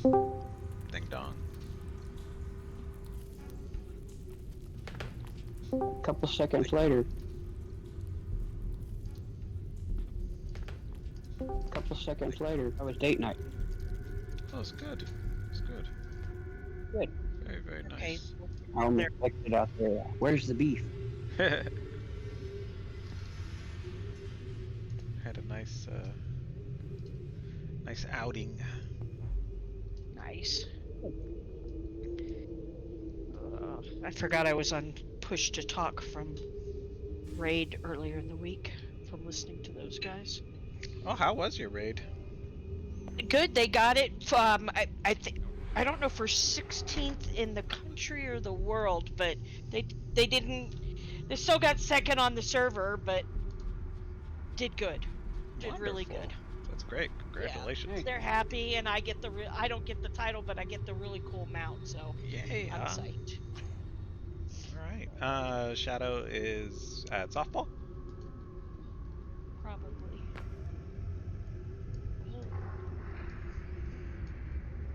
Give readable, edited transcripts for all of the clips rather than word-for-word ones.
Ding dong. A couple seconds later. A couple seconds later, I was date night. Oh, it's good. It's good. Good. Very, very Okay. nice. I almost texted out there. Where's the beef? Had a nice, nice outing. Nice. I forgot I was on push to talk from Raid earlier in the week from listening to those guys. Oh, how was your raid? Good, they got it. I think I don't know for 16th in the country or the world, but they didn't. They still got second on the server, but did good. Did really Wonderful. good. That's great. Congratulations. Yeah, they're happy, and I get I don't get the title, but I get the really cool mount, so Yay. I'm psyched. All right. Shadow is at softball. Probably. Oh,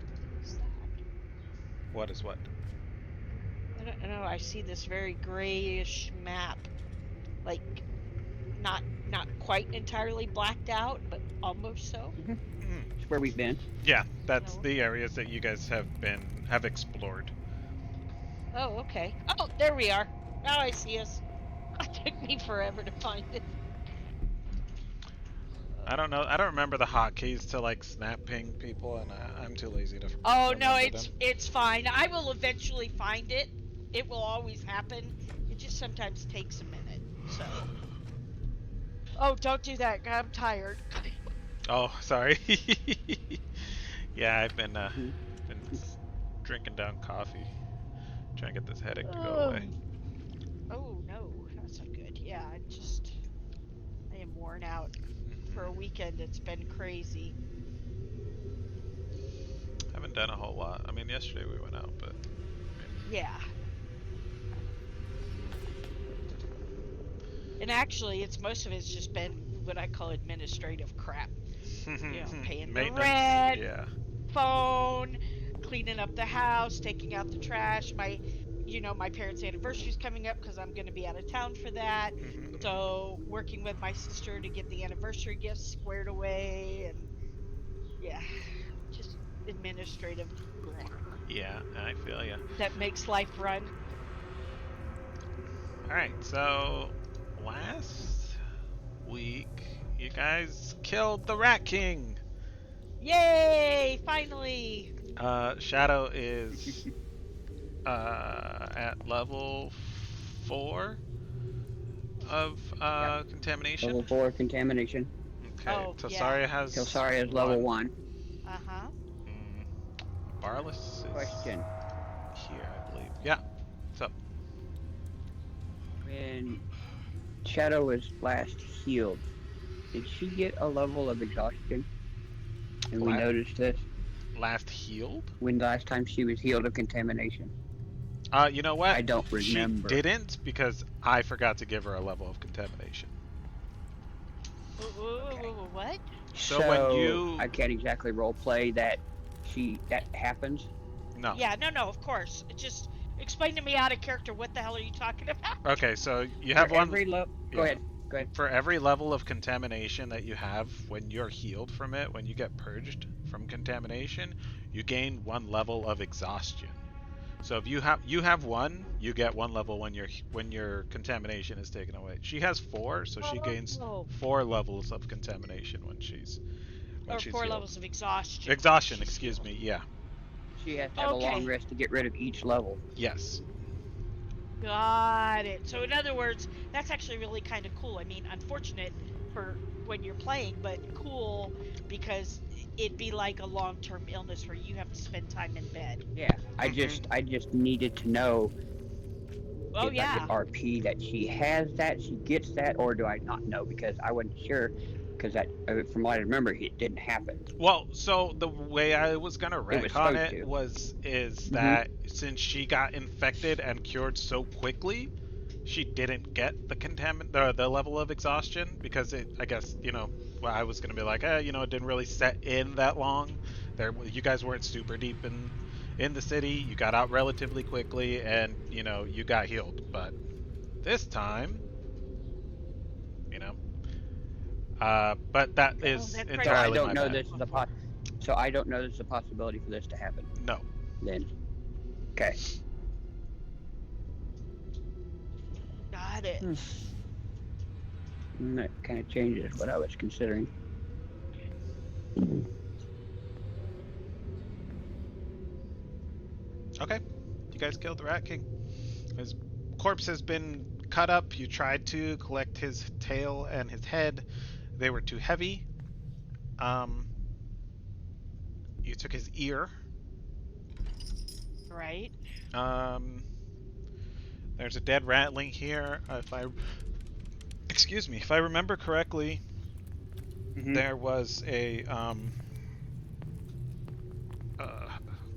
what is that? What is what? I don't know. I see this very grayish map, like not quite entirely blacked out, but almost so. It's where we've been. Yeah, that's No. the areas that you guys have explored. Oh, okay. Oh, there we are. Now I see us. It took me forever to find it. I don't know. I don't remember the hotkeys to like snap ping people, and I'm too lazy to Oh no, remember them. it's fine. I will eventually find it. It will always happen. It just sometimes takes a minute. So. Oh, don't do that. I'm tired. Oh, sorry. Yeah, I've been Mhm. been drinking down coffee, trying to get this headache to go Oh. away. Oh no, that's not good. Yeah, I am worn out. For a Hmm. weekend, it's been crazy. Haven't done a whole lot. I mean, yesterday we went out, but Yeah. And actually, it's most of it's just been what I call administrative crap. You know, paying the maintenance. rent, Yeah. phone, cleaning up the house, taking out the trash. My parents' anniversary's coming up because I'm going to be out of town for that. Hmm. So working with my sister to get the anniversary gifts squared away, and yeah, just administrative. Bleh. Yeah, I feel ya. That makes life run. All right, so last week you guys killed the Rat King. Yay! Finally. Shadow is at level 4 of Yep. contamination. Level 4 contamination. Okay, Oh yeah. Tasaria has Kelsaria is level 1. Uh huh. Mm, Barless is Question. here, I believe. Yeah. So, When Shadow was last healed, did she get a level of exhaustion? And we la- noticed this last healed? when last time she was healed of contamination. You know what? I don't She remember. didn't because I forgot to give her a level of contamination. Okay. What? So when So you I can't exactly role play that that happens. no. Yeah, no, of course. Just explain to me out of character. What the hell are you talking about? Okay, so you For have one. every level, go Yeah. ahead. Go ahead. For every level of contamination that you have when you're healed from it, when you get purged from contamination, you gain one level of exhaustion. So if you have one, you get one level when your contamination is taken away. She has four, so she gains Oh, 4 levels of contamination when or she's 4 healed. levels of exhaustion when Exhaustion, she's excuse me. healed. Yeah. She has to have a long Okay, rest to get rid of each level. Yes. got it. So in other words, that's actually really kind of cool. I mean, unfortunate for when you're playing, but cool because it'd be like a long-term illness where you have to spend time in bed. Yeah, Mhm. I just needed to know Oh if I could yeah. RP that she has that, she gets that, or do I not know? Because I wasn't sure. Because that, from what I remember, it didn't happen. Well, so the way I was gonna It was retcon supposed it to. is Hmm. that since she got infected and cured so quickly, she didn't get the level of exhaustion because I guess well, I was gonna be like, it didn't really set in that long, You guys weren't super deep in the city. You got out relatively quickly, and you got healed. But this time, you know, but that Oh, is that's right. So I entirely don't my know bad. this is a So I don't know there's a possibility for this to happen. No. Then, okay. Got it. Hmm. That kind of changes what I was considering. Okay. You guys killed the Rat King. His corpse has been cut up. You tried to collect his tail and his head. They were too heavy. Um, you took his ear. Right. Um, there's a dead ratling here. Excuse me, if I remember correctly, Mm-hmm. there was a uh,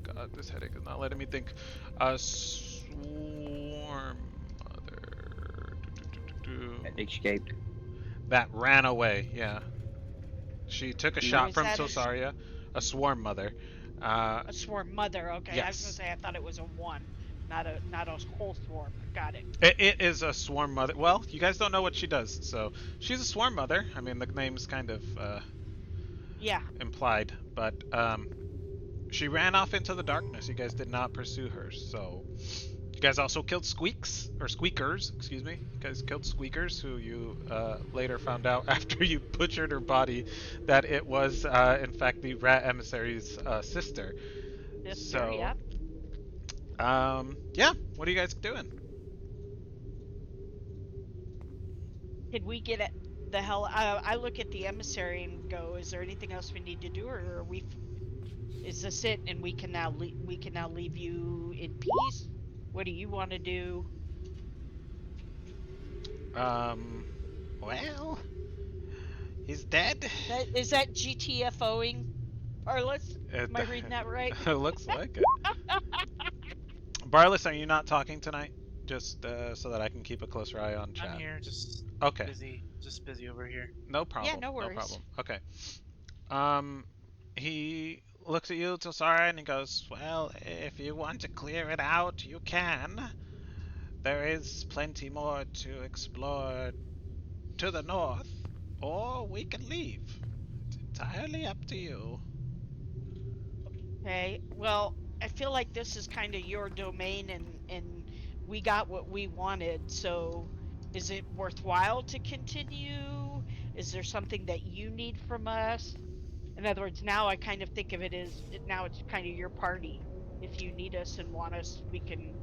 God, this headache is not letting me think. A swarm mother That escaped. that ran away. Yeah, she took a No. Or shot is from that Sosaria, a swarm mother. Uh, a swarm mother? Okay, I was gonna yes, say I thought it was a one, not a whole swarm. Got it. it is a swarm mother. Well, you guys don't know what she does, so she's a swarm mother. I mean, the name's kind of Yeah. implied, but she ran off into the darkness. You guys did not pursue her, so you guys also killed squeakers, excuse me. You guys killed squeakers, who you later found out after you butchered her body that it was in fact the rat emissary's sister. Sister. So, Yep. yeah, what are you guys doing? Did we get it? The hell? I look at the emissary and go, "Is there anything else we need to do, or are we? Is this it? And we can now leave you in peace? What do you want to do?" Um, well, he's dead. Is that GTFOing? Parlous? It, Am I reading that right? it looks like it. Barless, are you not talking tonight? Just so that I can keep a closer eye on I'm chat. here, Okay, just busy over here. no Yeah, problem, no no worries. problem. Okay. Um, he looks at you, Tosara, and he goes, "Well, if you want to clear it out, you can. There is plenty more to explore to the north, or we can leave. It's entirely up to you." Okay. Well, I feel like this is kind of your domain, and we got what we wanted. So, is it worthwhile to continue? Is there something that you need from us? In other words, now I kind of think of it as now it's kind of your party. If you need us and want us, we can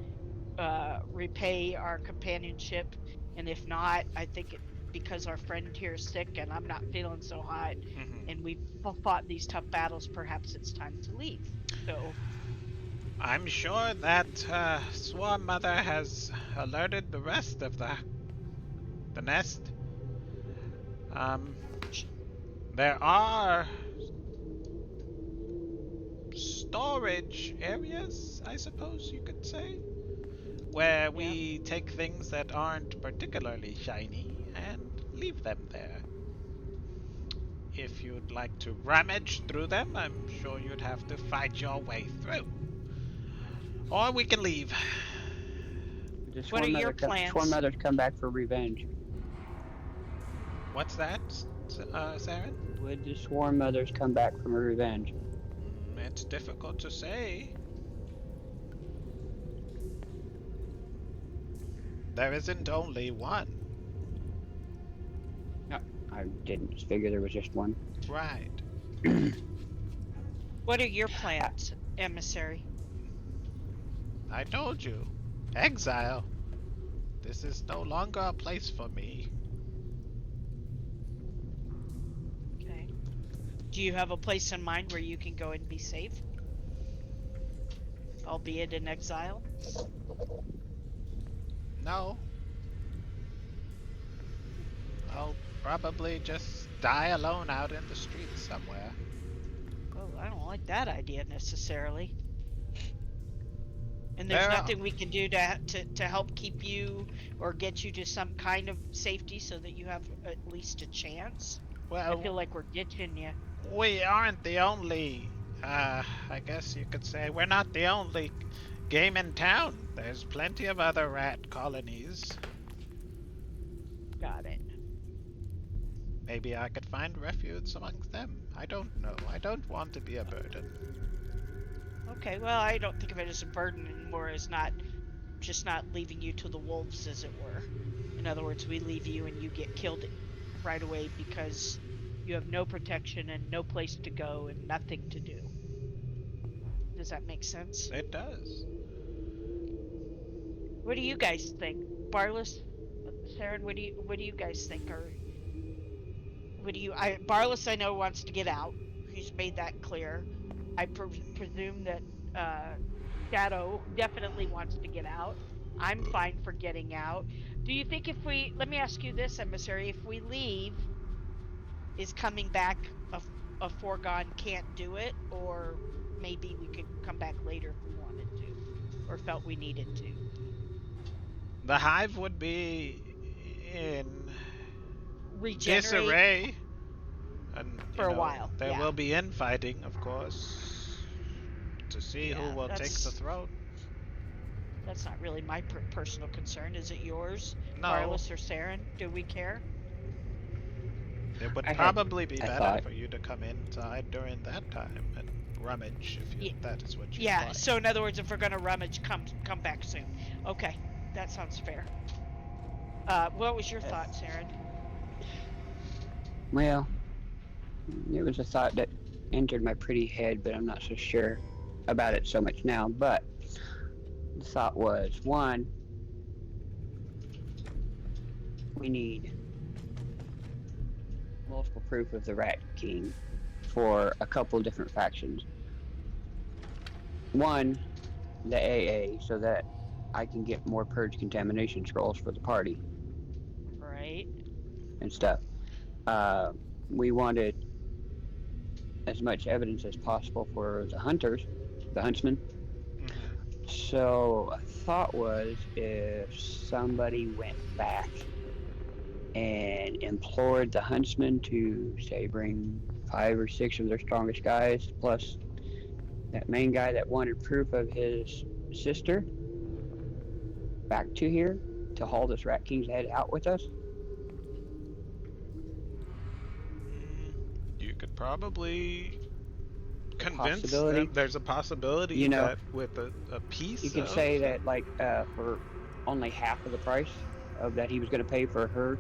repay our companionship. And if not, I think because our friend here is sick and I'm not feeling so hot, Hmm. and we've fought these tough battles, perhaps it's time to leave. So, I'm sure that Swarm Mother has alerted the rest of the nest. Um, there are storage areas, I suppose you could say, where yep. we take things that aren't particularly shiny and leave them there. If you'd like to rummage through them, I'm sure you'd have to fight your way through. Or we can leave. The What are your swarm plans? mothers come back for revenge. What's that, Saren? Would the swarm mothers come back from a revenge? It's difficult to say. There isn't only one. No, I didn't figure there was just one. Right. What are your plans, emissary? I told you. Exile. This is no longer a place for me. Okay. Do you have a place in mind where you can go and be safe, albeit in exile? No. I'll probably just die alone out in the streets somewhere. Oh, I don't like that idea necessarily. And there's There are, nothing we can do to help keep you or get you to some kind of safety so that you have at least a chance. I well, feel like we're ditching you. we aren't the only I guess you could say we're not the only game in town. There's plenty of other rat colonies. Got it. Maybe I could find refuge amongst them. I don't know. I don't want to be a burden. Okay, well, I don't think of it as a burden anymore, as not just not leaving you to the wolves, as it were. In other words, we leave you and you get killed right away because you have no protection and no place to go and nothing to do. Does that make sense? It does. What do you guys think, Barless, Saren? What do you guys think? Or what do you? Barless, I know, wants to get out. He's made that clear. I presume that uh, Shadow definitely wants to get out. I'm fine for getting out. Do you think if we? Let me ask you this, emissary. If we leave, is coming back a foregone can't do it, or maybe we could come back later if we wanted to, or felt we needed to? The hive would be in Regenerate disarray, and for a while. there Yeah. will be infighting, of course, to see who Yeah, will take the that's throne. that's not really my personal concern. Is it yours, No, Barless or Saren? Do we care? it would I had probably be a better thought. for you to come inside during that time and rummage Yeah, if that is what you'd yeah. like. So in other words, if we're gonna rummage, come back soon. Okay, that sounds fair. What was your Uh, thought, Saren? well, it was a thought that entered my pretty head, but I'm not so sure about it so much now. But the thought was one, we need multiple proof of the Rat King for a couple of different factions. One, the AA, so that I can get more purge contamination scrolls for the party Right. and stuff. Uh, we wanted as much evidence as possible for the hunters, the huntsmen. Hmm. So a thought was if somebody went back and implored the huntsmen to say bring 5 or 6 of their strongest guys, plus that main guy that wanted proof of his sister back to here to haul this Rat King's head out with us. Mm, you could probably The convince them. possibility, There's a possibility you know, that with a you piece could of say that like for only half of the price of that he was going to pay for her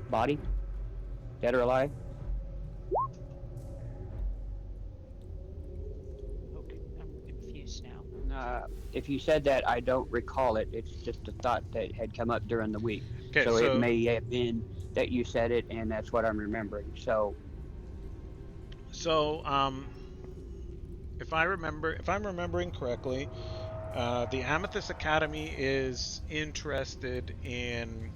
body, dead or alive. Okay, I'm confused now. If you said that, I don't recall it. It's just a thought that had come up during the week. okay, So it may have been that you said it, and that's what I'm remembering. So, so if I'm remembering correctly, the Amethyst Academy is interested in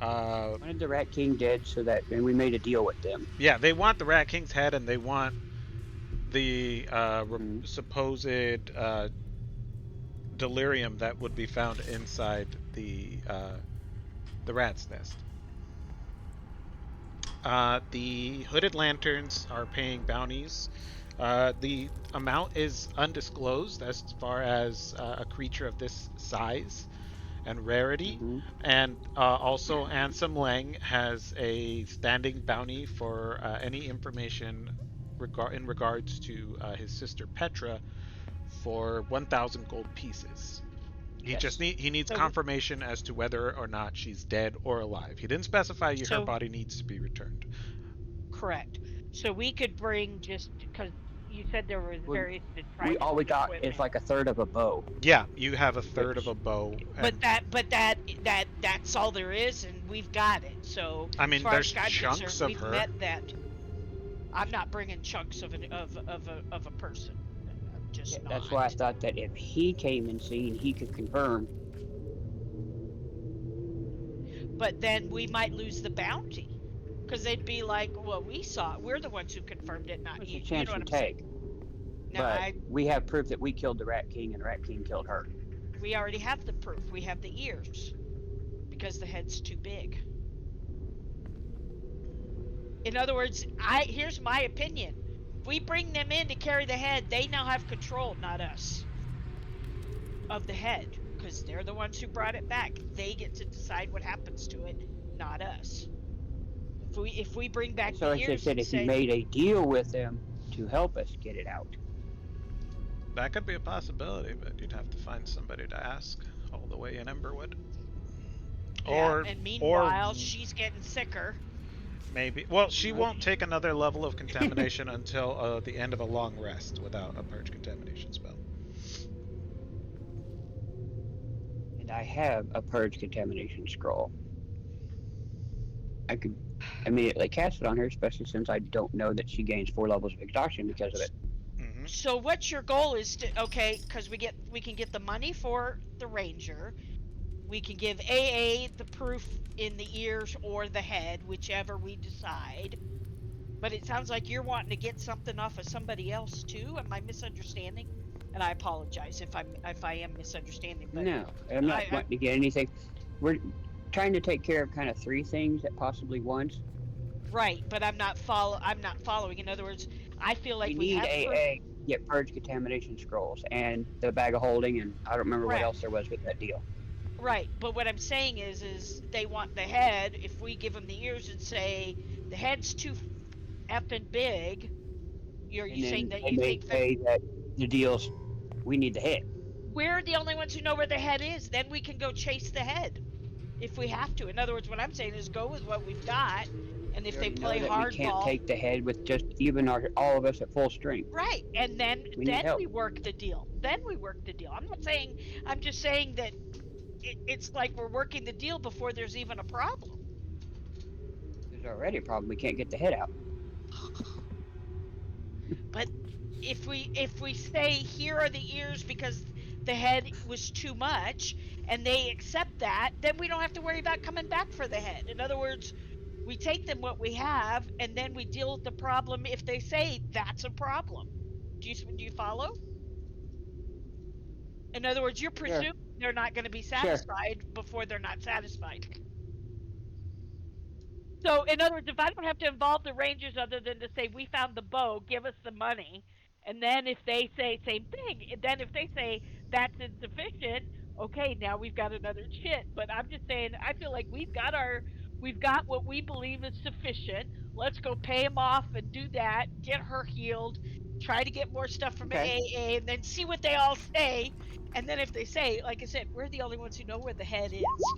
uh, wanted the Rat King dead so that, and we made a deal with them. yeah, they want the Rat King's head, and they want the Mm-hmm. supposed delirium that would be found inside the rat's nest. The Hooded Lanterns are paying bounties. The amount is undisclosed as far as a creature of this size and rarity. Mm-hmm. And also, Ansem Lang has a standing bounty for any information in regards to his sister Petra for 1,000 gold pieces. Yes. He needs So confirmation as to whether or not she's dead or alive. He didn't specify her so body needs to be returned. correct. So we could bring just because you said there was we, various we detritus all we got is equipment, like a third of a bow, Yeah, you have a third of which a bow, but and that's all there is, and we've got it. So I as mean, far as there's I'm concerned, chunks of we've her. met that. I'm not bringing chunks of a person. I'm just that's why I not. thought that if he came and seen, he could confirm. But then we might lose the bounty because they'd be like, "Well, we saw it. We're the ones who confirmed it, not It's a you." You know chance what we I'm saying? take, No, but we have proof that we killed the Rat King and the Rat King killed her. we already have the proof. We have the ears because the head's too big. In other words, I here's my opinion. If we bring them in to carry the head, they now have control, not us, of the head, because they're the ones who brought it back. They get to decide what happens to it, not us. If we bring back So the I just ears said and if you say, made a deal with them to help us get it out. That could be a possibility, but you'd have to find somebody to ask all the way in Emberwood. yeah, Or and or meanwhile she's getting sicker. maybe, well, she Well, won't take another level of contamination until the end of a long rest without a purge contamination spell. and I have a purge contamination scroll. I could immediately cast it on her, especially since I don't know that she gains 4 levels of exhaustion because of it. Mm-hmm. So what's your goal is to, okay, because we can get the money for the ranger. We can give AA the proof in the ears or the head, whichever we decide. But it sounds like you're wanting to get something off of somebody else too. Am I misunderstanding? And I apologize if I am misunderstanding, but No, I'm not I wanting to get anything. We're trying to take care of kind of 3 things at possibly once. right, but I'm not following. In other words, I feel We like we need have proof. AA to get purge contamination scrolls and the bag of holding, and I don't remember what else Correct. there was with that deal. Right, but what I'm saying is they want the head. If we give them the ears and say the head's too effing big, are you And saying then that they you may think that say that the deal's we need the head. we're the only ones who know where the head is? Then we can go chase the head if we have to. In other words, what I'm saying is go with what we've got, and We if they already know play that we can't hardball, take the head with just even all of us at full strength. right, and We need then help. we work the deal. Then we work the deal. I'm not saying. I'm just saying that it's like we're working the deal before there's even a problem. There's already a problem. We can't get the head out. But if we say here are the ears because the head was too much and they accept that, then we don't have to worry about coming back for the head. In other words, we take them what we have and then we deal with the problem if they say that's a problem. Do you follow? In other words, you're Sure, presuming they're not going to be sure. satisfied before they're not satisfied. So, in other words, if I don't have to involve the Rangers other than to say, we found the bow, give us the money, and then if they say same thing, and then if they say that's insufficient, okay, now we've got another chit. But I'm just saying, I feel like we've got what we believe is sufficient. Let's go pay him off and do that, get her healed, try to get more stuff from Okay, AA, and then see what they all say. And then if they say, like I said, we're the only ones who know where the head is,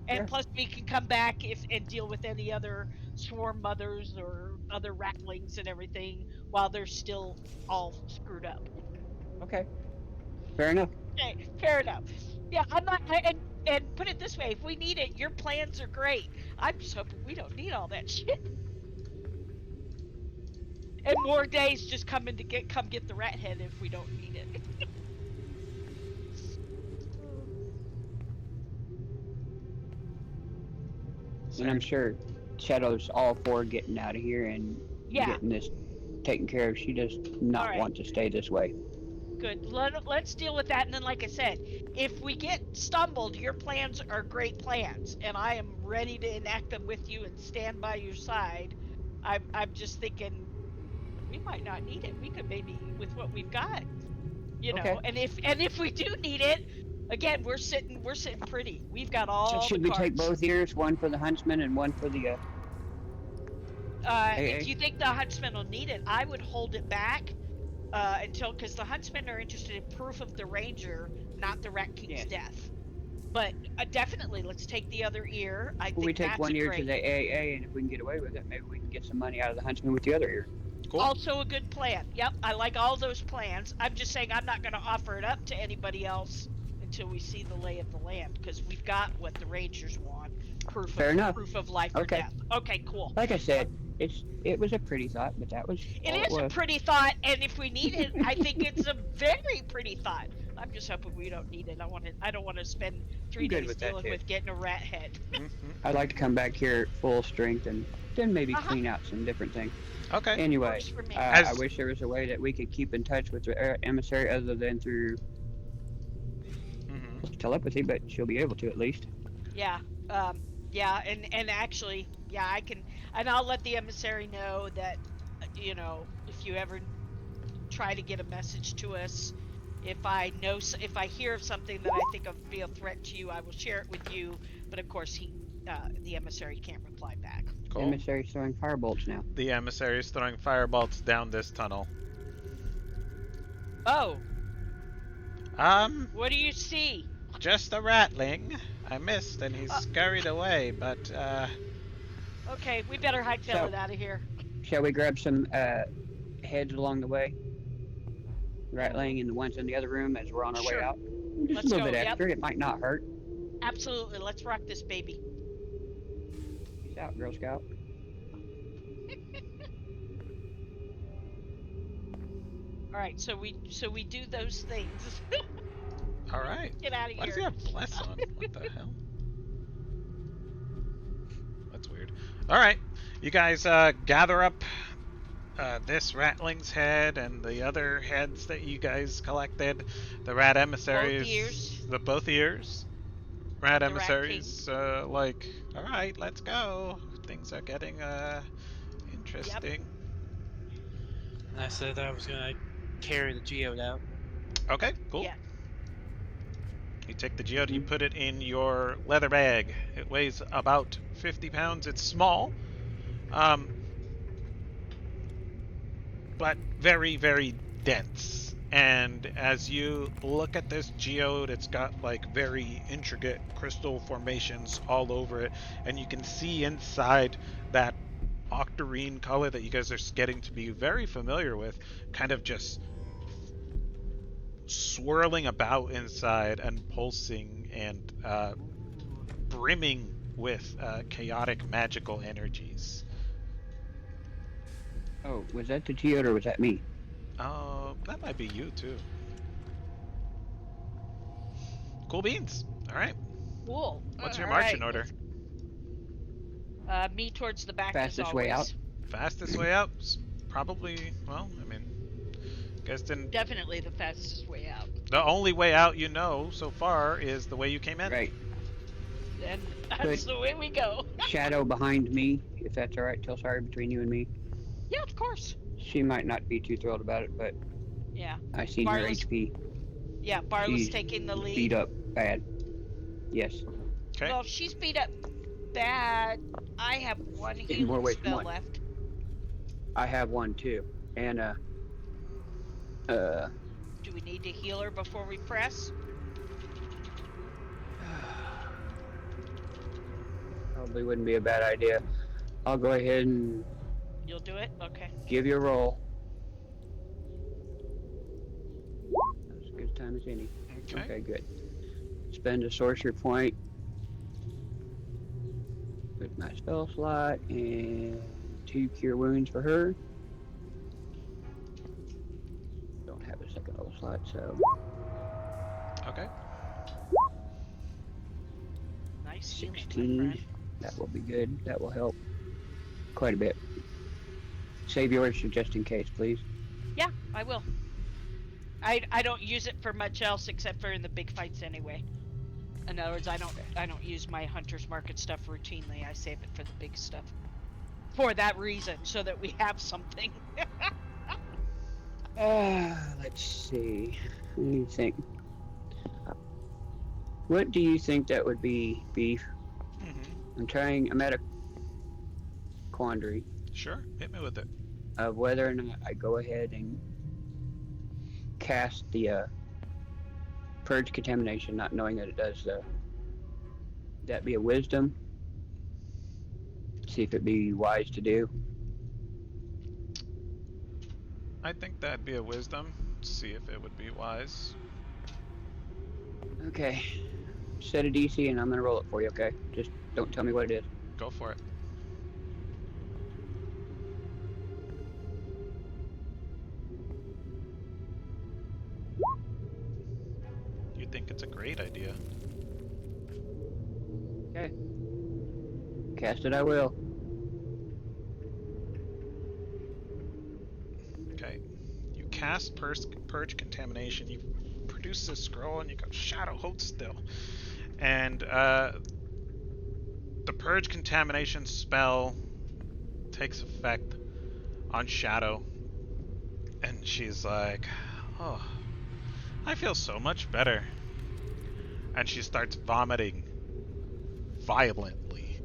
and sure. plus we can come back if and deal with any other swarm mothers or other ratlings and everything while they're still all screwed up. Okay, fair enough. Okay, fair enough. Yeah, I'm not. And put it this way: if we need it, your plans are great. I'm just hoping we don't need all that shit. And more days just coming to come get the rat head if we don't need it. And I'm Same. sure Shadow's all for getting out of here and Yeah. getting this taken care of. She does All not right. want to stay this way. Good. Let's deal with that. And then, like I said, if we get stumbled, your plans are great plans, and I am ready to enact them with you and stand by your side. I'm just thinking we might not need it. We could maybe with what we've got, Okay. and if we do need it, again, we're sitting pretty. We've got So all the should we take cards. both ears, one for the huntsman and one for the If AA? you think the huntsman will need it, I would hold it back until because the huntsmen are interested in proof of the ranger, not the Rat King's Yes. death. But definitely, let's take the other ear. I Well, we think take that's a one ear to great, the AA, and if we can get away with it, maybe we can get some money out of the huntsman with the other ear. Cool. also a good plan. Yep, I like all those plans. I'm just saying I'm not going to offer it up to anybody else until we see the lay of the land because we've got what the Rangers want, Fair enough. proof of life or Okay. death. Okay, cool. Like I Uh, said, it was a pretty thought, but that was It all it is a was. pretty thought, and if we need it, I think it's a very pretty thought. I'm just hoping we don't need it. I don't want to spend three I'm good days with that dealing too. with getting a rat head. I'd like to come back here at full strength and then maybe Uh huh. clean out some different things. Okay. Anyway, Works for me. I As wish there was a way that we could keep in touch with the emissary other than through mhm. telepathy, but she'll be able to at least. Yeah. Yeah, and actually, yeah, I can, and I'll let the emissary know that, if if you ever try to get a message to us, if I hear of something that I think will be a threat to you, I will share it with you. But of course, the emissary can't reply back. Cool. Emissary's throwing firebolts now. The emissary is throwing firebolts down this tunnel. Oh, Um, what do you see? just a ratling. I missed and he Uh, scurried away, but okay, we better hightail So, it out of here. shall we grab some heads along the way? Rattling and the ones in the other room as we're on our way Sure. out? Just Let's a little go. bit Yep. extra. It might not hurt. Absolutely. Let's rock this baby. Peace out, Girl Scout. All right. So we do those things. all right. Get out of Why does he here. have bless on? What the hell? That's weird. All right, you guys gather up this ratling's head and the other heads that you guys collected. The rat emissaries, Both ears. both ears. Rat Of the Rat King. emissaries, like, all right, let's go. Things are getting interesting. I said I was gonna carry the geode out. Okay, cool. Yeah. You take the geode, you put it in your leather bag. It weighs about 50 pounds. It's small, but very, very dense. And as you look at this geode, it's got like very intricate crystal formations all over it, and you can see inside that octarine color that you guys are getting to be very familiar with, kind of just swirling about inside and pulsing and brimming with chaotic magical energies. Oh, was that the geode or was that me? That might be you too. Cool beans. All right. Cool. What's your All marching right. order? Me towards the back. Fastest as way always. out? Fastest way out? Probably. Well, I mean, guys didn't. Definitely the fastest way out. The only way out you know so far is the way you came in. Right. And that's Good. the way we go. Shadow behind me, if that's alright. Tell sorry between you and me. Yeah, of course. She might not be too thrilled about it, but Yeah. I seen her Barlow's- HP Yeah, Barlow's She's taking the lead. beat up bad. Yes. Okay. Well, if she's beat up bad, I have one In more healing ways than spell one. left. I have one too. And Do we need to heal her before we press? probably wouldn't be a bad idea. I'll go ahead and You'll do it? Okay. give you a roll. That's as good a time as any. Okay. Okay, good. Spend a sorcery point with my spell slot and 2 cure wounds for her. Don't have a second level slot, so Okay. Nice healing, my 16. friend. That will be good. That will help quite a bit. Save yours just in case, please. Yeah, I will. I don't use it for much else except for in the big fights anyway. In other words, I don't use my hunter's market stuff routinely. I save it for the big stuff. For that reason, so that we have something. Let's see. What do you think? What do you think that would be, Beef? I'm at a quandary Sure. Hit me with it. of whether or not I go ahead and cast the purge contamination, not knowing that it does that be a wisdom. See if it'd be wise to do. I think that'd be a wisdom. See if it would be wise. Okay. Set a DC and I'm gonna roll it for you, okay? Just don't tell me what it is. Go for it. You think it's a great idea. Okay. Cast it I will. Okay. You cast purge contamination. You produce this scroll and you go shadow hold still. And the purge contamination spell takes effect on Shadow. And she's like, oh, I feel so much better. And she starts vomiting violently.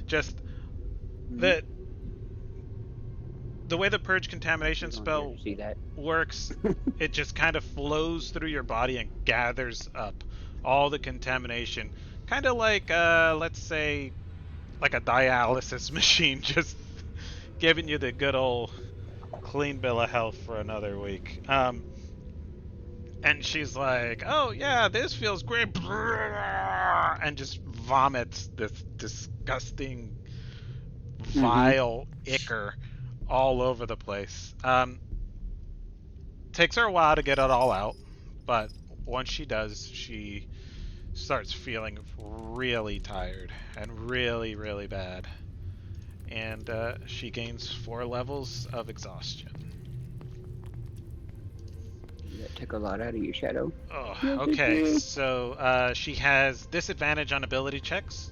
Just Mm-hmm. the way the purge contamination You're going here spell to see that. works, it just kind of flows through your body and gathers up all the contamination. Kind of like, let's say, like a dialysis machine, just giving you the good old clean bill of health for another week. And she's like, "Oh yeah, this feels great," and just vomits this disgusting, Mm-hmm. vile ichor all over the place. Takes her a while to get it all out, but once she does, she starts feeling really tired and really, really bad. And she gains 4 levels of exhaustion. That took a lot out of you, Shadow. Oh, Yes, it okay. did. So she has disadvantage on ability checks.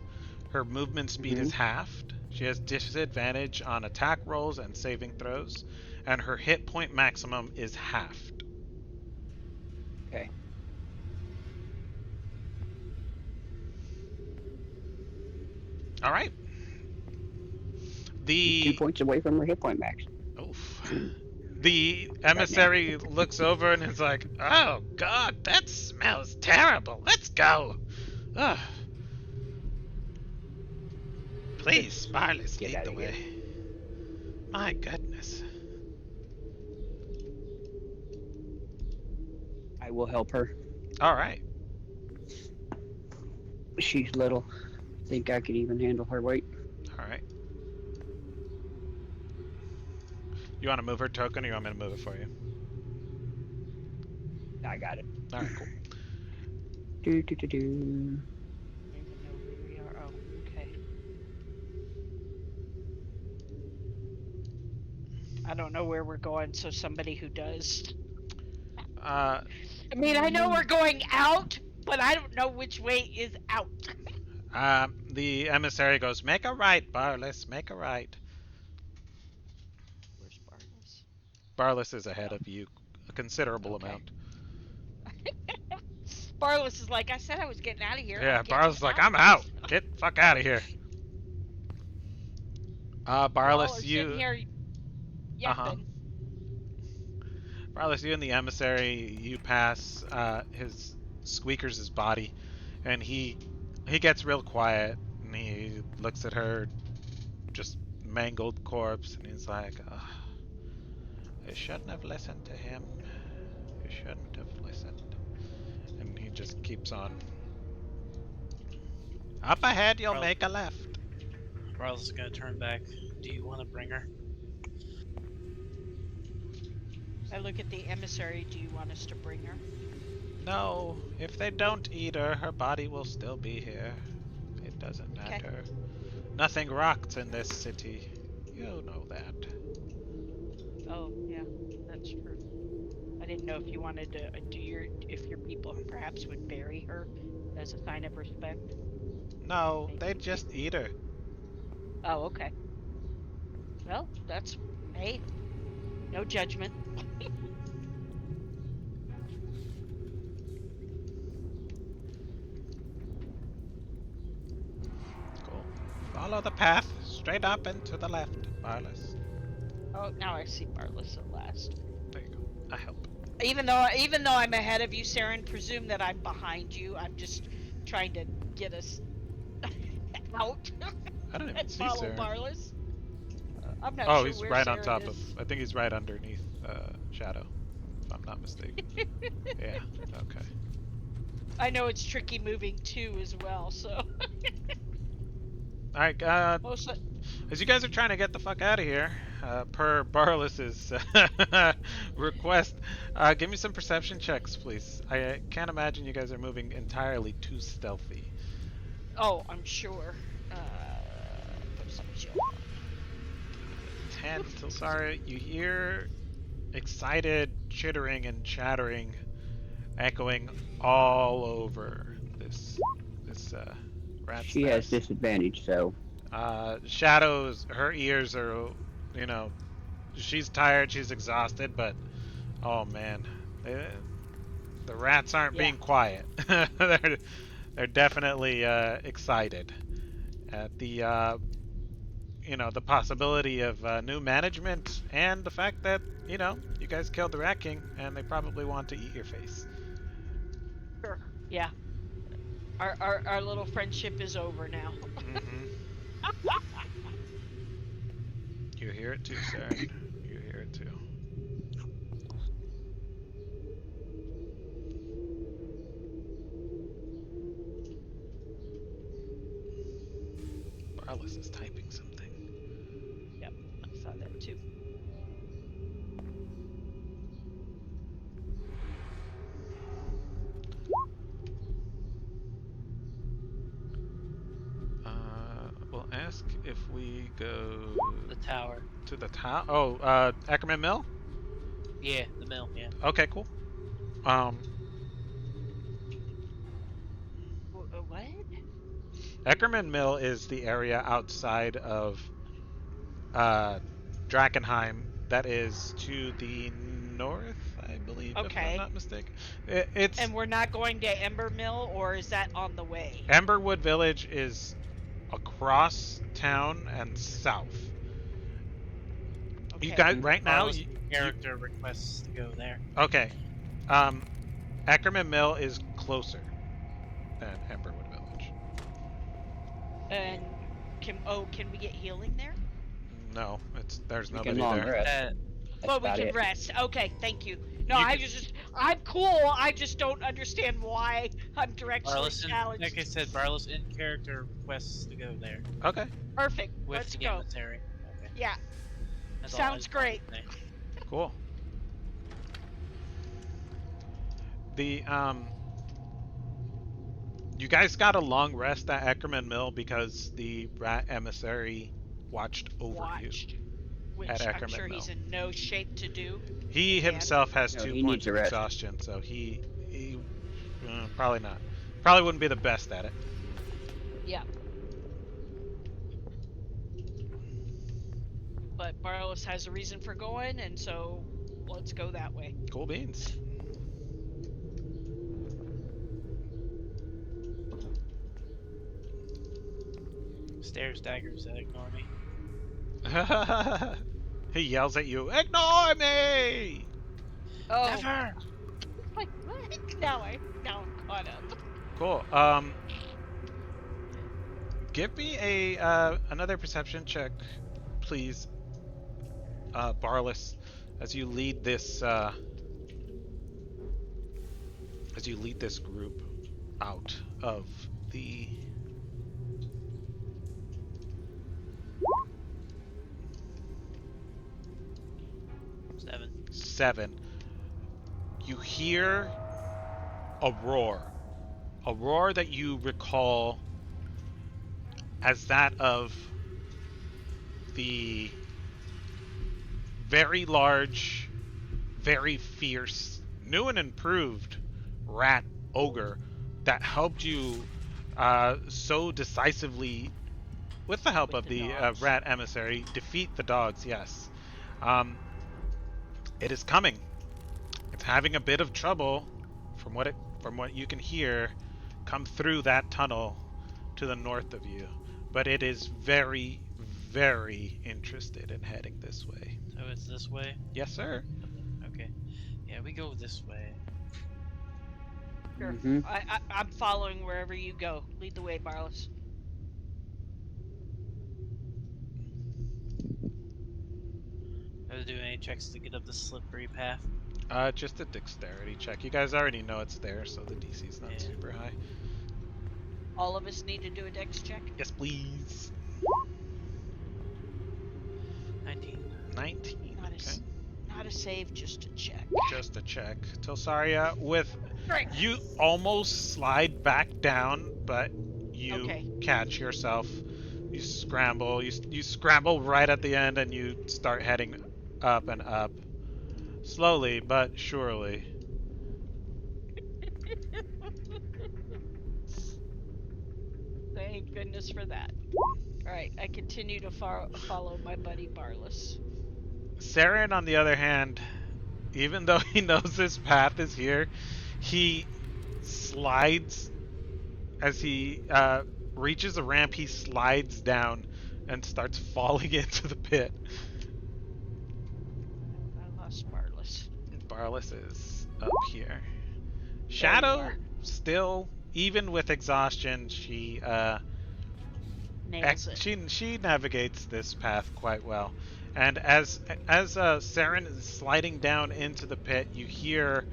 Her movement speed Mm-hmm. is halved. She has disadvantage on attack rolls and saving throws. And her hit point maximum is halved. Okay. All right. She's 2 The points away from her hit point max oof. The right now. emissary looks over and is like, "Oh God, that smells terrible. Let's go." Ugh. Please, Sparless, Get lead out the of here. way. My goodness. I will help her. All right. She's little. Think I could even handle her weight. All right. You want to move her token, or you want me to move it for you? I got it. All right, cool. Do do do do. I don't even know where we are. Oh, okay. I don't know where we're going, so somebody who does. Uh, I mean, I know we're going out, but I don't know which way is out. the emissary goes, "Make a right, Barless. Make a right." Where's Barnes? Barless is ahead of you a considerable Okay. amount. Barless is like, I said I was getting out of here. Yeah, I'm getting Barless is like, out. "I'm out. Get the fuck out of here." Y'all are Barless, sitting you. here Uh huh. yapping. Barless, you and the emissary, you pass his Squeakers' body, and he gets real quiet, and he looks at her, just mangled corpse, and he's like, "Ugh, you shouldn't have listened to him. You shouldn't have listened." And he just keeps on. Up ahead, you'll Barl- make a left. Barl's is gonna turn back. Do you want to bring her? I look at the emissary. Do you want us to bring her? No, if they don't eat her, her body will still be here. It doesn't Okay. matter. Nothing rots in this city. You know that. Oh, yeah, that's true. I didn't know if you wanted to if your people perhaps would bury her as a sign of respect. No, Maybe. they just eat her. Oh, okay. Well, that's hey, no judgment. Cool. Follow the path, straight up and to the left, Barless. Oh, now I see Bartless at last. There you go. I help. Even though I'm ahead of you, Saren, presume that I'm behind you. I'm just trying to get us out I don't even and see follow Saren. Bartless. I'm not Oh, sure he's where right on Saren top of. is. I think he's right underneath Shadow, if I'm not mistaken. Yeah. Okay. I know it's tricky moving too as well, so. All right. Most As you guys are trying to get the fuck out of here, per Barless's request, give me some perception checks, please. I can't imagine you guys are moving entirely too stealthy. oh, I'm sure. Perception. 10. So sorry. You hear excited chittering and chattering echoing all over this rat's She has nest. disadvantage, so Shadows, her ears are, you know, she's tired, she's exhausted, but oh man, they, the rats aren't Yeah. being quiet. They're definitely excited at the the possibility of new management and the fact that you guys killed the Rat King and they probably want to eat your face. Sure. Yeah. Our little friendship is over now. Mm-hmm. You hear it too, Saren. You hear it too. Barless is typing something. Yep. I saw that too. We'll ask if we go The tower. to the town. Oh, Ackerman Mill. Yeah, the mill. Yeah. Okay, cool. Um, What? Eckerman Mill is the area outside of uh, Drakkenheim that is to the north, I believe, if I'm Okay. not mistaken. It's And we're not going to Ember Mill, or is that on the way? Emberwood Village is across town and south. You Okay. guys, right now, Carlos in character requests to go there. okay. Um, Eckerman Mill is closer than Emberwood Village. And can we get healing there? No, there's We can nobody long there. rest. That That's Well, we about can it. rest. Okay, thank you. No, You could, I'm cool. I just don't understand why I'm directionally Barlos in, like I challenged. said, Barlos in character requests to go there okay, Perfect. with Let's the go. emissary. Okay, Yeah, that's all I sounds just wanted great. to say. cool. The You guys got a long rest at Eckerman Mill because the rat emissary watched over you Watched, at which I'm Eckerman sure he's Mill. in no shape to do He again. himself has No, two he points needs a of rest. exhaustion, so he probably not. Probably wouldn't be the best at it. Yeah, but Barlos has a reason for going, and so let's go that way. Cool beans. Stairs daggers that ignore me. He yells at you, "Ignore me!" Oh, Never. like what? Now I'm caught up. Cool. Give me a another perception check, please, Barless, as you lead this group out of the 7. 7. You hear a roar that you recall as that of the very large, very fierce, new and improved rat ogre that helped you so decisively, with the help With of the the dogs. rat emissary, defeat the dogs. Yes, um, it is coming. It's having a bit of trouble, from what you can hear, come through that tunnel to the north of you, but it is very, very interested in heading this way. So it's this way. Yes, sir. Okay. Yeah, we go this way. Sure. Mm-hmm. I'm following wherever you go. Lead the way, Barlos. Are they doing any checks to get up the slippery path? Just a dexterity check. You guys already know it's there, so the DC's not Yeah. super high. All of us need to do a dex check. Yes, please. 19. 19. Not a Okay. not a save, just a check. Just a check. Tilsaria, with Great. you almost slide back down, but you Okay. catch yourself. You scramble. You scramble right at the end, and you start heading up and up, slowly but surely. Thank goodness for that. All right, I continue to follow my buddy Barlos. Saren, on the other hand, even though he knows this path is here, he slides as he reaches a ramp. He slides down and starts falling into the pit. I lost Barless. Barless is up here. There you Shadow are. still, even with exhaustion, Nails it. she navigates this path quite well. And as Saren is sliding down into the pit, you hear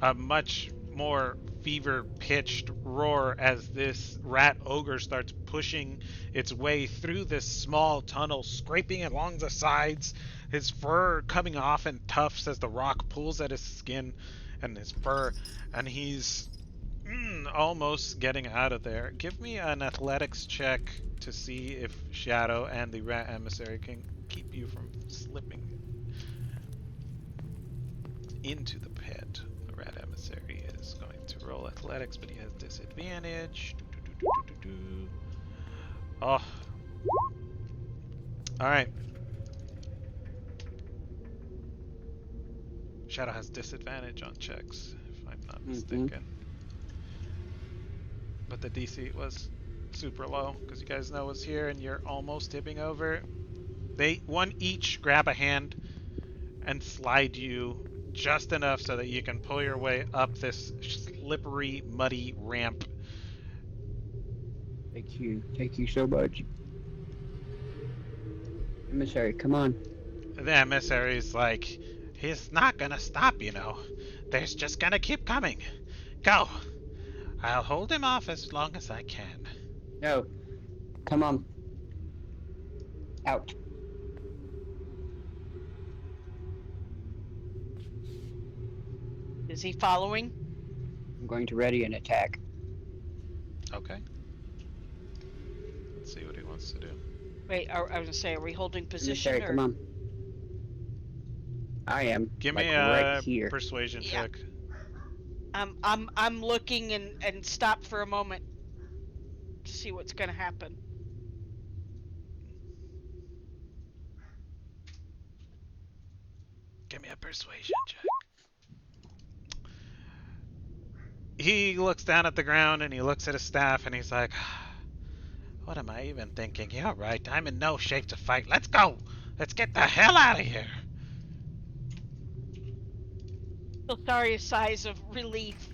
a much more fever-pitched roar as this rat ogre starts pushing its way through this small tunnel, scraping along the sides, his fur coming off in tufts as the rock pulls at his skin and his fur, and he's almost getting out of there. Give me an athletics check to see if Shadow and the rat emissary can keep you from slipping into the pit. The rat emissary is going to roll athletics, but he has disadvantage. Oh. Alright. Shadow has disadvantage on checks, if I'm not mistaken. But the DC was super low, because you guys know it's here and you're almost tipping over. They one each grab a hand and slide you just enough so that you can pull your way up this slippery, muddy ramp. Thank you so much. Emissary, come on. The emissary's like, he's not gonna stop, you know. There's just gonna keep coming. Go. I'll hold him off as long as I can. No. Come on. Out. Is he following? I'm going to ready an attack. Okay. Let's see what he wants to do. Wait, I was gonna say, are we holding position? Emissary, come on. I am. Give like me right a here. persuasion Yeah. check. I'm looking and stop for a moment to see what's gonna happen. Give me a persuasion check. He looks down at the ground and he looks at his staff and he's like, what am I even thinking? You're right. I'm in no shape to fight. Let's go. Let's get the hell out of here. Sorry, sighs of relief.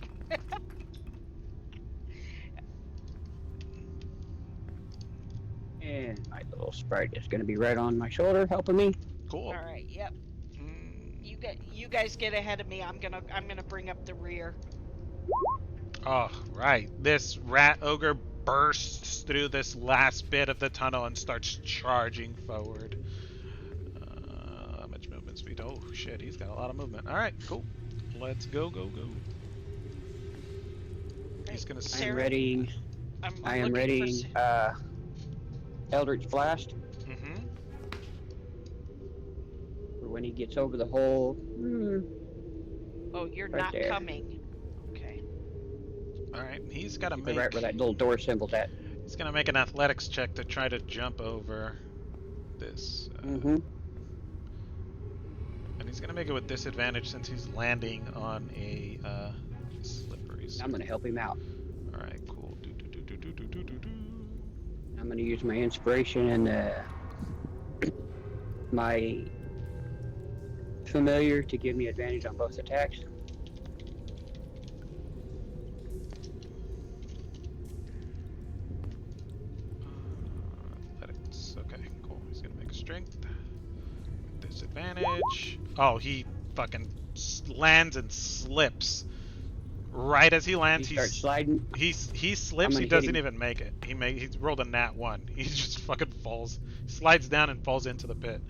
And my little sprite is going to be right on my shoulder, helping me. Cool. All right. Yep. You guys get ahead of me. I'm gonna bring up the rear. Oh, right. This rat ogre bursts through this last bit of the tunnel and starts charging forward. How much movement speed? Oh, shit. He's got a lot of movement. All right, cool. Let's go, go, go. He's gonna. I'm readying. I am readying. Eldritch Blast. Mm-hmm. For when he gets over the hole. Oh, you're Right not there. coming. Okay. All right. He's got to make. Right where that little door symbol's at. He's gonna make an athletics check to try to jump over this. And he's gonna make it with disadvantage since he's landing on a slippery. I'm going to help him out. All right, cool. I'm going to use my inspiration and my familiar to give me advantage on both attacks. Athletics. Okay, cool. He's gonna make a strength. Disadvantage. Oh, he fucking lands and slips. Right as he lands, He starts sliding. he slips. He doesn't even make it. He rolled a nat 1. He just fucking falls, slides down and falls into the pit.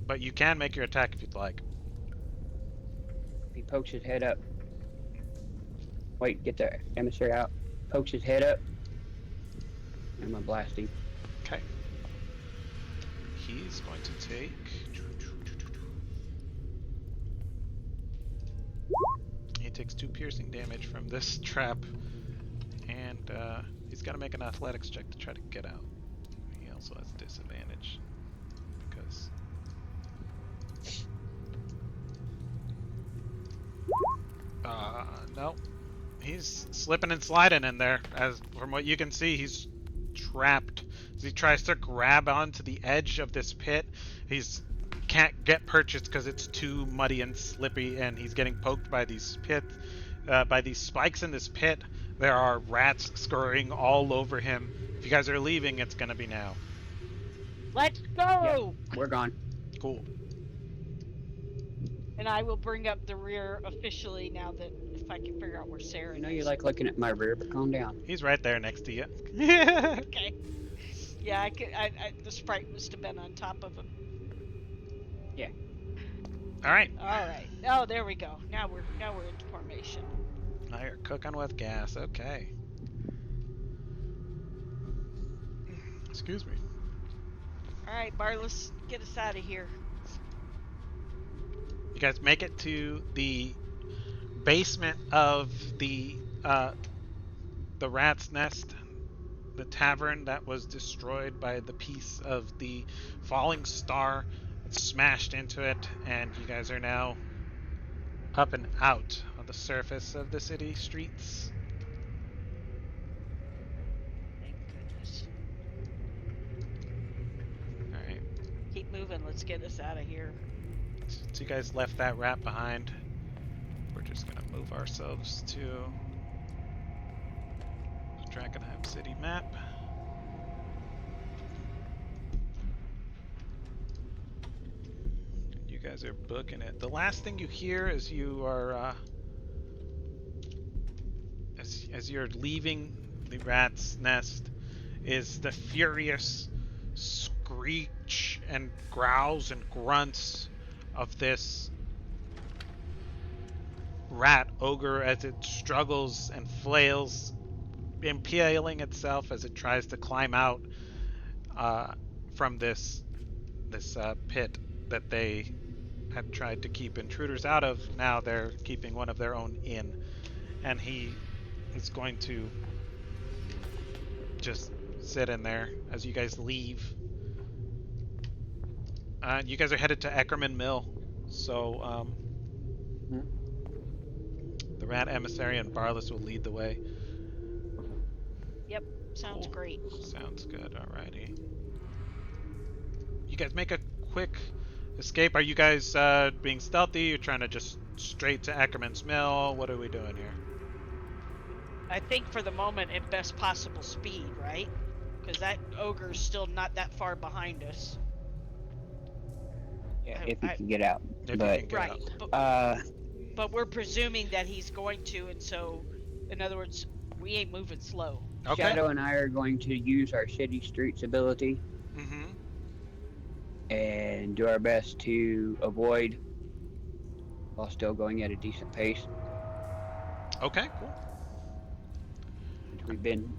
But you can make your attack if you'd like. He pokes his head up. Wait, get the emissary out. Pokes his head up. I'm gonna blast him. Okay. He's going to take. He takes 2 piercing damage from this trap, and he's got to make an athletics check to try to get out. He also has disadvantage because No. He's slipping and sliding in there. As from what you can see, he's trapped. As he tries to grab onto the edge of this pit, he's can't get purchased because it's too muddy and slippy, and he's getting poked by these by these spikes in this pit. There are rats scurrying all over him. If you guys are leaving, it's gonna be now. Let's Yep, go. we're gone. Cool. And I will bring up the rear officially now that if I can figure out where Sarah I know you is. like looking at my rear, but calm down. He's right there next to you. Okay. Yeah, the sprite must have been on top of him. Yeah. All right. All right. Oh, there we go. Now we're into formation. Now you're cooking with gas. Okay. Excuse me. All right, Barless, get us out of here. You guys make it to the basement of the rat's nest, the tavern that was destroyed by the piece of the falling star that smashed into it, and you guys are now up and out on the surface of the city streets. Thank goodness. All right. Keep moving. Let's get us out of here. Since you guys left that rat behind, we're just gonna move ourselves to the Drakkenheim city map. You guys are booking it. The last thing you hear as you are as you're leaving the rat's nest is the furious screech and growls and grunts of this rat ogre as it struggles and flails, impaling itself as it tries to climb out from this pit that they had tried to keep intruders out of. Now they're keeping one of their own in, and he is going to just sit in there as you guys leave. You guys are headed to Eckerman Mill, so Mhm. the Rat Emissary and Barless will lead the way. Yep, sounds Cool. great. Sounds good. Alrighty. You guys make a quick escape. Are you guys being stealthy? You're trying to just straight to Eckerman's Mill? What are we doing here? I think for the moment at best possible speed, right? Because that ogre's still not that far behind us. Yeah, I, if you I, can get out. If But you can get right, out. but we're presuming that he's going to, and so, in other words, we ain't moving slow. Okay. Shadow and I are going to use our city streets ability Mm-hmm. and do our best to avoid while still going at a decent pace, Okay, cool. since we've been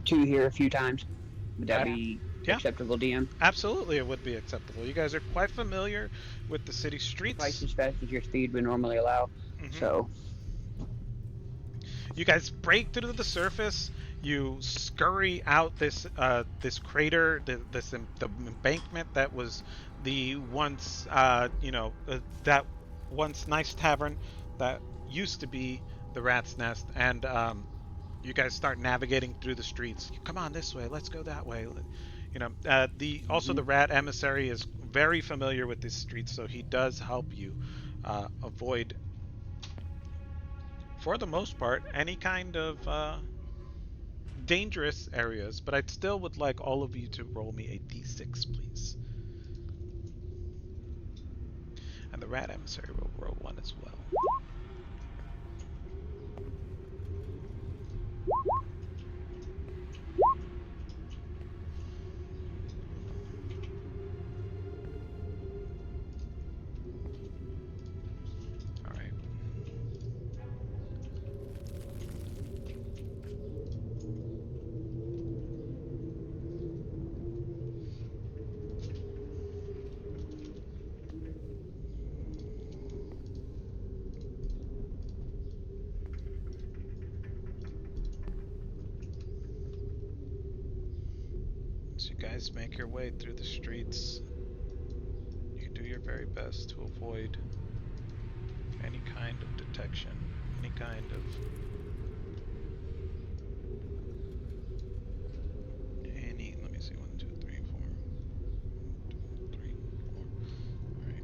to here a few times. Would that I- be yeah. acceptable, DM? Absolutely, it would be acceptable. You guys are quite familiar with the city streets. Twice as fast as your speed would normally allow. Mhm. So, You guys break through the surface. You scurry out this crater, the embankment that was the once that once nice tavern that used to be the Rat's Nest, and you guys start navigating through the streets. Come on this way. Let's go that way. The Rat Emissary is very familiar with these streets, so he does help you avoid, for the most part, any kind of dangerous areas. But I still would like all of you to roll me a d6, please. And the Rat Emissary will roll one as well. All right. So you guys make your way through the streets. You do your very best to avoid any kind kind of detection, any kind of let me see, 1, 2, 3, 4. 1, 2, 3, 4. All right.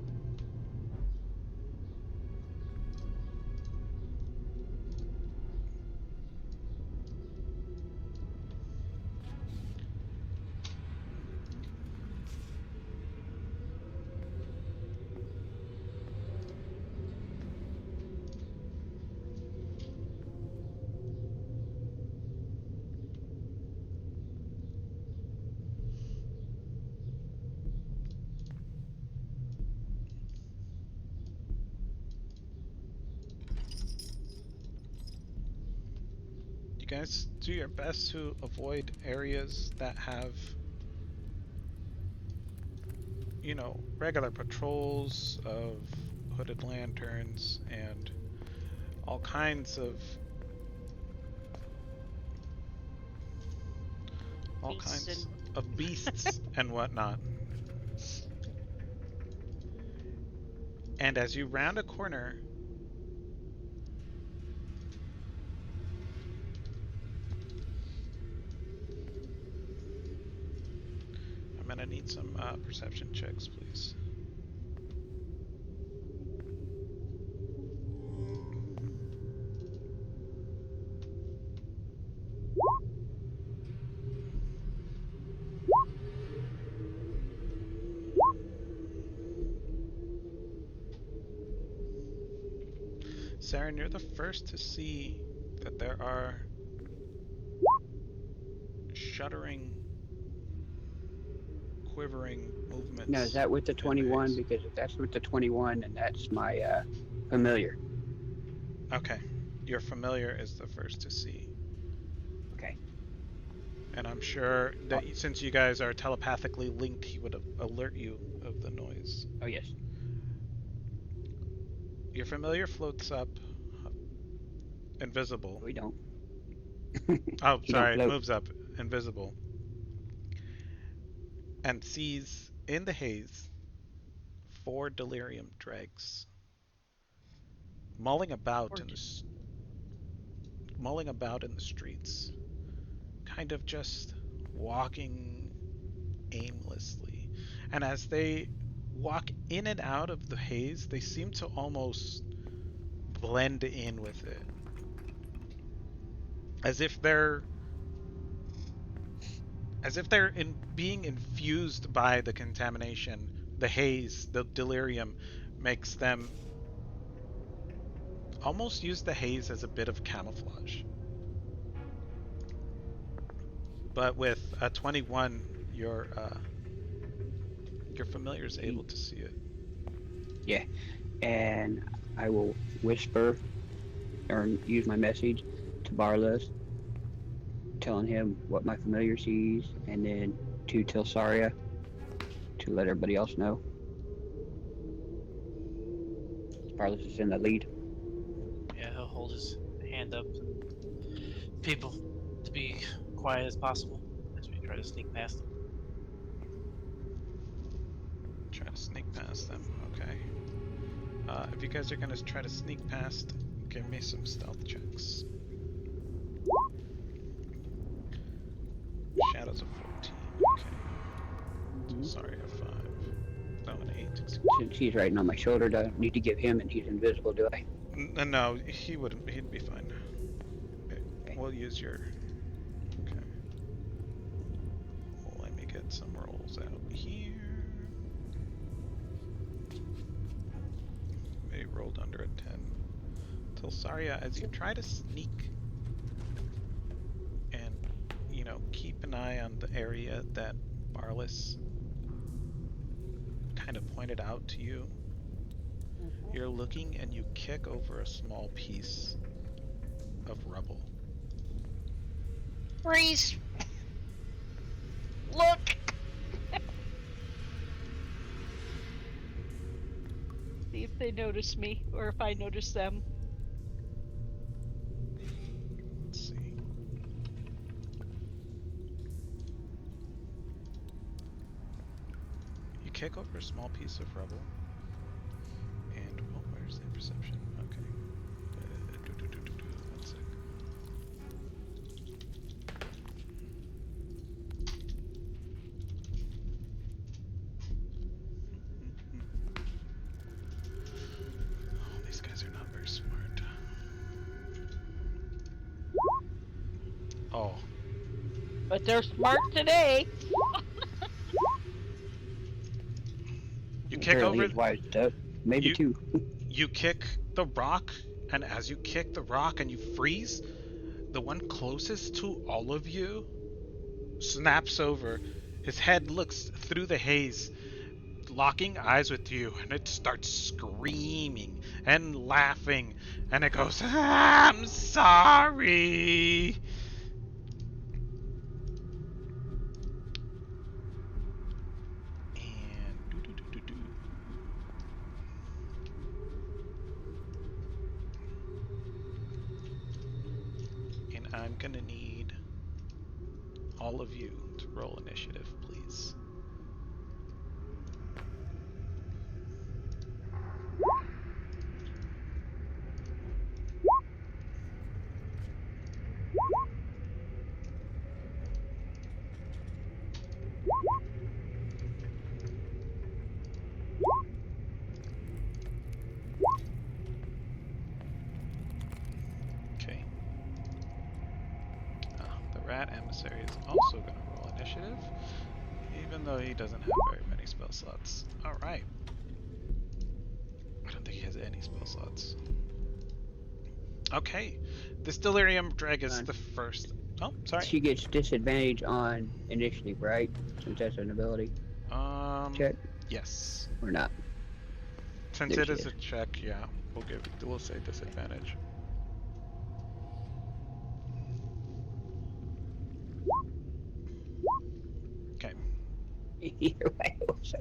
You guys do your best to avoid areas that have, you know, regular patrols of hooded lanterns and all kinds of Beasts and beasts and whatnot. And as you round a corner, I'm gonna need some perception checks, please. Saren, you're the first to see that there are shuddering, quivering Now, is movements that with the in the 21? haze. Because if that's with the 21, then that's my familiar. Okay, your familiar is the first to see. Okay. And I'm sure Oh, that since you guys are telepathically linked, he would alert you of the noise. oh yes. Your familiar floats up, invisible. We don't. Oh, He don't sorry, float. moves up, invisible, and sees in the haze 4 delirium dregs mulling about or in the mulling about in the streets, kind of just walking aimlessly. And as they walk in and out of the haze, they seem to almost blend in with it, as if they're being infused by the contamination. The haze, the delirium, makes them almost use the haze as a bit of camouflage. But with a 21, your familiar is able He, to see it. yeah. And I will whisper or use my message to Barlos, telling him what my familiar sees, and then to Tilsaria to let everybody else know. Barlos is in the lead. Yeah, he'll hold his hand up and people to be quiet as possible as we try to sneak past them. Try to sneak past them. Okay. If you guys are gonna try to sneak past, give me some stealth checks. Shadows of 14. Okay. Mm-hmm. Sorry, a 5. No, an 8. Since he's riding on my shoulder, do I need to give him and he's invisible, do I? No, he wouldn't. He'd be fine. Okay. We'll use your. Okay. Well, let me get some rolls out here. They rolled under a 10. Tilsaria, as you try to sneak and, keep an eye on the area that Barlis kind of pointed out to you, you're looking and you kick over a small piece of rubble. freeze. Look. See if they notice me or if I notice them. Let's see. You kick over a small piece of rubble, and where's the perception? Okay. But they're smart today. You kick Apparently over. he's wise up. Maybe You two. you kick the rock, and as you kick the rock and you freeze, the one closest to all of you snaps over. His head looks through the haze, locking eyes with you, and it starts screaming and laughing, and it goes, "I'm sorry." And and I'm gonna need all of you to roll initiative, please. Okay. The rat emissary is also gonna roll initiative, even though he doesn't have very many spell slots. All right. I don't think he has any spell slots. Okay. This delirium dreg is Fine. the first. Oh, sorry. She gets disadvantage on initiative, right? Since that's an ability Um, check yes. or not. Since There it she is is. a check, yeah, we'll say disadvantage. Okay. Either way, it was so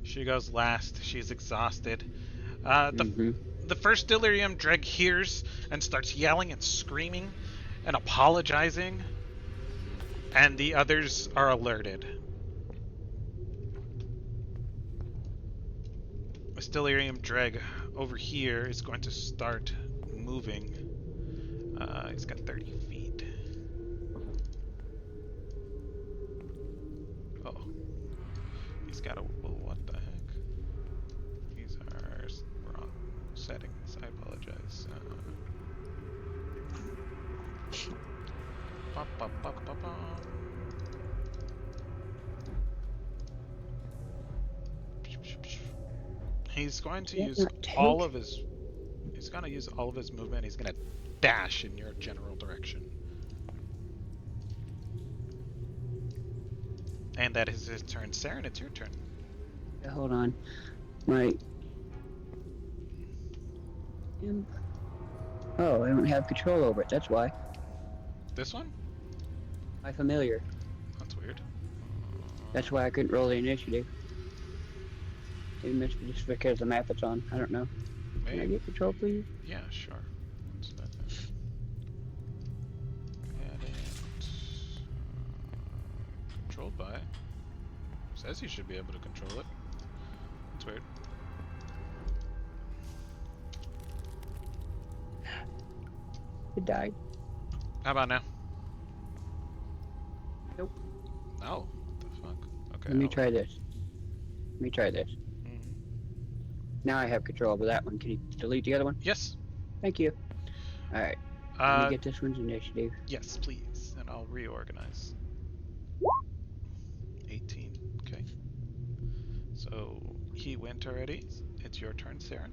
She goes last. She's exhausted. The Mm-hmm. the first delirium dreg hears and starts yelling and screaming and apologizing, and the others are alerted. This delirium dreg over here is going to start moving. He's got 30 feet. Oh, he's got a. Well, what the heck? These are wrong settings. I apologize. Ba, ba, ba, ba, ba. He's going to That use not all take? of his. He's going to use all of his movement. He's going to dash in your general direction. And that is his turn. Saren, it's your turn. Hold on. My imp. Oh, I don't have control over it. That's why. This one? My familiar. That's weird. That's why I couldn't roll the initiative. It must be just because the map it's on. I don't know. Can I Maybe. get control, please? Yeah, sure. What's that? Edit. Controlled by. Says you should be able to control it. That's weird. It died. How about now? Nope. No. What the fuck? Okay. Let me try this. Let me try this. Mhm. Now I have control over that one. Can you delete the other one? Yes. Thank you. Alright. Let me Uh, get this one's initiative. yes, please. And I'll reorganize. 18. Okay. So he went already. It's your turn, Saren.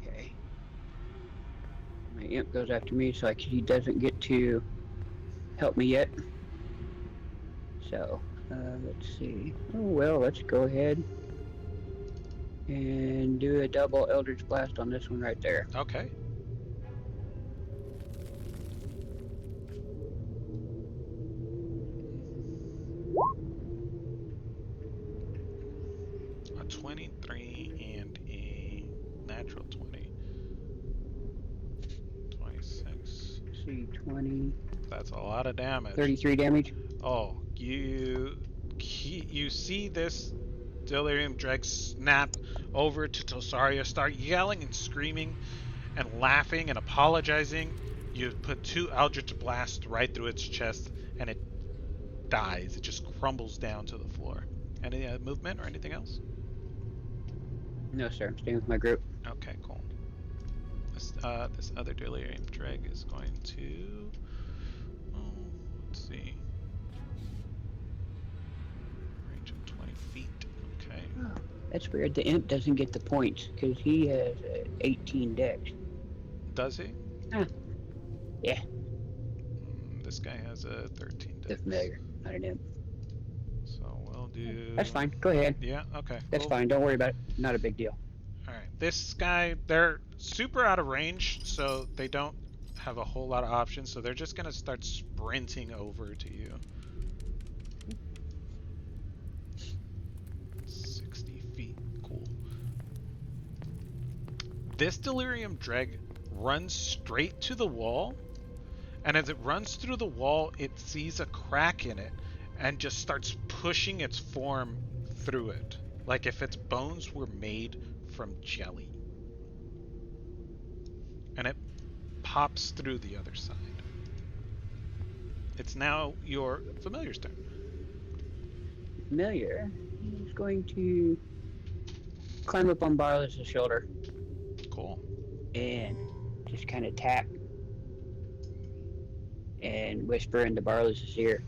Okay. My imp goes after me, so he doesn't get to help me yet. So, let's see. Oh, well, let's go ahead and do a double Eldritch Blast on this one right there. Okay. A 23 and a natural 20. 26. Let's see, 20, That's a lot of damage. 33 damage. Oh, you see this delirium dreg snap over to Tosaria, start yelling and screaming and laughing and apologizing. You put two Eldritch Blasts right through its chest, and it dies. It just crumbles down to the floor. Any movement or anything else? No, sir. I'm staying with my group. Okay, cool. This other delirium dreg is going to. Oh, Let's see. Range of 20 feet. Okay. Oh, that's weird. The imp doesn't get the points because he has 18 dex. Does he? Huh. Yeah, This guy has a 13 the dex. familiar, not an imp. So we'll do. That's fine. Go ahead. Yeah. Okay. That's Cool. fine. Don't worry about it. Not a big deal. All right. This guy, they're super out of range, so they don't have a whole lot of options. So they're just gonna start sprinting over to you. 60 feet. Cool. This delirium dreg runs straight to the wall, and as it runs through the wall, it sees a crack in it and just starts pushing its form through it, like if its bones were made from jelly. And it pops through the other side. It's now your familiar's turn. Familiar is going to climb up on Barlow's shoulder Cool. and just kind of tap and whisper into Barlow's ear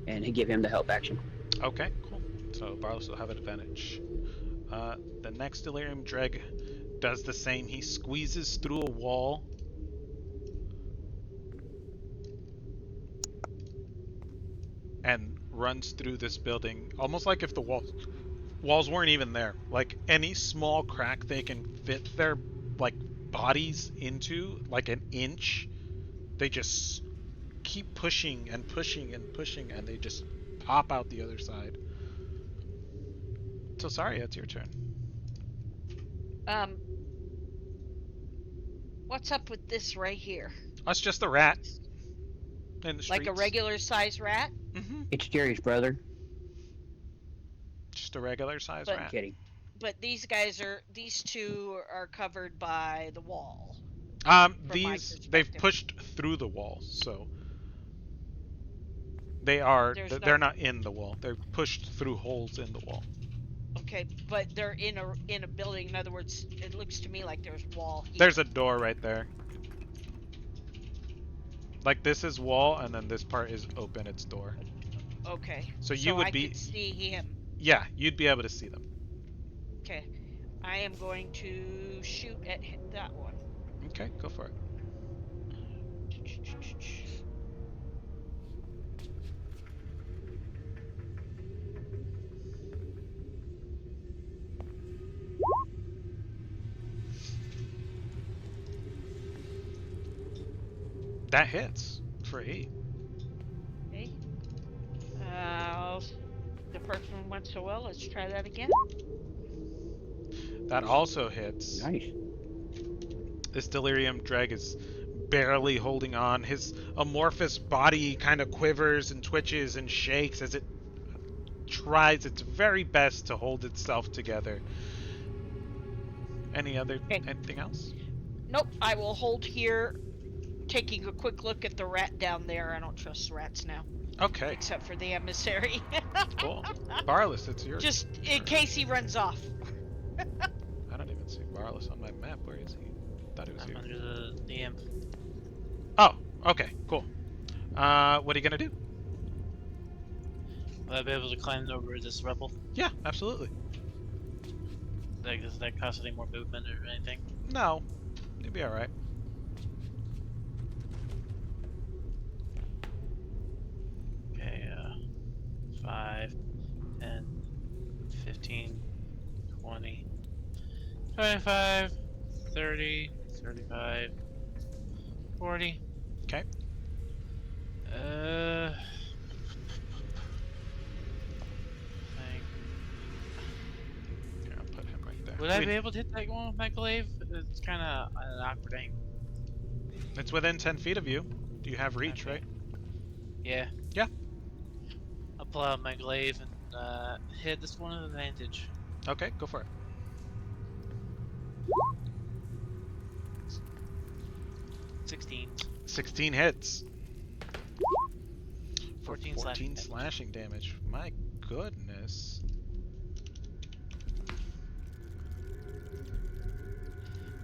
and give him the help action. Okay, cool. So Barlos will have an advantage. The next delirium dreg does the same. He squeezes through a wall. And runs through this building, almost like if the walls weren't even there. Like any small crack they can fit their like bodies into, like an inch, they just keep pushing and pushing and pushing, and they just pop out the other side. So sorry, it's your turn. Um, what's up with this right here? That's just a rat in the streets. Like a regular size rat? Mm-hmm. It's Jerry's brother. Just a regular size But- rat. Kidding. But these two are covered by the wall. These they've pushed through the walls, so they're not in the wall. They're pushed through holes in the wall. Okay, but they're in a building. In other words, it looks to me like there's wall here. There's a door right there. Like this is wall, and then this part is open. It's door. Okay. So you would I be. could see him. Yeah, you'd be able to see them. Okay. I am going to shoot at that one. Okay, go for it. That hits for 8. Okay. The first one went so well. Let's try that again. That also hits. Nice. This delirium dreg is barely holding on. His amorphous body kind of quivers and twitches and shakes as it tries its very best to hold itself together. Anything else? Nope. I will hold here, taking a quick look at the rat down there. I don't trust rats now. Okay. Except for the emissary. Cool. Barless, it's your Just in case he runs off. I don't even see Barless on my map. Where is he? Thought he was I'm here. under the imp. Oh, okay, cool. What are you gonna do? Will I be able to climb over this rebel? Yeah, absolutely. Like, does that cost any more movement or anything? No, you'll be all right. Okay, 5, 10, 15, 20, 25, 30, 35, 40. Okay. Thing. Here, I'll put him right there. Would I be able to hit that one with my glaive? It's kind of an awkward angle. It's within 10 feet of you. Do you have reach, Okay. right? Yeah. Yeah. I'll pull out my glaive and hit this one with advantage. Okay, go for it. 16. 16 hits. For 14 14 slashing slashing damage. My goodness.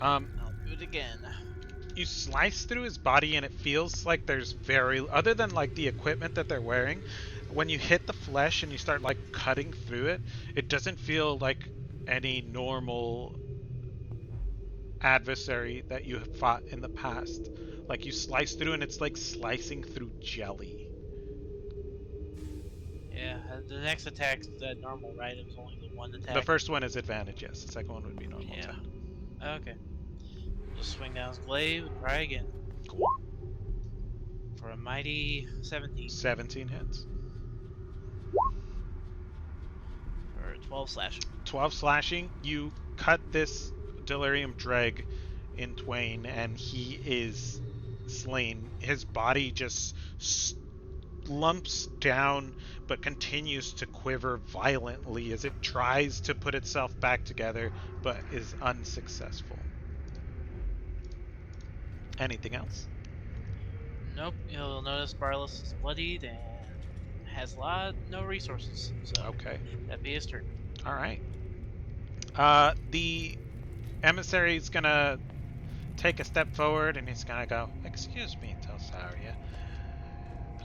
I'll do it again. You slice through his body and it feels like there's very, other than like the equipment that they're wearing, when you hit the flesh and you start like cutting through it, it doesn't feel like any normal adversary that you have fought in the past. Like you slice through and it's like slicing through jelly. Yeah, the next attack's normal, right? It was only the one The attack. first one is advantage, yes. The second one would be normal Yeah. attack. Okay. Just swing down his glaive and try again. Cool. For a mighty 17. 17 hits. For 12 slashing. 12 slashing. You cut this delirium dreg in twain and he is slain. His body just slumps down but continues to quiver violently as it tries to put itself back together but is unsuccessful. Anything else? Nope. You'll notice Barlos is bloodied and has no resources. So Okay. that'd be his turn. All right. The emissary is gonna take a step forward and he's gonna go, "Excuse me, Telsaria.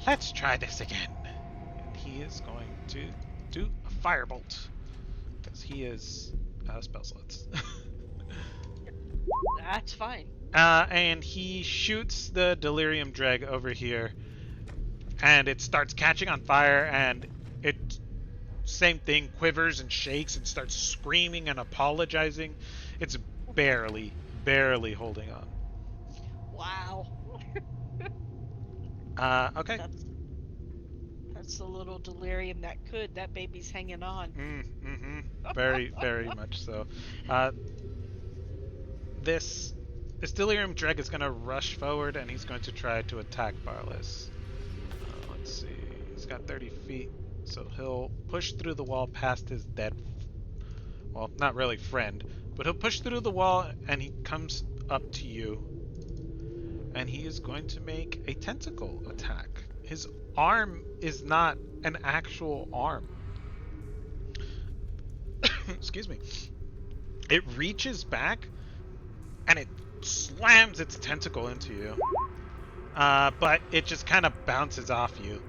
Let's try this again." And he is going to do a firebolt because he is out of spell slots. That's fine. And he shoots the delirium dreg over here, and it starts catching on fire, and it same thing, quivers and shakes and starts screaming and apologizing. It's barely holding on. Wow. Okay. That's the little delirium that could. That baby's hanging on. Mm-hmm. Very much so. This delirium dreg is going to rush forward and he's going to try to attack Barlis. Let's see. He's got 30 feet, so he'll push through the wall past his dead, well, not really friend, but he'll push through the wall and he comes up to you. And he is going to make a tentacle attack. His arm is not an actual arm. Excuse me. It reaches back and it slams its tentacle into you. But it just kind of bounces off you.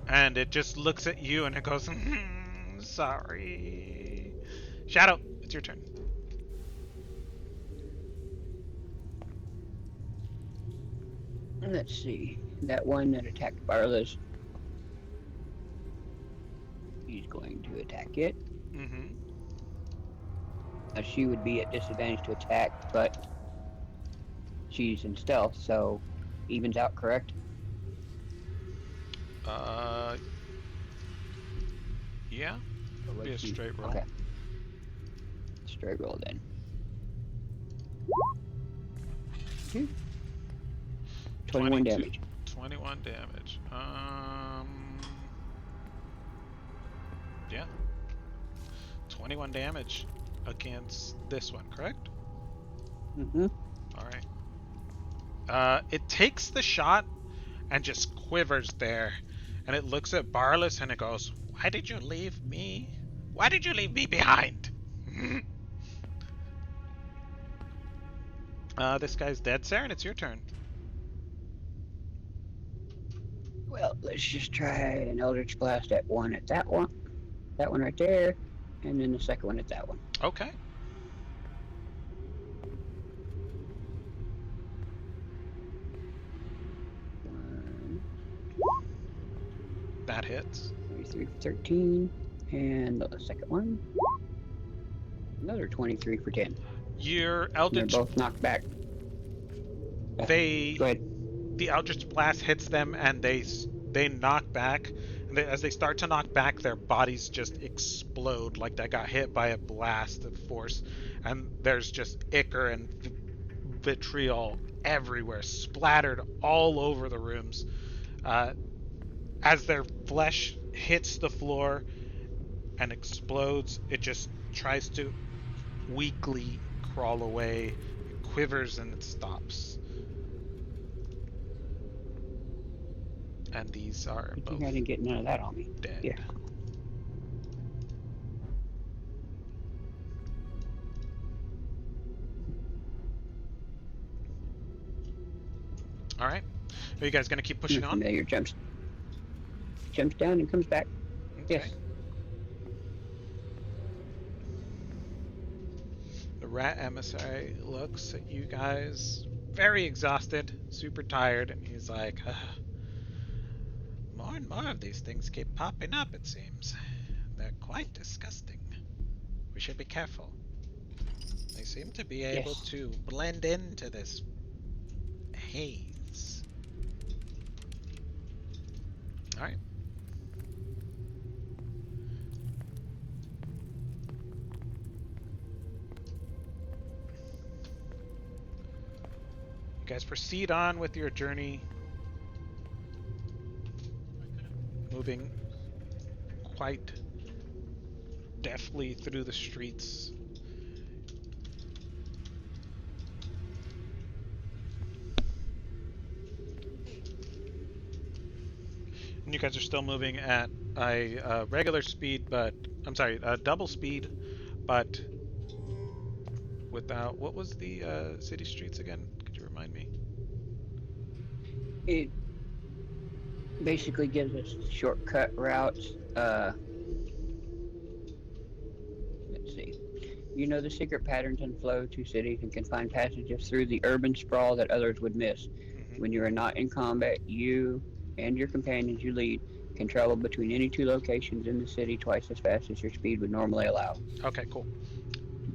And it just looks at you and it goes, sorry. Shadow, it's your turn. Let's see. That one that attacked Barlas. He's going to attack it. Mm-hmm. She would be at disadvantage to attack, but she's in stealth, so evens out, correct? Yeah. Or Be a was she- straight roll. Okay. Straight roll then. 21 22. damage. 21 damage. Yeah. 21 damage against this one, correct? Mm-hmm. All right. It takes the shot and just quivers there, and it looks at Barlis and it goes, "Why did you leave me? Why did you leave me behind?" This guy's dead, Saren. It's your turn. Well, let's just try an Eldritch Blast at that one right there, and then the second one at that one. Okay. That hits. 23 for 13, and the second one, another 23 for 10. Your And they're Eldritch, both knocked back. they, Go ahead. the Eldritch Blast hits them and they knock back. And as they start to knock back, their bodies just explode like they got hit by a blast of force. And there's just ichor and vitriol everywhere, splattered all over the rooms. As their flesh hits the floor and explodes, it just tries to weakly crawl away. It quivers and it stops. And these are Good both thing I didn't get none of that on me. dead. Yeah. All right. Are you guys gonna keep The pushing on? familiar jumps down and comes back. Okay. Yes. The rat emissary looks at you guys, very exhausted, super tired, and he's like, more and more of these things keep popping up, it seems. They're quite disgusting. We should be careful. They seem to be able Yes. to blend into this haze. Alright. You guys proceed on with your journey, moving quite deftly through the streets. And you guys are still moving at a regular speed, but I'm sorry, double speed, but without. What was the city streets again? Could you remind me? It basically gives us shortcut routes. Let's see. You know the secret patterns and flow to cities and can find passages through the urban sprawl that others would miss. Hmm. When you are not in combat, you and your companions you lead can travel between any two locations in the city twice as fast as your speed would normally allow. Okay, cool.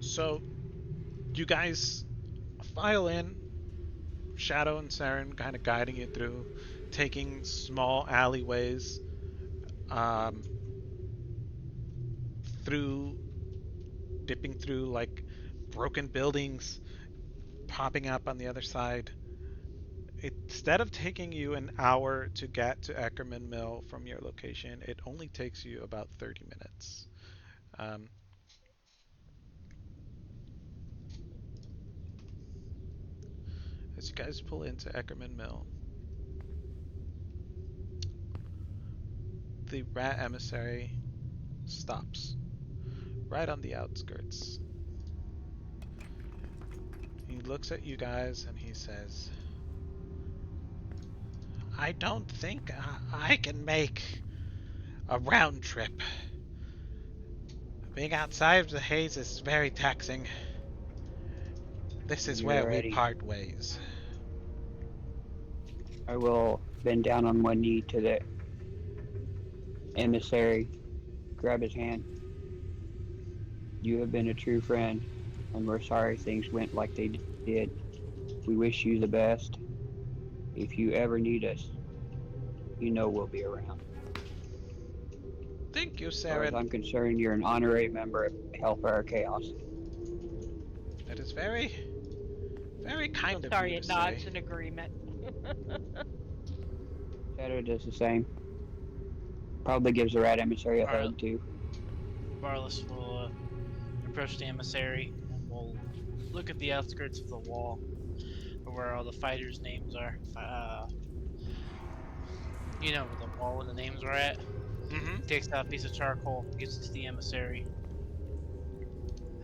So you guys file in, Shadow and Saren kind of guiding you through, taking small alleyways, um, through, dipping through like broken buildings, popping up on the other side. Instead of taking you an hour to get to Eckerman Mill from your location, it only takes you about 30 minutes. Um, as you guys pull into Eckerman Mill, the rat emissary stops right on the outskirts. He looks at you guys and he says, I don't think I can make a round trip. Being outside of the haze is very taxing. This When is you're where we ready, part ways. I will bend down on one knee to the emissary, grab his hand. You have been a true friend, and we're sorry things went like they did. We wish you the best. If you ever need us, you know we'll be around. Thank you, As far as Saren. I'm concerned, you're an honorary member of Hellfire Chaos. That is very, very kind of you Sorry, to it say. nods in agreement. Shadow does the same. Probably gives the rat emissary a Bar- hug too. Barless will approach the emissary and will look at the outskirts of the wall where all the fighters' names are. You know where the wall where the names are at. Mm-hmm. He takes out a piece of charcoal, gives it to the emissary.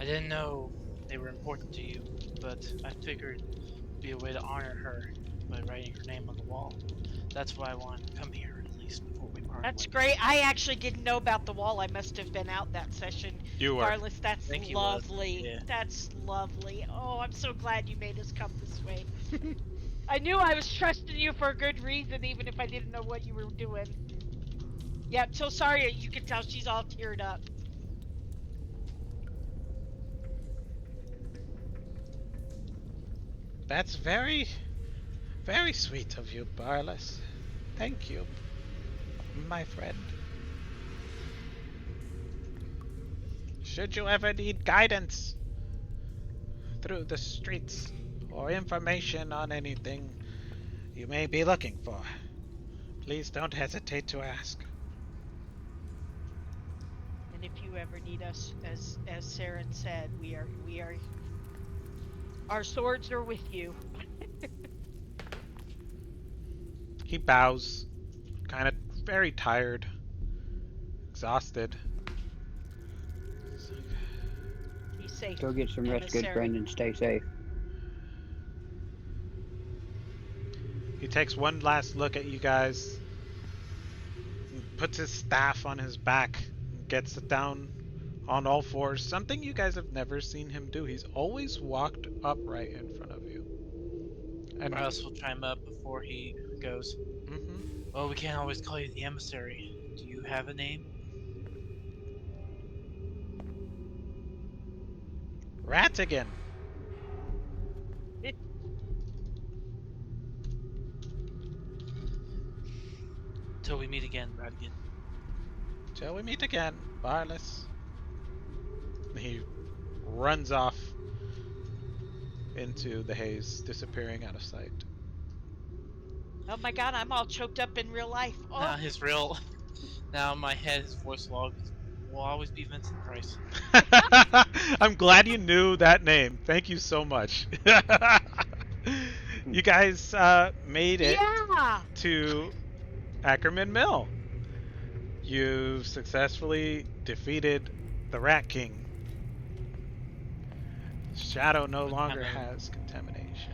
I didn't know they were important to you, but I figured it'd be a way to honor her by writing her name on the wall. That's why I wanted to come here at least before we part That's ways. great. I actually didn't know about the wall. I must have been out that session. You were. Barless, I that's think he was. lovely. Yeah. That's lovely. Oh, I'm so glad you made us come this way. I knew I was trusting you for a good reason, even if I didn't know what you were doing. Yeah, I'm so sorry. You can tell she's all teared up. That's very, very sweet of you, Barless. Thank you, my friend. Should you ever need guidance through the streets or information on anything you may be looking for, please don't hesitate to ask. And if you ever need us, as Saren said, we are our swords are with you. He bows, kind of very tired, exhausted. Be safe, Go get some rest, good emissary. friend, and stay safe. takes one last look at you guys, puts his staff on his back, and gets down on all fours. Something you guys have never seen him do. He's always walked upright in front of you. And Brass will chime up before he goes. mm-hmm. Well, we can't always call you the emissary. Do you have a name? Ratigan. Till we meet again, Radigan. Till we meet again, Barless. He runs off into the haze, disappearing out of sight. Oh my god, I'm all choked up in real life. Oh. Now his real. Now in my head, his voice will always be Vincent Price. I'm glad you knew that name. Thank you so much. You guys made it Yeah. to Ackerman Mill. You've successfully defeated the Rat King. Shadow no longer has contamination.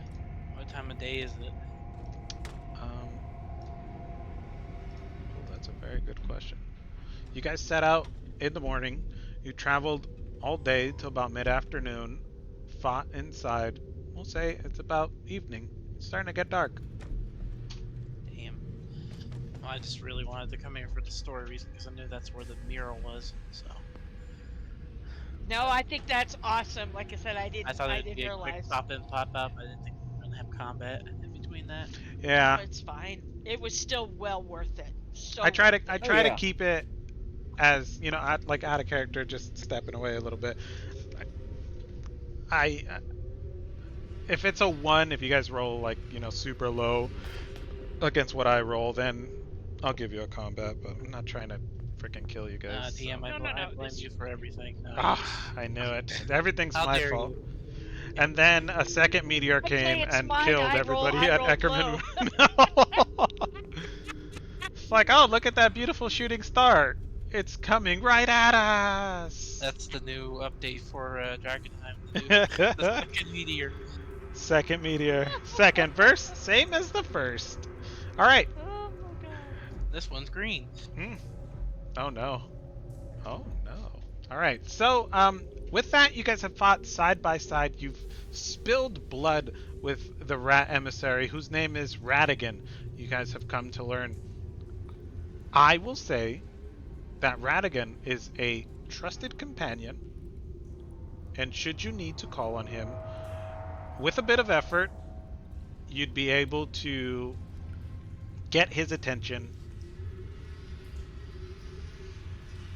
What time of day is it? Well, that's a very good question. You guys set out in the morning. You traveled all day till about mid-afternoon. Fought inside. We'll say it's about evening. It's starting to get dark. Damn. Well, I just really wanted to come here for the story reason because I knew that's where the mural was. So No, I think that's awesome. Like I said, I I thought it'd didn't be a quick realize. pop in, pop out. I didn't think we were gonna have combat in between that. Yeah. No, it's fine. It was still well worth it. So I try worth to it. try to yeah. keep it as like out of character, just stepping away a little bit. I if it's a 1, if you guys roll like super low against what I roll, then I'll give you a combat. But I'm not trying to freaking kill you guys. TM, so. I blame you for everything. No, I knew it. Everything's How my dare fault. you? And then a second meteor I say came it's and mine, killed I everybody I at rolled Eckerman. low. It's like, oh, look at that beautiful shooting star. It's coming right at us. That's the new update for Drakkenheim. The second meteor. Second meteor. Second verse, same as the first. All right. Oh my god. This one's green. Oh no. Oh no. All right. So, with that, you guys have fought side by side. You've spilled blood with the rat emissary, whose name is Ratigan. You guys have come to learn. I will say that Ratigan is a trusted companion, and should you need to call on him, with a bit of effort, you'd be able to get his attention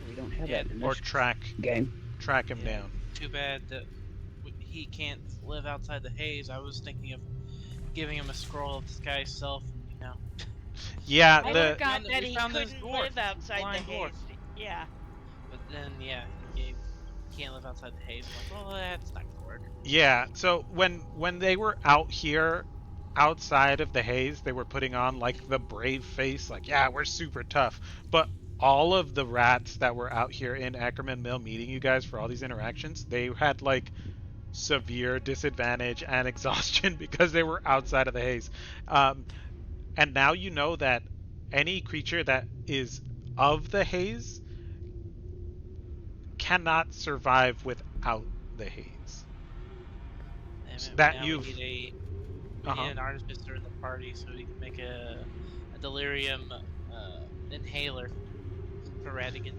We don't have Yeah, that in or this track game. him Yeah. down. Too bad that he can't live outside the haze. I was thinking of giving him a scroll of the sky's self, Yeah, I the forgot we that he found those couldn't dwarfs, live outside the blind haze. dwarfs. Yeah. But then, yeah, he can't live outside the haze. I'm like, well, that's not gonna work. yeah. So when they were out here, outside of the haze, they were putting on like the brave face, like yeah, we're super tough. But all of the rats that were out here in Ackerman Mill meeting you guys for all these interactions, they had like severe disadvantage and exhaustion because they were outside of the haze. And now you know that any creature that is of the haze cannot survive without the haze. And So now that we you've- need Uh-huh. an artificer in the party so we can make a delirium inhaler for Radigan.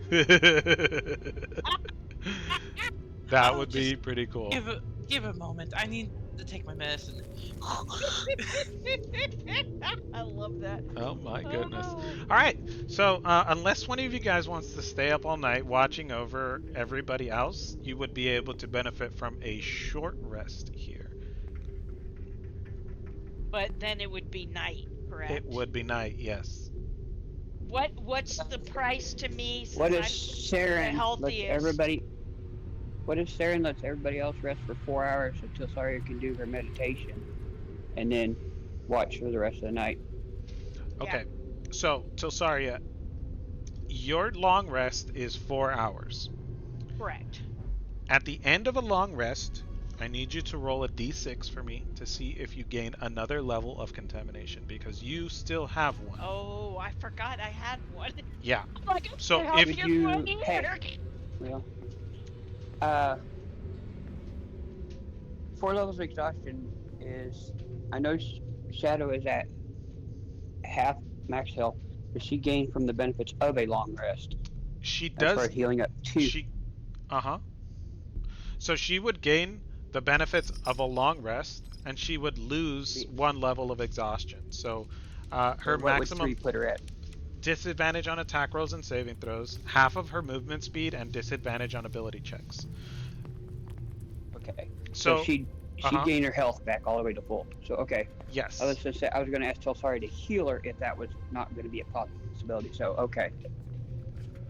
That Oh, would be just pretty cool. Give a moment. I need to take my medicine. I love that. Oh my Oh, goodness. no. All right. So unless one of you guys wants to stay up all night watching over everybody else, you would be able to benefit from a short rest here. But then it would be night, correct? It would be night, yes. What's the price to me? Since What if I'm Saren lets healthiest? everybody? What if Saren lets everybody else rest for 4 hours until Saria can do her meditation, and then watch for the rest of the night? Okay. So, Tilsaria, your long rest is 4 hours. Correct. At the end of a long rest, I need you to roll a d6 for me to see if you gain another level of contamination because you still have one. Oh, I forgot I had one. Yeah. I'm like, So how if Would few do I you? need Hey, here? well, uh, 4 levels of exhaustion is. I know Shadow is at half max health. Does she gain from the benefits of a long rest she as far does, as healing up to? she, uh huh. So she would gain the benefits of a long rest, and she would lose one level of exhaustion. So So her what would 3 maximum put her at? disadvantage on attack rolls and saving throws, half of her movement speed, and disadvantage on ability checks. Okay. So So, she huh. gained her health back all the way to full. So okay. I was Yes. just say I was going to ask Telsari to heal her if that was not going to be a possibility. So okay,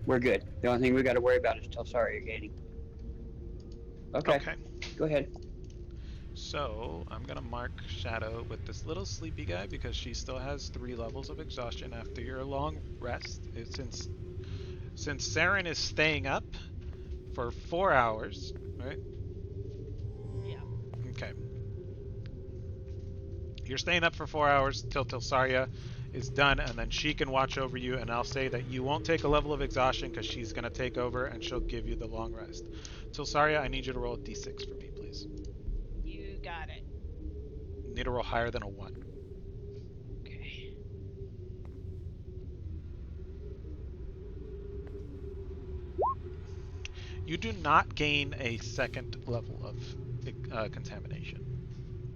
we're good. The only thing we got to worry about is Telsari gaining. Okay, Okay. go ahead. So I'm gonna mark Shadow with this little sleepy guy because she still has 3 levels of exhaustion after your long rest. Since Saren is staying up for 4 hours, right? Yeah. Okay. You're staying up for 4 hours till Tilsaria is done, and then she can watch over you. And I'll say that you won't take a level of exhaustion because she's gonna take over and she'll give you the long rest. Tilsaria, I need you to roll a d6 for me, please. You got it. You need to roll higher than a 1. Okay. You do not gain a second level of contamination.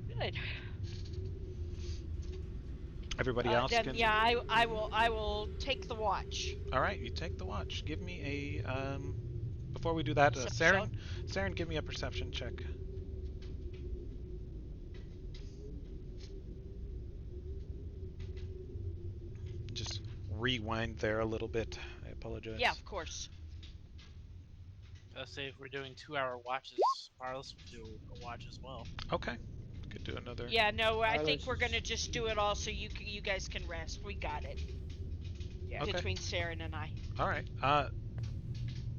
Good. Everybody else Then can. yeah, I will take the watch. All right, you take the watch. Give me a. Before we do that, Perception. Saren, give me a perception check. Just rewind there a little bit. I Yeah, apologize. of course. Let's say if we're doing 2-hour watches, Marlis will do a watch as well. Okay, could do another. Yeah, no, I think Wireless we're gonna is just do it all so you guys can rest. We got it yeah. Okay, between Saren and I. all right.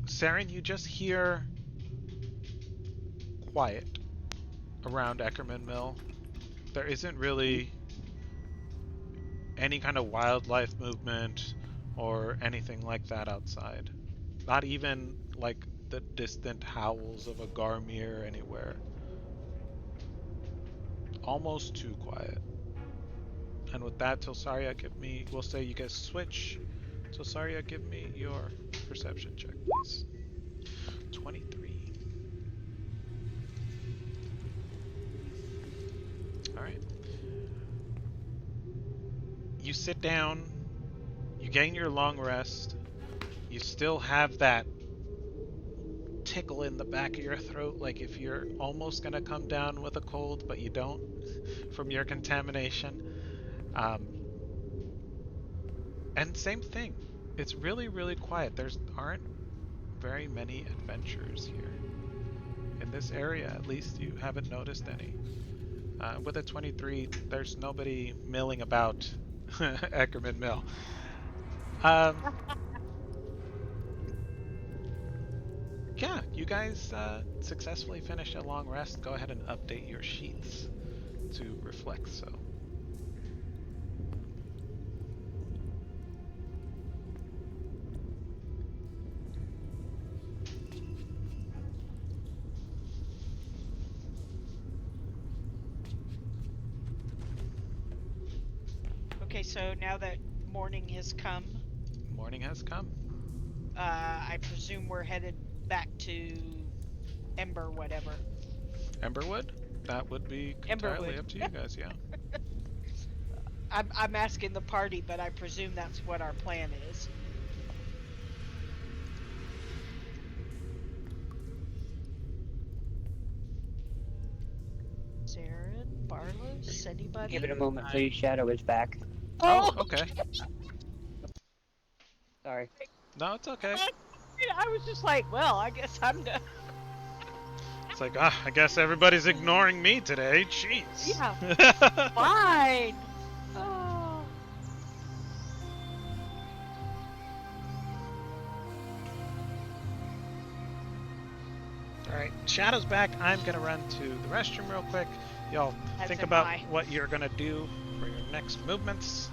Saren, you just hear quiet around Eckerman Mill. There isn't Hmm? really any kind of wildlife movement or anything like that outside. Not even like the distant howls of a Garmir anywhere. Almost too quiet. And with that, Tilsaria, we'll say you guys switch. Tilsaria, give me your perception check, please. 23. All right. You sit down, you gain your long rest, you still have that tickle in the back of your throat, like if you're almost gonna come down with a cold, but you don't from your contamination. Um, and same thing. It's really, really quiet. There's aren't very many adventures here. In this area, at least, you haven't noticed any. With a 23, there's nobody milling about Eckerman Mill. Um, yeah, you guys successfully finished a long rest. Go ahead and update your sheets to reflect so. Okay, so now that morning has come, Morning has come. I presume we're headed back to Ember, whatever. Emberwood? That would be entirely Emberwood. up to you guys, yeah. I'm asking the party, but I presume that's what our plan is. Saren, Barlos, Give it a anybody? moment, please. Shadow is back. Oh, Oh, okay. Sorry. No, it's okay. I was just like, well, I guess I'm done. It's like, I guess everybody's ignoring me today. Jeez. Yeah. Fine. Oh. All right, Shadow's back. I'm gonna run to the restroom real quick. Y'all As think am about I. what you're gonna do for your next movements.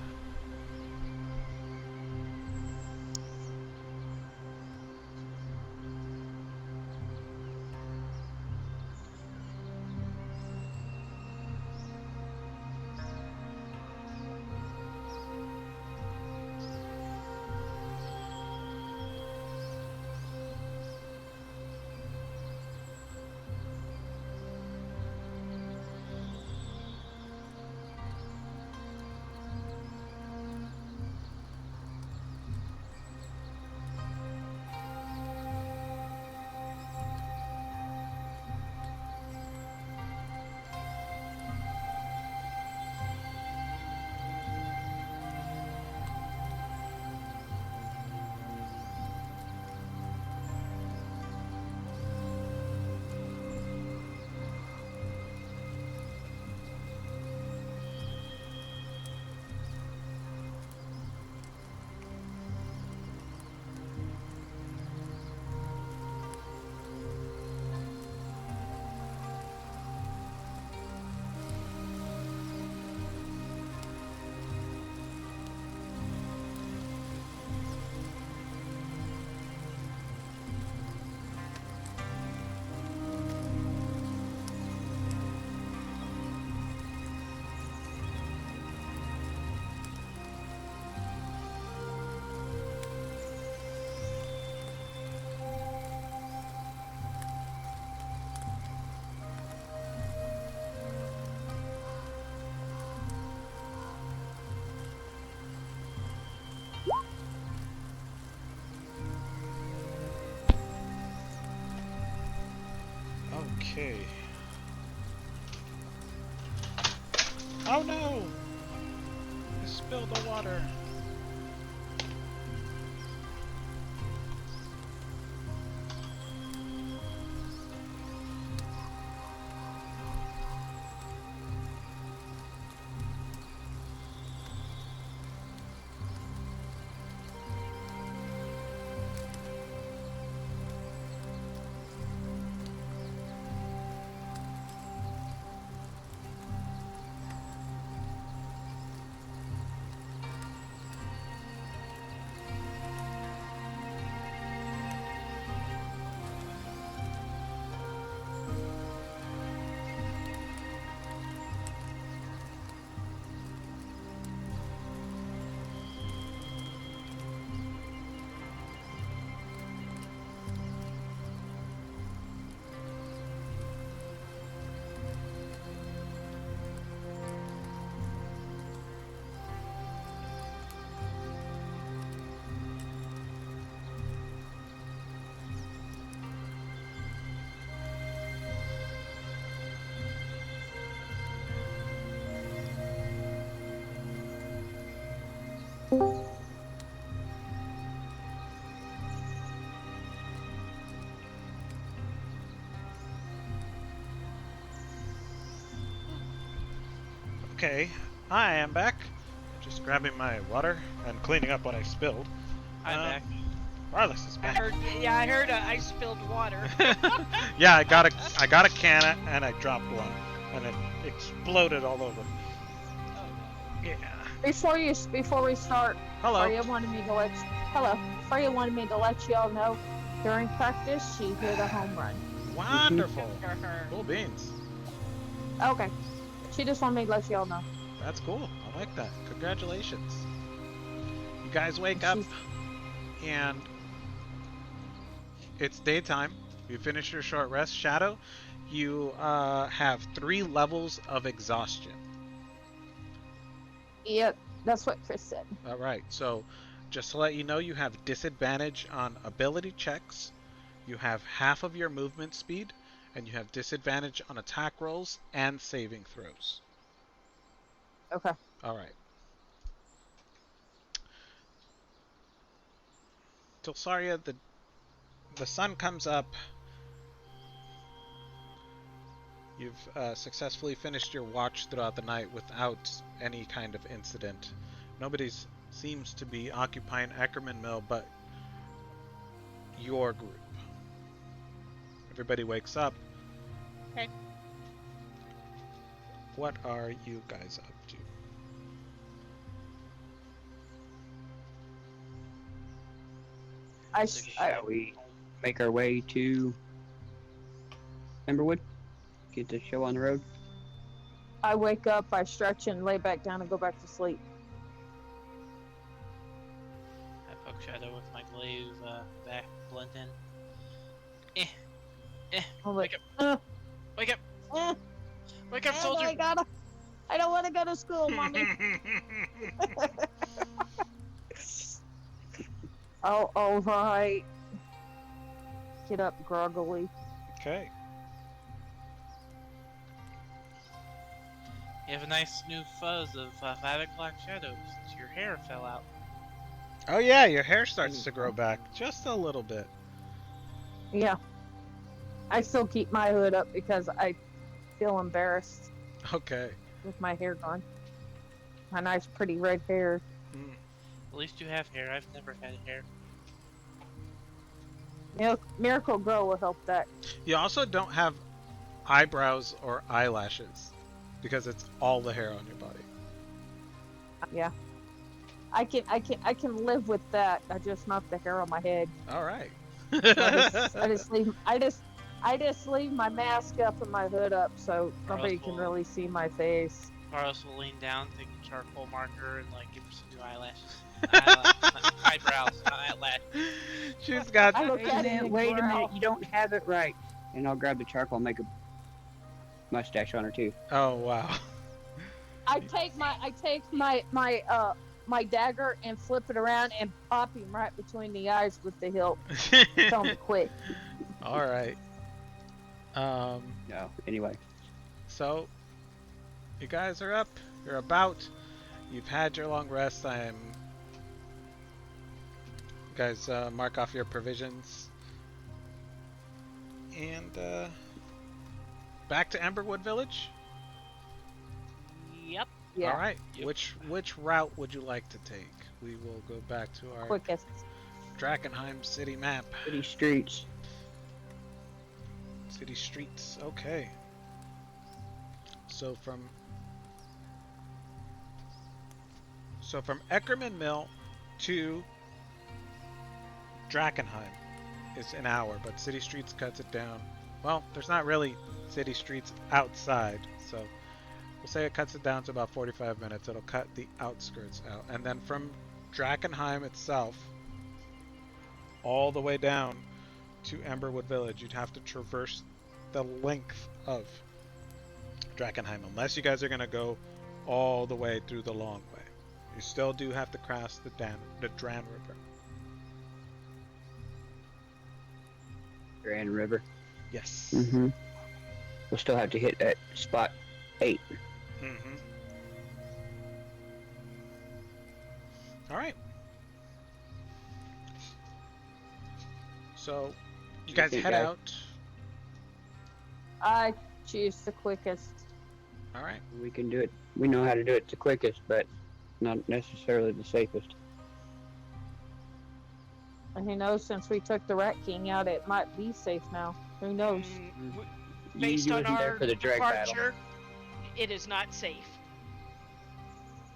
Okay. Oh no! I spilled the water. Okay, I am back. Just grabbing my water and cleaning up what I spilled. I'm back. Marlis is I back. heard. Yeah, I heard. I spilled water. Yeah, I got a can and I dropped one, and it exploded all over. Oh no. Yeah. Before we start, Hello. Freya wanted me to let you all know during practice she hit a home run. Wonderful. Good for her. Cool beans. Okay. She just wanted me to let you all know. That's cool. I like that. Congratulations. You guys wake up She's and it's daytime. You finish your short rest. Shadow, you have 3 levels of exhaustion. Yep, that's what Chris said. All right. So, just to let you know, you have disadvantage on ability checks. You have half of your movement speed, and you have disadvantage on attack rolls and saving throws. Okay. All right. Tilsaria, the sun comes up. You've successfully finished your watch throughout the night without any kind of incident. Nobody seems to be occupying Eckerman Mill but your group. everybody wakes up, Okay. what are you guys up to? I, Take a Shall shit. we make our way to Timberwood? Get the show on the road? I wake up, I stretch and lay back down and go back to sleep. I poke Shadow with my glaive back blend in. I'm Wake like, up! Wake up! eh, Wake up, soldier! I don't want to go to school, mommy. Oh, all right. Get up groggily. Okay. You have a nice new fuzz of 5 o'clock shadows since your hair fell out. Oh yeah, your hair starts to grow back just a little bit. Yeah. I still keep my hood up because I feel embarrassed Okay. with my hair gone. My nice, pretty red hair. Mm. At least you have hair. I've never had hair. Miracle Grow will help that. You also don't have eyebrows or eyelashes because it's all the hair on your body. Yeah. I can live with that. I just not the hair on my head. All right. I just leave my mask up and my hood up so nobody can really see my face. Carlos will lean down, take a charcoal marker, and like give her some new eyelashes. Eyebrows, not eyelashes. She's got. I look at it and Wait a minute, growl. you don't have it right. And I'll grab the charcoal and make a mustache on her too. Oh wow. I take my dagger and flip it around and pop him right between the eyes with the hilt. Tell him to quit. All right. No, anyway. So you guys are up. You're about. You've had your long rest. You guys mark off your provisions. And back to Emberwood Village. Yep. Yeah. All right. Yep. Which route would you like to take? We will go back to our Quickest. Drakkenheim city map. City streets. City streets. Okay. So from Eckerman Mill to Drakkenheim is an hour, but city streets cuts it down. Well, there's not really city streets outside, so we'll say it cuts it down to about 45 minutes. It'll cut the outskirts out. And then from Drakkenheim itself, all the way down to Emberwood Village, you'd have to traverse the length of Drakkenheim, unless you guys are going to go all the way through the long way. You still do have to cross the Dran River. Grand River. Yes. Mm-hmm. We'll still have to hit at spot 8. Mm-hmm. All right. So, you guys think, head guys? out. I choose the quickest. All right. We can do it. We know how to do it the quickest, but not necessarily the safest. And who knows, since we took the Rat King out, it might be safe now. Who knows? Based You on wasn't there our for the drag battle. departure, it is not safe.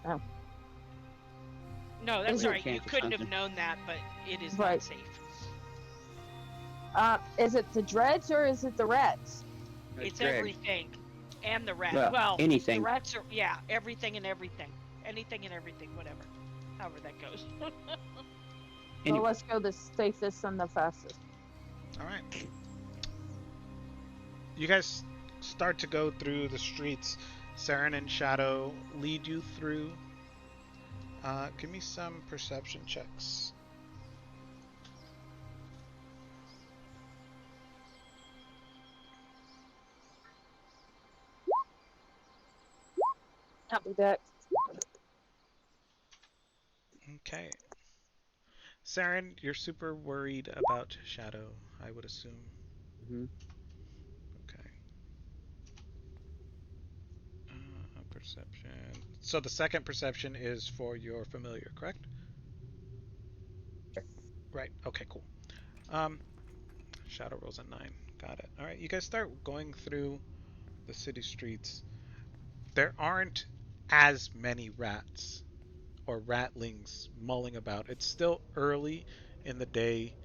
Oh. No, that's Is it- right. You Chance of couldn't have something. known that, but it is Right. not safe. Is it the dreads or is it the rats? It's Drag. everything. And the rat. Well, Well, anything. the rats are, yeah, everything and everything. Anything and everything, whatever. However that goes. So Anyway. let's go the safest and the fastest. All right. You guys start to go through the streets. Saren and Shadow lead you through. Give me some perception checks. I'll do that. Okay. Saren, you're super worried about Shadow, I would assume. Mhm. Okay. Perception. So the second perception is for your familiar, correct? Right. Okay, cool. Shadow rolls a 9. Got it. All right, you guys start going through the city streets. There aren't as many rats or ratlings mulling about. It's still early in the day,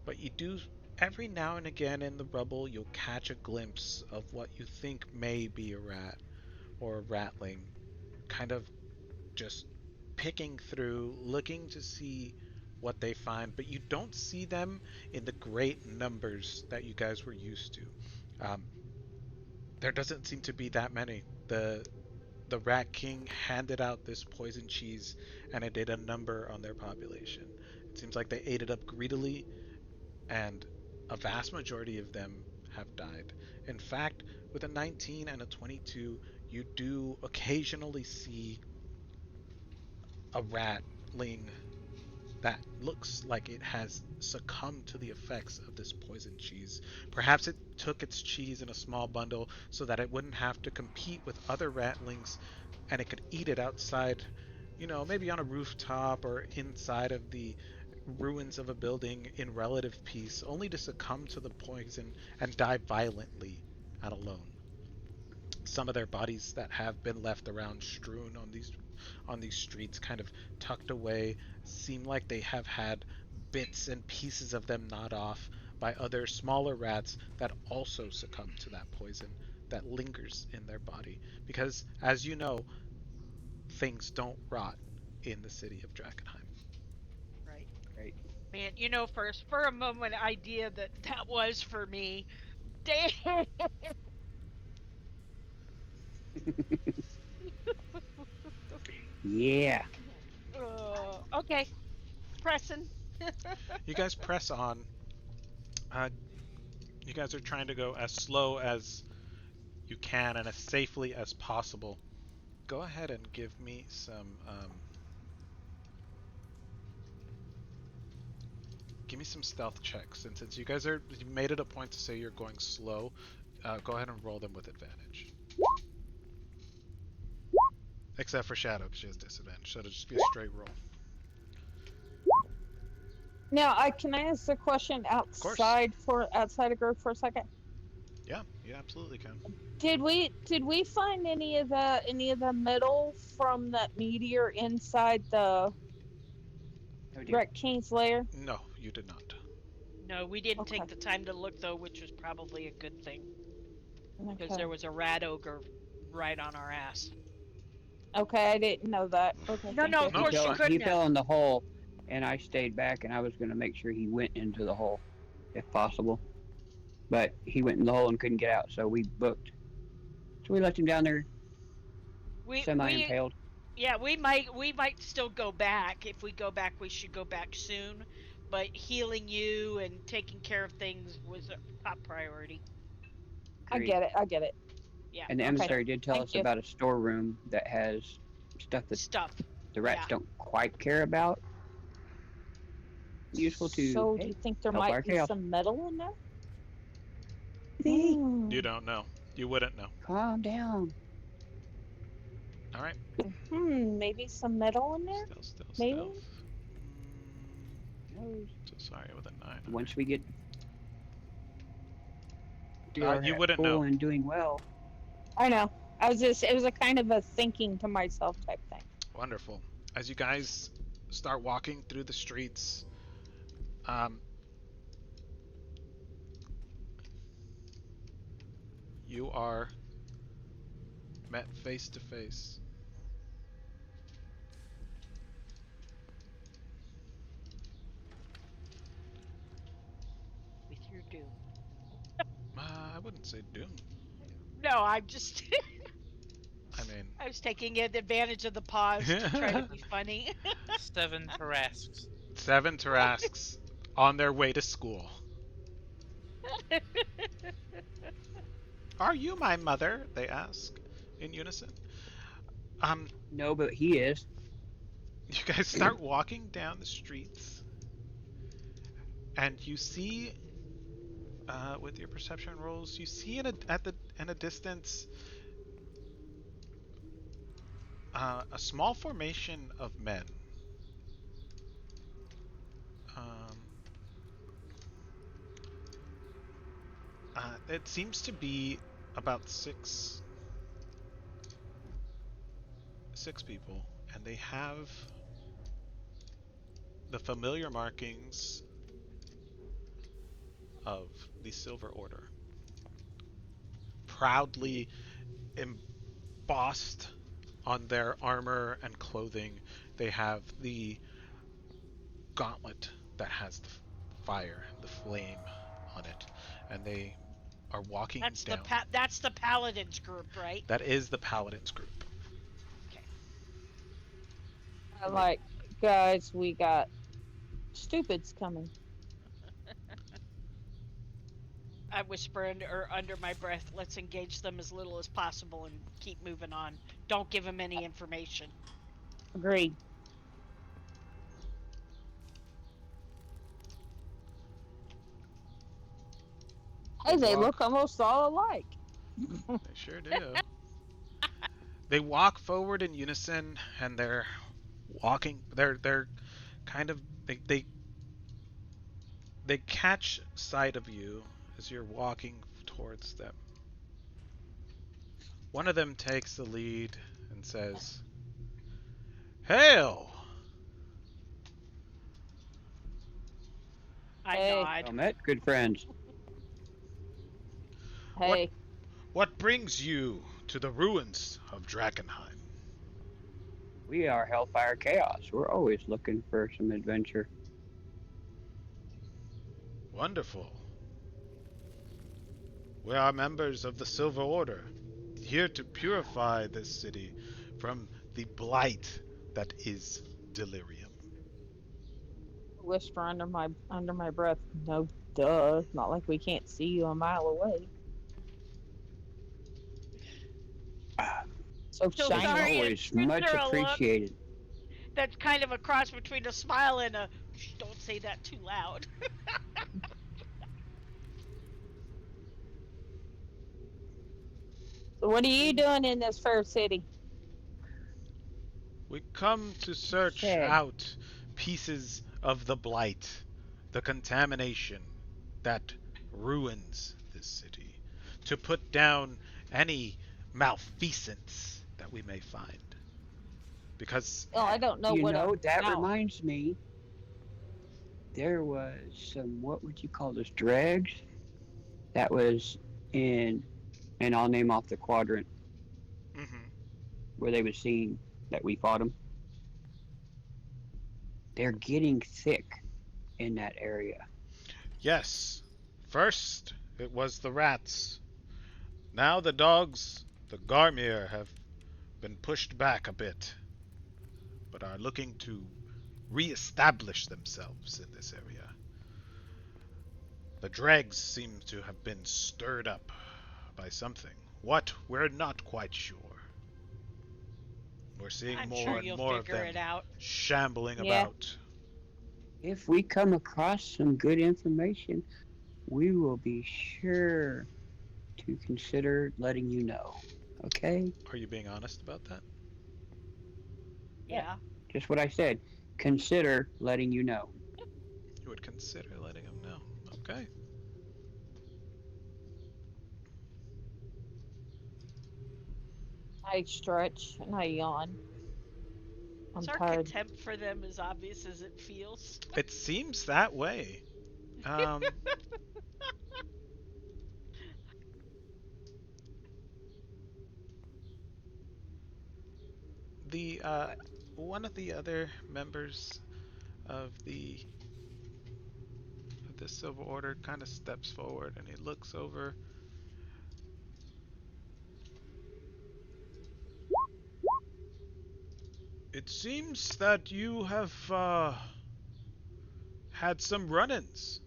but you do every now and again in the rubble you'll catch a glimpse of what you think may be a rat or a ratling, kind of just picking through, looking to see what they find, but you don't see them in the great numbers that you guys were used to. Um, there doesn't seem to be that many. The Rat King handed out this poison cheese and it did a number on their population. It seems like they ate it up greedily, and a vast majority of them have died. In fact, with a 19 and a 22, you do occasionally see a ratling that looks like it has succumbed to the effects of this poison cheese. Perhaps it took its cheese in a small bundle so that it wouldn't have to compete with other ratlings and it could eat it outside, maybe on a rooftop or inside of the ruins of a building in relative peace, only to succumb to the poison and die violently out alone. Some of their bodies that have been left around strewn on these streets, kind of tucked away, seem like they have had bits and pieces of them gnawed off by other smaller rats that also succumb to that poison that lingers in their body. Because, as you know, things don't rot in the city of Drakkenheim. Right. Great. Man, for a spur of moment idea that was for me. Damn. Yeah. Okay, pressing. You guys press on. Uh, you guys are trying to go as slow as you can and as safely as possible. Go ahead and give me some stealth checks. And since you made it a point to say you're going slow, go ahead and roll them with advantage. Except for Shadow, because she has disadvantage. So it'll just be a straight roll. Now, I can I ask a question Of course. outside of group for a second? Yeah, you absolutely can. Did we find any of the metal from that meteor inside the Oh dear. Wreck King's lair? No, you did not. No, we didn't Okay. take the time to look though, which was probably a good thing because Okay. there was a rat ogre right on our ass. Okay, I didn't know that. Okay, No, thank no, you. of No, He it's course you fell. fine. He couldn't have. fell in the hole, and I stayed back, and I was going to make sure he went into the hole, if possible. But he went in the hole and couldn't get out, so we booked. So we left him down there, We semi-impaled. Yeah, we might still go back. If we go back, we should go back soon. But healing you and taking care of things was a top priority. I Agreed. get it. I get it. Yeah. And the Okay, So emissary did tell thank us you. about a storeroom that has stuff that stuff. the Yeah. rats don't quite care about. Useful to, So, do you hey, think there help might our be chaos. some metal in there? Maybe. You Hmm. don't know. You wouldn't know. Calm down. All right. Maybe some metal in there? Stealth, stealth, Maybe? stealth. Who knows? So sorry with a 9. All Once we get we right. are You at wouldn't full know. and doing well. I know. It was a kind of a thinking to myself type thing. Wonderful. As you guys start walking through the streets, um, you are met face to face. With your doom. I wouldn't say doom. No, I'm just I mean, I was taking advantage of the pause to try to be funny. 7 Tarasques. 7 Tarasques on their way to school. Are you my mother? They ask in unison. Um, No, but he is. you guys start walking down the streets, and you see, with your perception rolls, you see in a distance, a small formation of men. Um, It seems to be about six people, and they have the familiar markings of the Silver Order, proudly embossed on their armor and clothing. They have the gauntlet that has the fire, the flame on it, and they are walking down. That's the paladins group, right? That is the Paladins group. Okay. I like, guys, we got stupids coming. I whisper under my breath, let's engage them as little as possible and keep moving on. Don't give them any information. Agreed. They Hey, they walk. look almost all alike. They sure do. They walk forward in unison, and they're walking. They're kind of they catch sight of you as you're walking towards them. One of them takes the lead and says, "Hail!" I Hey, nod. Well met, good friends. What hey, what brings you to the ruins of Drakkenheim? We are Hellfire Chaos. We're always looking for some adventure. Wonderful. We are members of the Silver Order, here to purify this city from the blight that is delirium. whisper under my breath. No, duh. Not like we can't see you a mile away. So So It's shiny. sorry, and always shoots much her a look appreciated. that's kind of a cross between a smile and a shh, don't say that too loud. So what are you doing in this fair city? We come to search Shit. out pieces of the blight, the contamination that ruins this city, to put down any malfeasance that we may find. Because Oh, I don't know You what know, I'm that out. reminds me, there was some, what would you call this, dregs? That was in, and I'll name off the quadrant mhm, where they was seen that we fought them. They're getting thick in that area. yes, first it was the rats. Now the dogs, the Garmir, have been pushed back a bit, but are looking to re-establish themselves in this area. The dregs seem to have been stirred up by something. What? We're not quite sure. We're seeing I'm sure more and you'll more of figure them it out. shambling Yeah. about. If we come across some good information, we will be sure to consider letting you know. Okay? Are you being honest about that? Yeah. Yeah. Just what I said. Consider letting you know. You would consider letting them know. Okay. I stretch and I yawn. Is I'm our tired. contempt for them as obvious as it feels? It seems that way. Um, the one of the other members of the Silver Order kind of steps forward and he looks over. It seems that you have had some run-ins.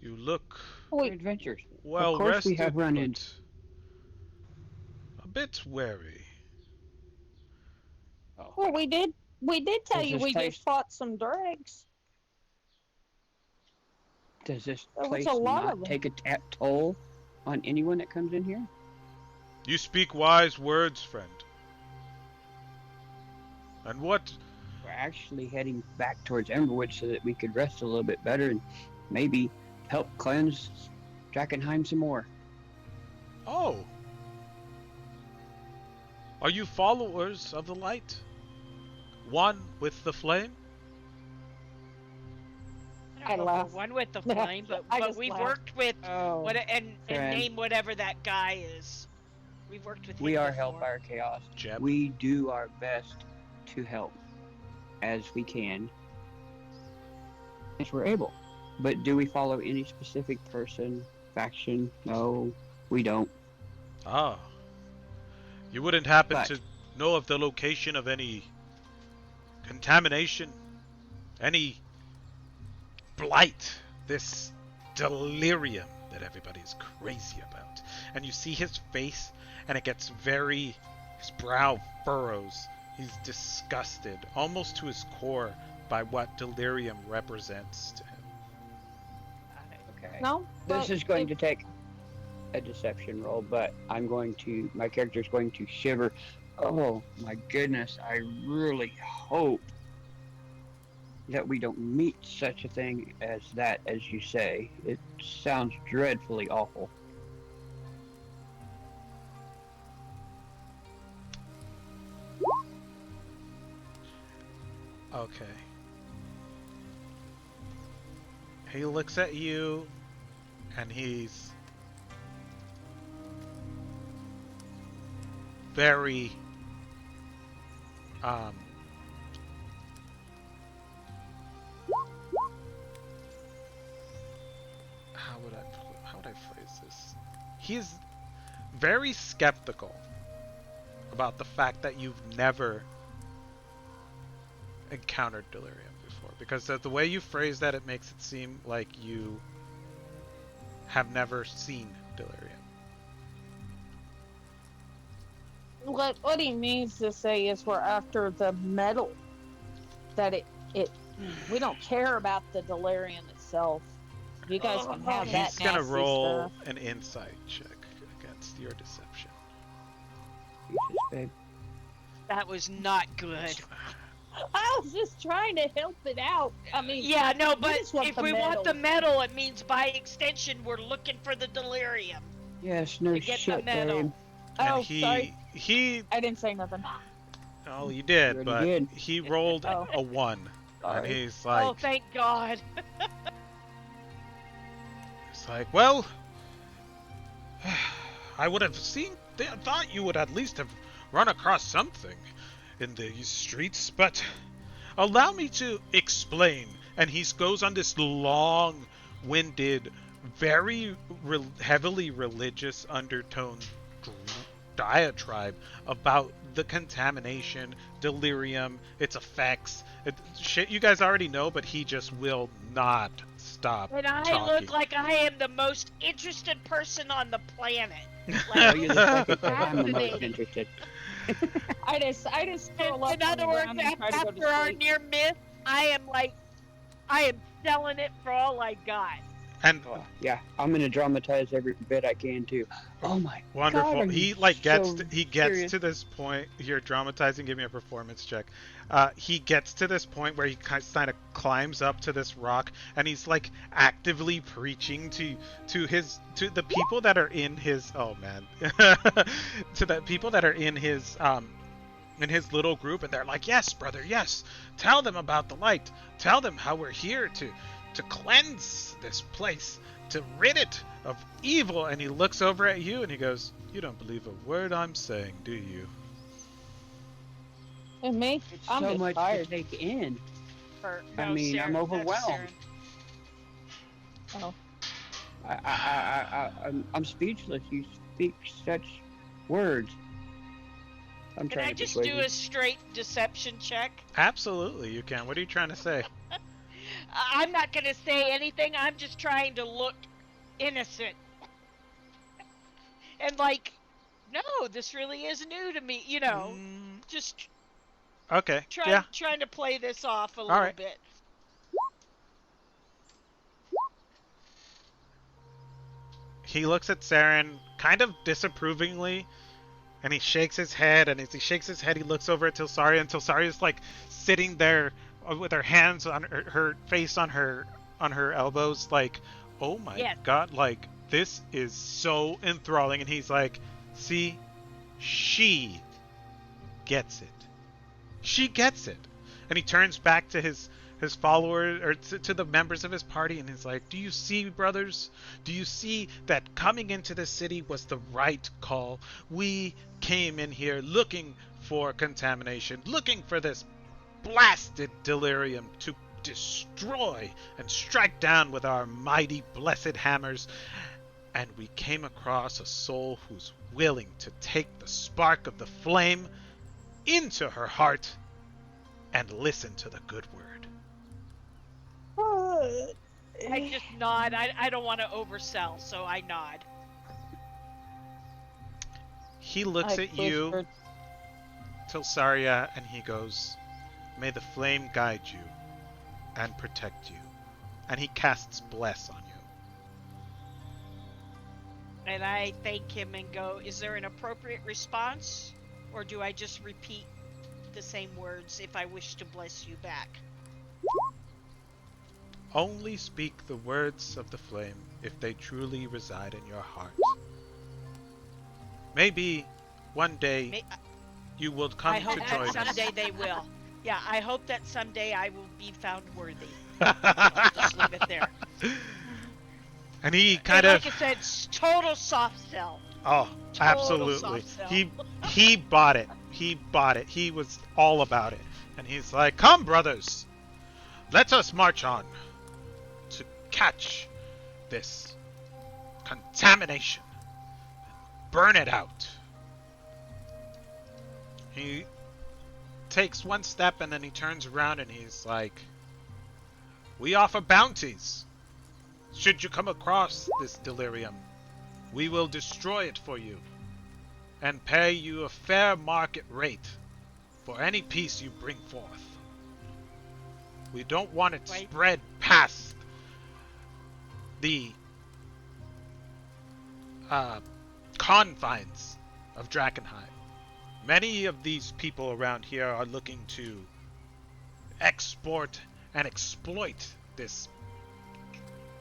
You look For We adventures. Of well course we rested, have run ins. but a bit wary. Oh, well we did tell does you this we just place fought some dregs. does this There was a place lot not of them. take a toll on anyone that comes in here? You speak wise words, friend. And what? We're actually heading back towards Emberwood so that we could rest a little bit better and maybe help cleanse Drakkenheim some more. Oh, are you followers of the light? One with the flame? I I don't know if we're laugh. one with the flame, I but just we've laugh. worked with Oh, what and friend. name whatever that guy is. We've worked with We him are before. Hellfire Chaos. Jeb. We do our best to help as we can, as we're able. But do we follow any specific person, faction? No, we don't. Ah, you wouldn't happen But to know of the location of any contamination, any blight, this delirium that everybody's crazy about. And you see his face, and it gets his brow furrows. He's disgusted, almost to his core, by what delirium represents to him. okay, No, this but is going if, to take a deception roll, but my character's going to shiver. Oh my goodness, I really hope that we don't meet such a thing as that, as you say. It sounds dreadfully awful. Okay. He looks at you, and he's very um how would I phrase this? He's very skeptical about the fact that you've never encountered delirium before, because the way you phrase that, it makes it seem like you have never seen delirium. what he means to say is we're after the metal. That it we don't care about the delirium itself. You guys can have that He's gonna nasty roll stuff. an insight check against your deception. Jesus, babe. That was not good. I was just trying to help it out. I mean, Yeah, no, we but just want if the we want the metal. metal, it means by extension we're looking for the delirium Yes, no to get the shit, metal. babe. And Oh, sorry, he I didn't say nothing. oh, you You did, already but did. he rolled Oh, a 1. And Sorry. he's like, Oh, thank God. well, I would have thought you would at least have run across something in these streets, but allow me to explain. And he goes on this long-winded, very heavily religious undertone diatribe about the contamination, delirium, its effects. Shit you guys already know, but he just will not stop And I talking. look like I am the most interested person on the planet. Oh, you're the second that I'm the most Fascinating. interested. I just curl up In on the other words, ground and try to go after to our sleep. near miss, I am selling it for all I got. And Oh, yeah, I'm gonna dramatize every bit I can too. Oh my wonderful. God, are He you gets so he gets serious? to this point. You're dramatizing. Give me a performance check. He gets to this point where he kind of climbs up to this rock, and he's like actively preaching to the people that are in his to the people that are in his little group, and they're like, yes, brother, yes, tell them about the light, tell them how we're here to cleanse this place, to rid it of evil. And he looks over at you and he goes, you don't believe a word I'm saying, do you? And me, It's I'm so just much tired. to take in. No, I mean, I'm Saren, overwhelmed. that's Saren. Oh, I'm speechless. You speak such words. I'm Can trying I to just persuade do you. a straight deception check? Absolutely, you can. What are you trying to say? I'm not going to say anything. I'm just trying to look innocent. And no, this really is new to me. Just Okay, trying yeah, trying to play this off a all little right. bit. He looks at Saren kind of disapprovingly, and he shakes his head. And as he shakes his head, he looks over at Tilsaria, and Tilsaria is like sitting there with her hands on her face on her elbows, like, oh my Yes. God, like This is so enthralling. And he's like, see, she gets it. She gets it. And he turns back to his followers, or to the members of his party, and he's like, do you see, brothers? Do you see that coming into the city was the right call? We came in here looking for contamination, looking for this blasted delirium to destroy and strike down with our mighty blessed hammers. And we came across a soul who's willing to take the spark of the flame into her heart and listen to the good word. I just nod. I don't want to oversell, so I nod. He looks I at you, whispered, Tilsaria, and he goes, may the flame guide you and protect you. And he casts bless on you. And I thank him and go, is there an appropriate response? Or do I just repeat the same words if I wish to bless you back? Only speak the words of the flame if they truly reside in your heart. Maybe one day May- you will I come hope to that join someday us. they will. Yeah, I hope that someday I will be found worthy. I'll just leave it there. And he And kind like of, I said, total soft sell. oh, Total absolutely. soft sell. He bought it. He bought it. He was all about it. And he's like, come, brothers, let us march on to catch this contamination. Burn it out. He takes one step and then he turns around and he's like, we offer bounties. Should you come across this delirium, we will destroy it for you and pay you a fair market rate for any piece you bring forth. We don't want it Right. spread past the confines of Drakkenheim. Many of these people around here are looking to export and exploit this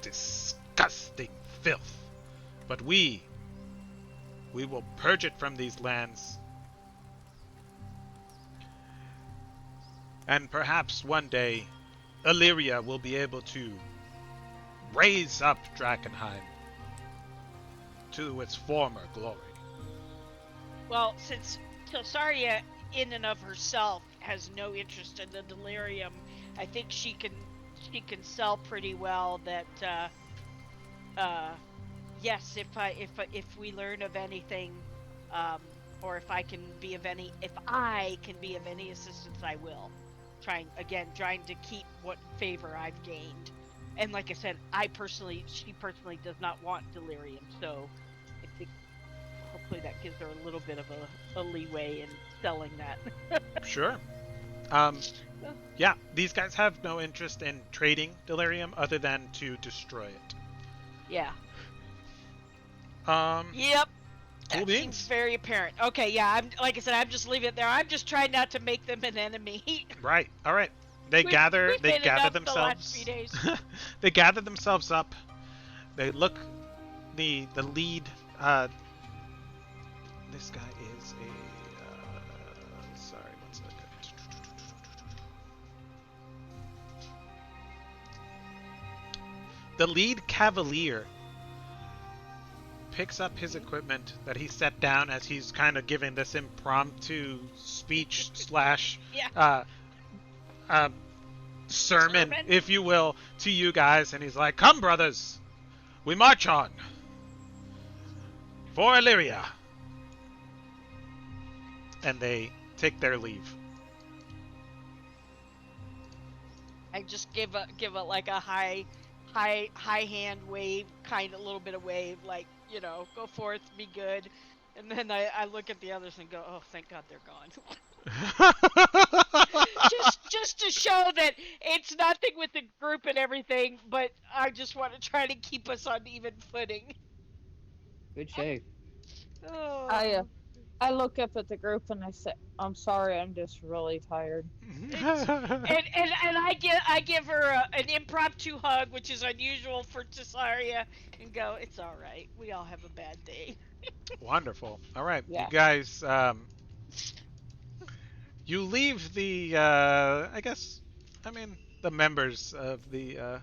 disgusting filth. But we will purge it from these lands. And perhaps one day, Illyria will be able to raise up Drakkenheim to its former glory. Well, since Tilsaria, in and of herself, has no interest in the delirium, I think she can sell pretty well that. Yes, if we learn of anything, um, or if I can be of any assistance, I will. Trying to keep what favor I've gained. And like I said, she personally does not want delirium, so I think hopefully that gives her a little bit of a leeway in selling that. Sure. Yeah, these guys have no interest in trading delirium other than to destroy it. Yeah. Cool Yep. That beans. seems very apparent. Okay, yeah, like I said, I'm just leaving it there. I'm just trying not to make them an enemy. Right. All right. They We've gather been enough the themselves. last few days. They gather themselves up. They look. The lead. This guy is a. Sorry, one second. The lead cavalier picks up his equipment that he set down as he's kind of giving this impromptu speech slash Yeah. sermon, if you will, to you guys, and he's like, come, brothers, we march on for Illyria. And they take their leave. I just give a like a high hand wave, kind of a little bit of wave, like, go forth, be good. And then I look at the others and go, oh, thank God they're gone. just to show that it's nothing with the group and everything, but I just want to try to keep us on even footing. Good shave. Oh. I I look up at the group and I say, "I'm sorry, I'm just really tired." It's and I give her an impromptu hug, which is unusual for Cesaria, and go, "It's all right. We all have a bad day." Wonderful. All right, you Yeah. guys. You leave the. I guess. I mean, the members of the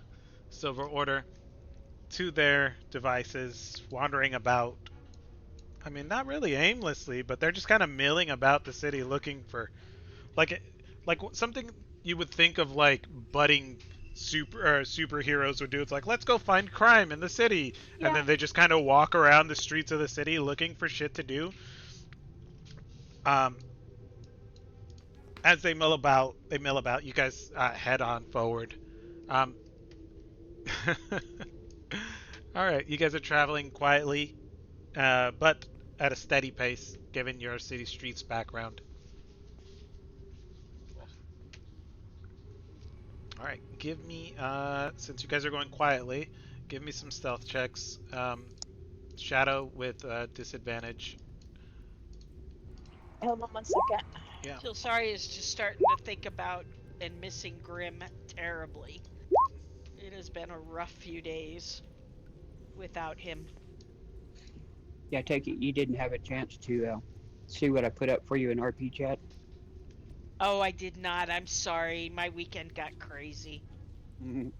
Silver Order to their devices, wandering about. I mean, not really aimlessly, but they're just kind of milling about the city looking for like something you would think of like budding superheroes would do. It's like, let's go find crime in the city, and Yeah. then they just kind of walk around the streets of the city looking for shit to do. Um, as they mill about. You guys head on forward. Um, all right, you guys are traveling quietly, but at a steady pace, given your city streets background. All right, give me since you guys are going quietly, give me some stealth checks. Shadow with disadvantage. Hold on 1 second. Yeah. Cesaria is just starting to think about and missing Grim terribly. It has been a rough few days without him. Yeah, I take it you didn't have a chance to see what I put up for you in RP chat. Oh, I did not. I'm sorry. My weekend got crazy. Mhm.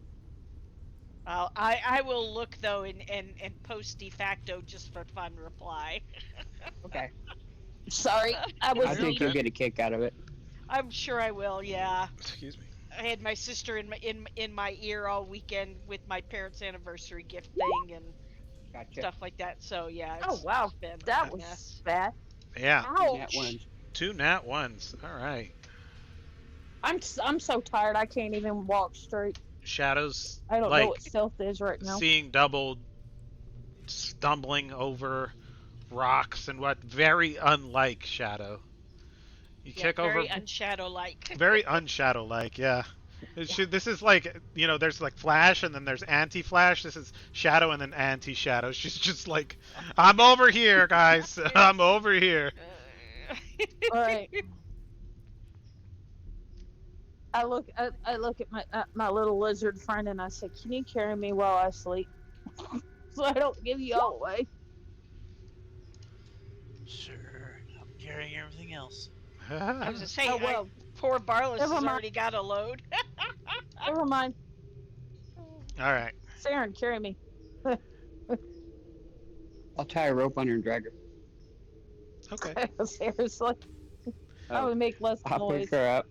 I will look though and post de facto just for fun reply. Okay. Sorry, I I was think you'll reading. get a kick out of it. I'm sure I will. Yeah. Excuse me. I had my sister in my ear all weekend with my parents' anniversary gift thing and Gotcha. stuff like that. So yeah, Oh it's wow, just been a that was mess. bad. Yeah. Two nat Ouch. ones. Two nat ones. All right. I'm so tired. I can't even walk straight. Shadows I don't know what like stealth is right now. seeing double, stumbling over rocks and what. Very unlike Shadow. You Yeah, kick over very unshadow like. very unshadow like, yeah. Yeah. This is like, there's like Flash and then there's anti-Flash. This is Shadow and then anti-Shadow. She's just like, I'm over here, guys. I'm over here. All right. I look at my little lizard friend and I say, "Can you carry me while I sleep, so I don't give you all away?" Sure, I'm carrying everything else. I was gonna Oh say, well, poor Barless never has mind. already got a load. Never mind. All right. Saren, carry me. I'll tie a rope on her and drag her. Okay. Seriously, I Oh, would make less I'll noise. pick her up.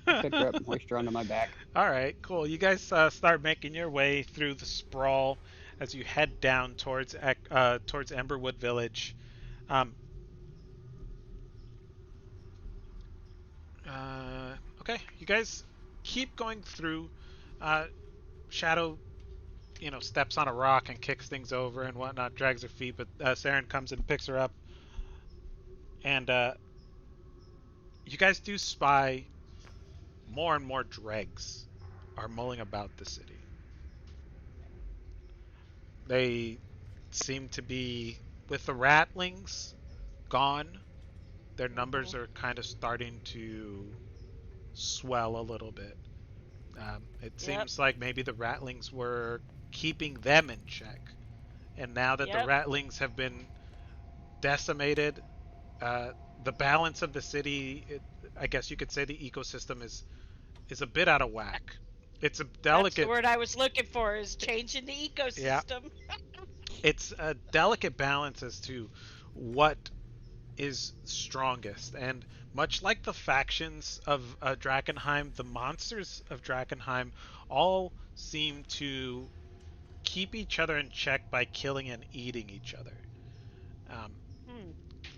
I'll pick her up and hoist her onto my back. All right, cool. You guys start making your way through the sprawl as you head down towards Emberwood Village. Um, okay, you guys keep going through. Uh, Shadow, steps on a rock and kicks things over and whatnot, drags her feet, but Saren comes and picks her up. And you guys do spy more and more dregs are mulling about the city. They seem to be, with the ratlings gone, their numbers Mhm. are kind of starting to swell a little bit. It Yep. seems like maybe the ratlings were keeping them in check. And now that the Yep. ratlings have been decimated, uh, the balance of the city, I guess you could say the ecosystem is a bit out of whack. It's a That's the delicate, word I was looking for. Is changing the yeah, ecosystem. it's a delicate balance as to what is strongest. And much like the factions of Drakkenheim, the monsters of Drakkenheim all seem to keep each other in check by killing and eating each other. Um, Hmm.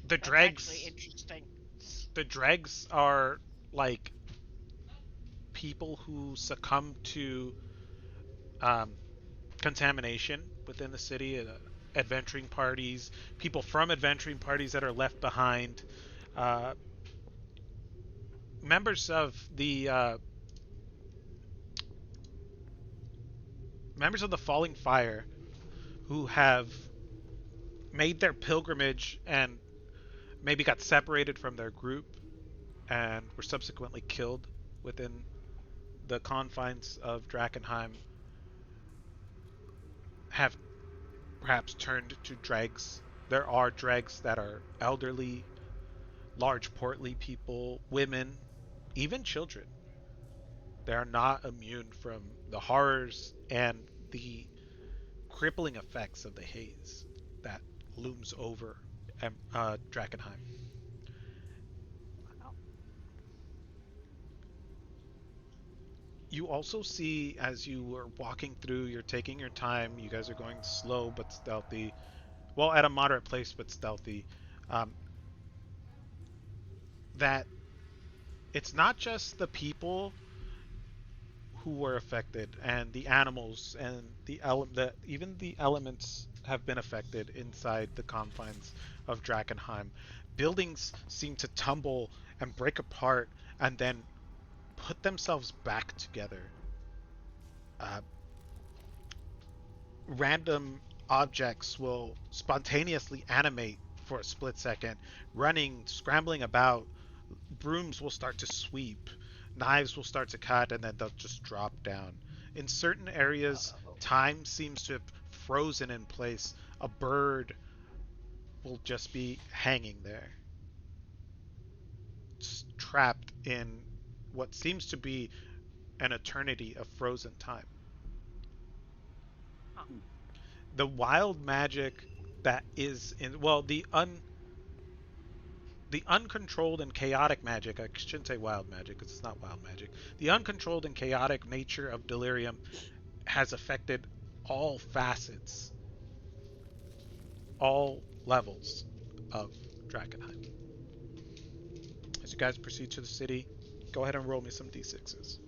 the That's actually dregs, interesting. the dregs are like people who succumb to um, contamination within the city, adventuring parties, people from adventuring parties that are left behind, uh, members of the Falling Fire who have made their pilgrimage and maybe got separated from their group and were subsequently killed within the confines of Drakkenheim have perhaps turned to dregs. There are dregs that are elderly, large, portly people, women, even children. They are not immune from the horrors and the crippling effects of the haze that looms over Drakkenheim. Wow. You also see, as you are walking through, you're taking your time. You guys are going slow but stealthy. Well, at a moderate pace but stealthy. Um, that it's not just the people who were affected and the animals and even the elements have been affected inside the confines of Drakkenheim. Buildings seem to tumble and break apart and then put themselves back together. Uh, Random objects will spontaneously animate for a split second, running, scrambling about. Brooms will start to sweep, knives will start to cut, and then they'll just drop down. In certain areas, Uh-oh. time seems to have frozen in place. A bird will just be hanging there, trapped in what seems to be an eternity of frozen time. Huh. The wild magic that is in, well, the uncontrolled and chaotic magic, I shouldn't say wild magic because it's not wild magic. The uncontrolled and chaotic nature of delirium has affected all facets, all levels of Drakkenheim. As you guys proceed to the city, go ahead and roll me some d6s.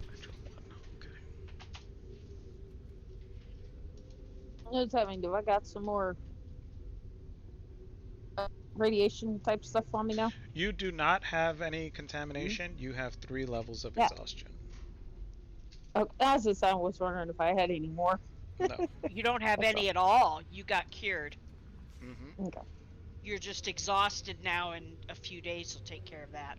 Natural one. Okay. I mean, do I got some more radiation type stuff on me now? You do not have any Hmm? contamination. You have 3 levels of Yeah. exhaustion. Oh, as it sounded, was wondering if I had any more. No. You don't have That's all. any at all. You got cured. Mm-hmm. Okay. You're just exhausted now, and a few days will take care of that.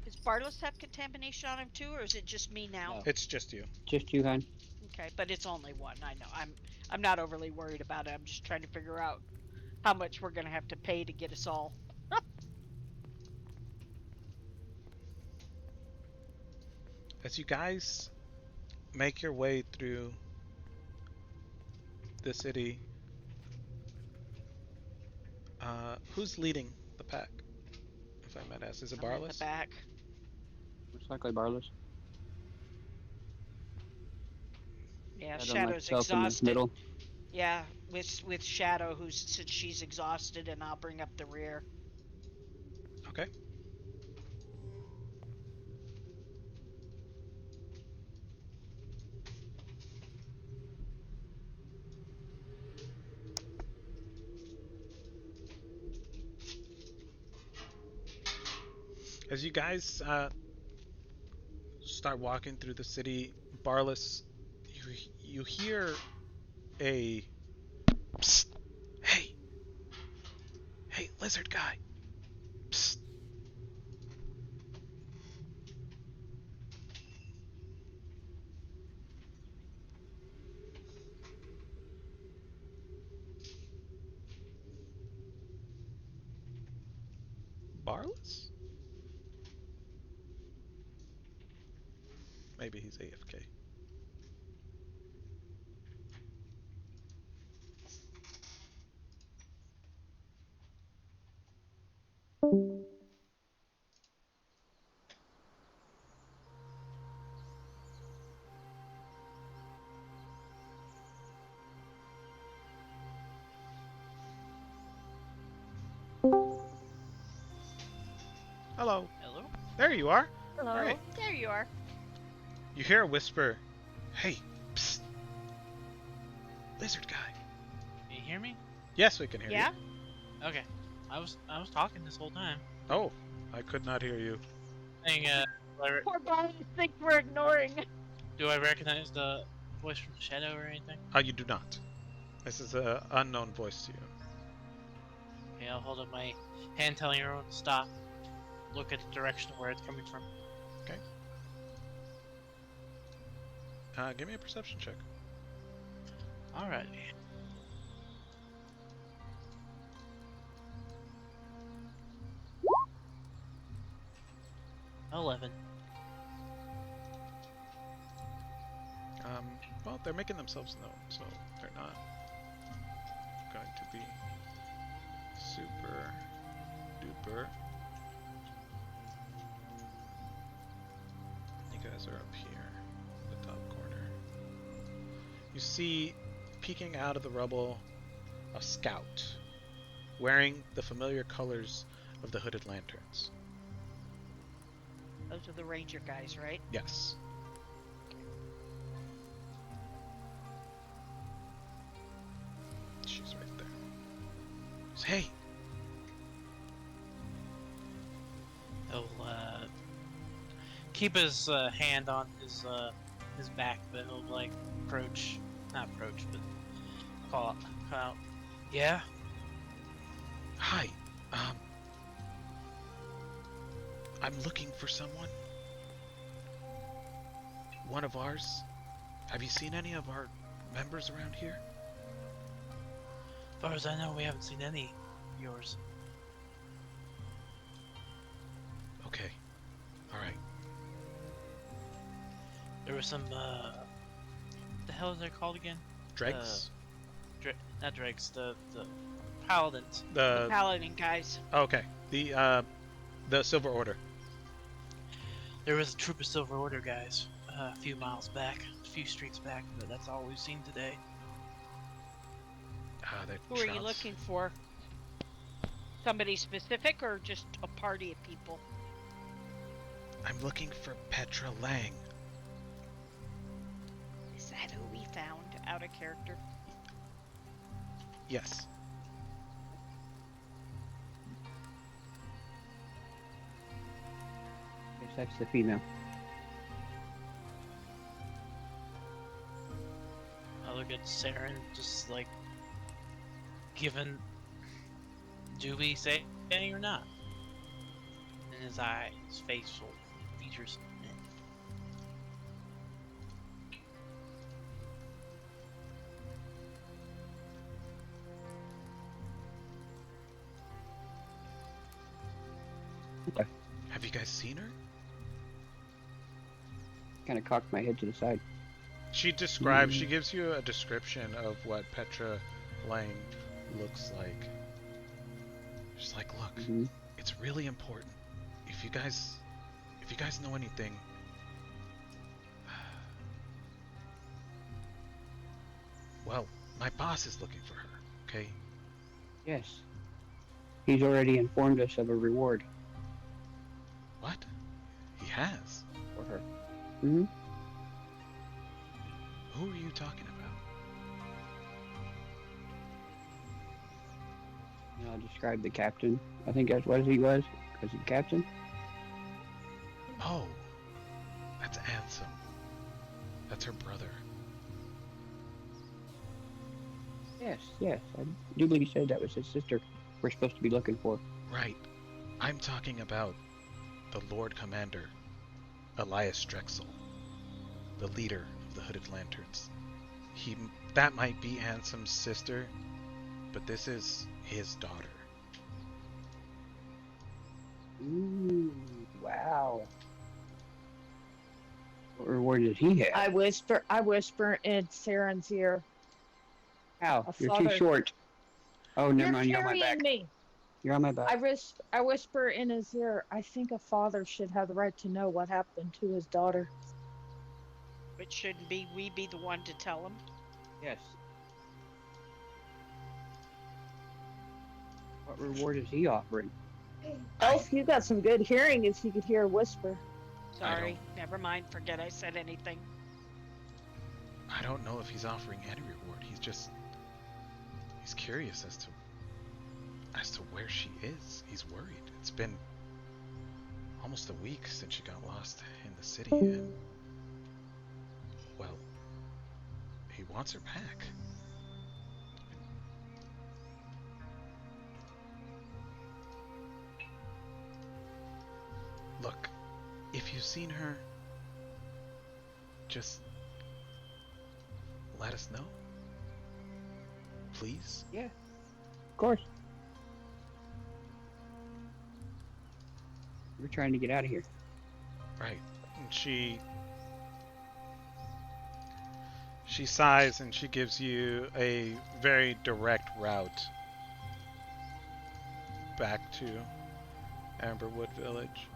Does Bartless have contamination on him too, or is it just me now? No, It's just you. just you, hon. Okay, but it's only one. I know. I'm not overly worried about it. I'm just trying to figure out how much we're gonna have to pay to get us all. As you guys make your way through the city, who's leading the pack? If I might ask, is it I'm in the Barless? back. Most likely Barless. Yeah, Shadow Shadow's myself in the exhausted. middle. Yeah, with Shadow, who's since she's exhausted, and I'll bring up the rear. Okay. As you guys start walking through the city, Barless, you hear a psst, hey, hey, lizard guy, psst. Barless? Maybe he's AFK. Hello. Hello? There you are. Hello. All right. There you are. You hear a whisper. Hey, psst. Lizard guy. Can you hear me? Yes, we can hear Yeah? you. Okay. I was talking this whole time. Oh, I could not hear you. Saying, Poor Bonnie thinks we're ignoring. do I recognize the voice from the shadow or anything? You do not. This is an unknown voice to you. Okay, I'll hold up my hand telling everyone to stop. Look at the direction of where it's coming from. Okay. Give me a perception check. Alrighty. $11. Well, they're making themselves known, so they're not going to be super duper. You guys are up here in the top corner. You see, peeking out of the rubble, a scout wearing the familiar colors of the hooded lanterns. Those are the ranger guys, right? Yes. She's right there. Hey, He'll keep his hand on his back, but he'll like approach, not approach, but call out. Yeah. hi. I'm looking for someone. One of ours. Have you seen any of our members around here? As far as I know, we haven't seen any of yours. Okay. All right. There were some what the hell is they called again? Dregs. Not dregs. The paladins. The Paladin guys. okay. The Silver Order. There was a troop of Silver Order guys a few miles back, a few streets back, but that's all we've seen today. They're Who are you trounced. looking for? Somebody specific or just a party of people? I'm looking for Petra Lang. Is that who we found out of character? Yes. Yes, that's the female. I look at Saren, just like, given, do we say anything or not? In his eyes, his facial features. Have you guys seen her? Kind of cocked my head to the side. She describes. She gives you a description of what Petra Lang looks like. She's like, look, Mhm. it's really important. If you guys know anything, well, my boss is looking for her. Okay. Yes. He's already informed us of a reward What? He has. for her. Mm-hmm. Who are you talking about? And I'll describe the captain. I think that's what he was. Was he the captain? Oh, that's Ansem. That's her brother. Yes, yes. I do believe he said that was his sister we're supposed to be looking for. Right. I'm talking about the Lord Commander, Elias Drexel, the leader of the Hooded Lanterns. That might be Ansem's sister, but this is his daughter. Ooh, wow. What reward did he have? I whisper in Saren's ear. Ow, a you're too father- short. Oh, never You're mind, you're on my carrying back. me. You're on my back. I whisper in his ear. I think a father should have the right to know what happened to his daughter. But shouldn't we be the one to tell him? Yes. What reward is he offering? I Elf, you got some good hearing if you could hear a whisper. I don't Sorry, never mind. Forget I said anything. I don't know if he's offering any reward. He's curious as to where she is. He's worried. It's been almost a week since she got lost in the city, and well, he wants her back. Look, if you've seen her, just let us know. Please? Yeah. Of course. We're trying to get out of here. Right. And she sighs and she gives you a very direct route back to Amberwood Village.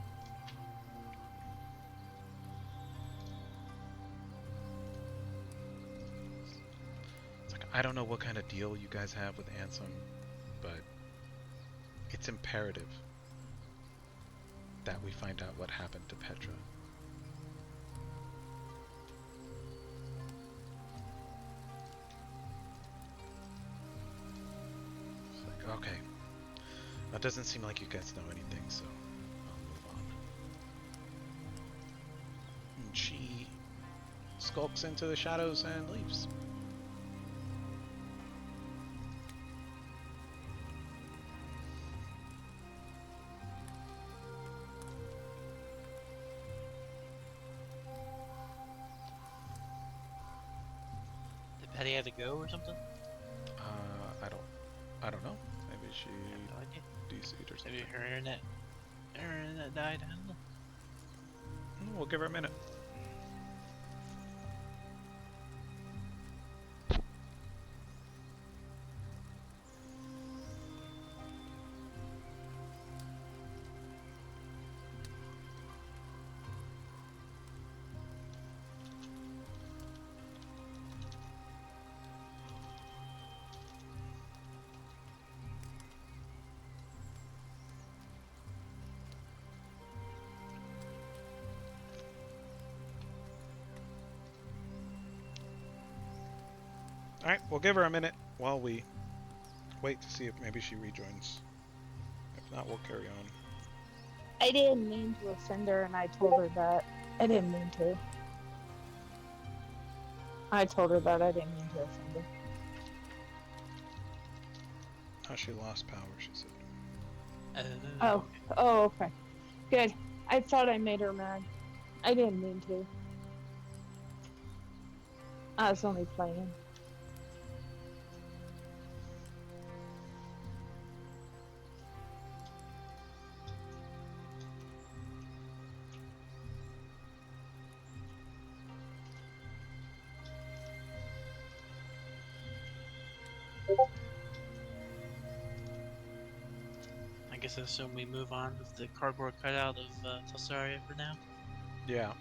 It's like, I don't know what kind of deal you guys have with Ansem, but it's imperative that we find out what happened to Petra. It's like, okay. That doesn't seem like you guys know anything, so I'll move on. And she skulks into the shadows and leaves. Did Patty have to go or something? I don't know. Maybe she I have no idea. DC'd or something. Maybe her internet died. I don't know. We'll give her a minute. Alright, we'll give her a minute while we wait to see if maybe she rejoins. If not, we'll carry on. I didn't mean to offend her, and I told her that. I didn't mean to. I told her that I didn't mean to offend her. Oh, she lost power, she said. Oh, oh, okay. Good. I thought I made her mad. I didn't mean to. I was only playing. I guess I assume we move on with the cardboard cutout of Telsaria for now. Yeah.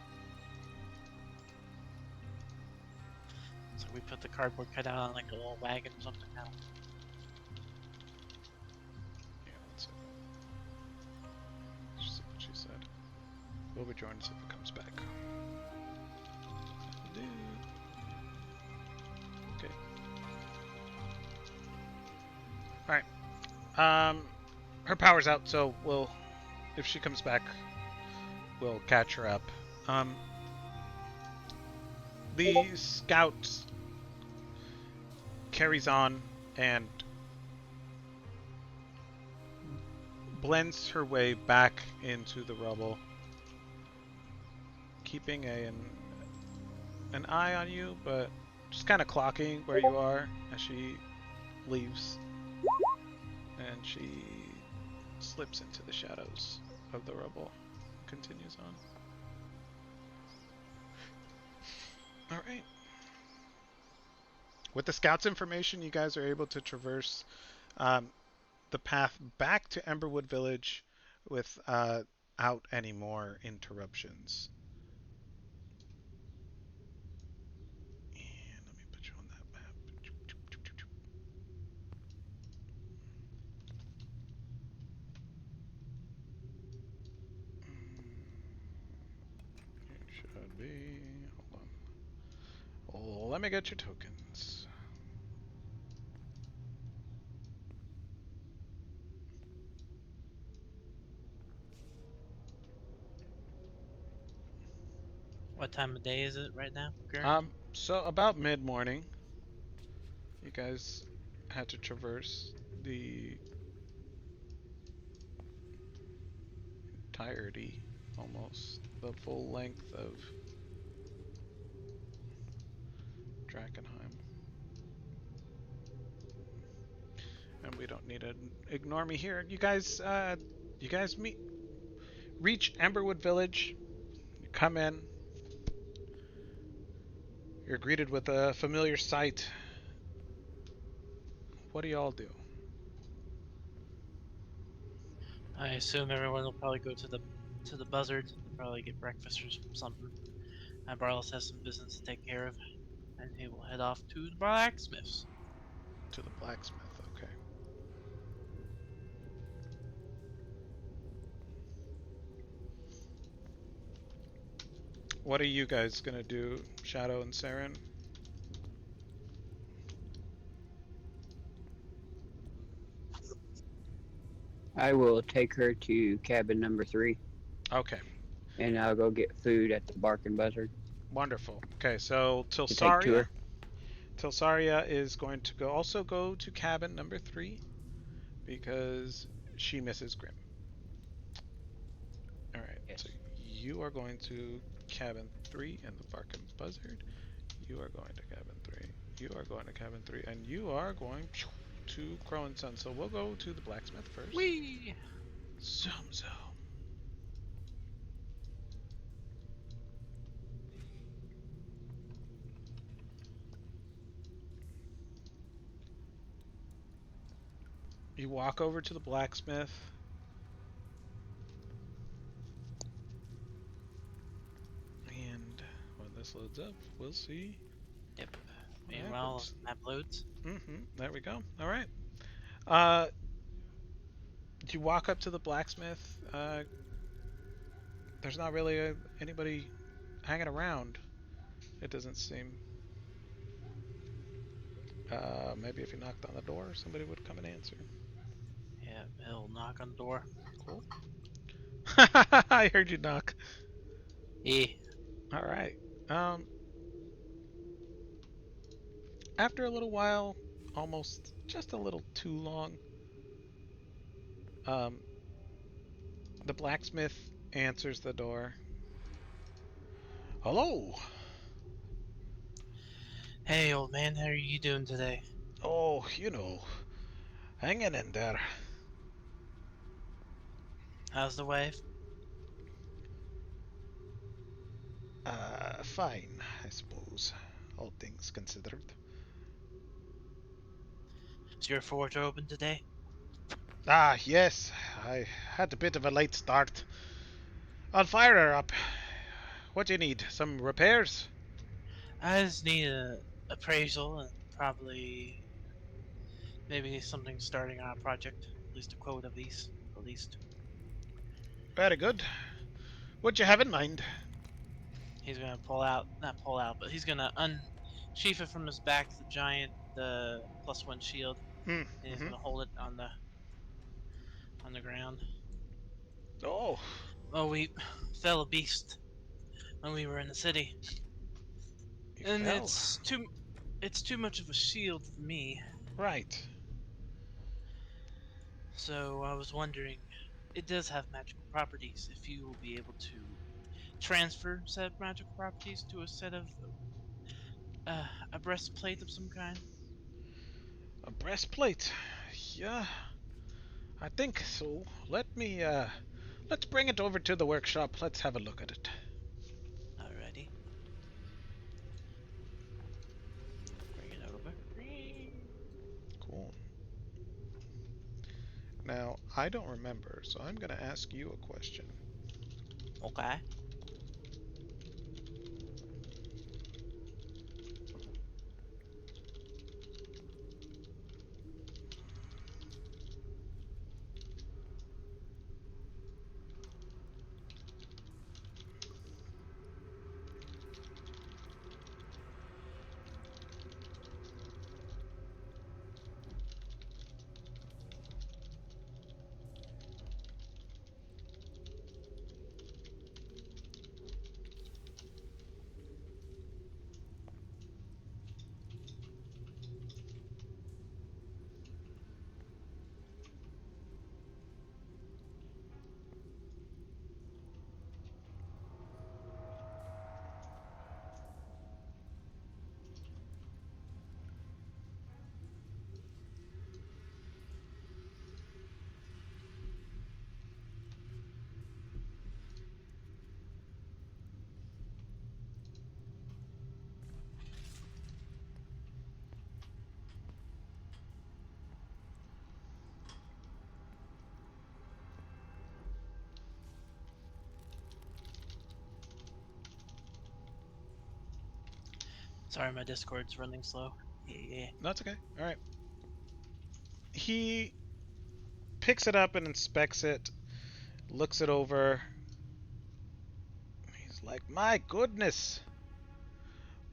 So we put the cardboard cutout on like a little wagon or something now. Yeah, that's it. Let's see what she said. Will rejoin us if it comes back. Okay. Alright. Her power's out, so if she comes back, we'll catch her up. The scout carries on and blends her way back into the rubble, keeping an eye on you, but just kind of clocking where you are as she leaves. And she slips into the shadows of the rubble. Continues on. Alright. With the scout's information, you guys are able to traverse the path back to Emberwood Village without any more interruptions. And let me put you on that map. be. Hold on. Oh, let me get your tokens. What time of day is it right now, Gurn? So about mid morning, you guys had to traverse the entirety, almost the full length of Drakkenheim. And we don't need to ignore me here. You guys reach Emberwood Village. You come in. You're greeted with a familiar sight. What do y'all do? I assume everyone will probably go to the buzzard and probably get breakfast or something. And Barlos has some business to take care of, and he will head off to the blacksmith's. To the blacksmith. Okay. What are you guys gonna do, Shadow and Saren? I will take her to cabin number 3, Okay. and I'll go get food at the Barking Buzzard Wonderful. Okay, so to take to her. Tilsaria is going to go to cabin number 3 because she misses Grim. All right. Yes. So you are going to cabin 3 in the Barkin Buzzard. You are going to cabin 3. You are going to cabin 3, and you are going to Crow and Sun. So we'll go to the blacksmith first. Whee! Zoom zoom. You walk over to the blacksmith. And when this loads up, we'll see. Yep. What Meanwhile, happens. map loads. There we go. All right. Uh, you walk up to the blacksmith. There's not really anybody hanging around. It doesn't seem. Maybe if you knocked on the door, somebody would come and answer. Yeah, he'll knock on the door. Cool. I heard you knock. Yeah. All right. Um, After a little while, almost just a little too long, um, the blacksmith answers the door. Hello. Hey, old man, how are you doing today? Oh, hanging in there. How's the wife? Fine, I suppose, all things considered. Is your forge open today? Ah, yes, I had a bit of a late start. I'll fire her up. What do you need? Some repairs? I just need a appraisal and probably maybe something starting on a project. At least a quote of these, at least. Very good. What you have in mind? He's gonna pull out, not pull out, but he's gonna unsheath it from his back, the +1 shield, and he's Mm-hmm. gonna hold it on the ground. Oh, Well, we fell a beast when we were in the city, you and fell. it's too much of a shield for me. Right. So I was wondering, it does have magical properties. If you will be able to transfer said magical properties to a set of a breastplate of some kind. A breastplate. Yeah, I think so. Let's bring it over to the workshop. Let's have a look at it. Alrighty, bring it over. Cool. Now, I don't remember, so I'm going to ask you a question. Okay. Sorry, my Discord's running slow. Yeah. No, it's okay. All right. He picks it up and inspects it, looks it over. He's like, "My goodness,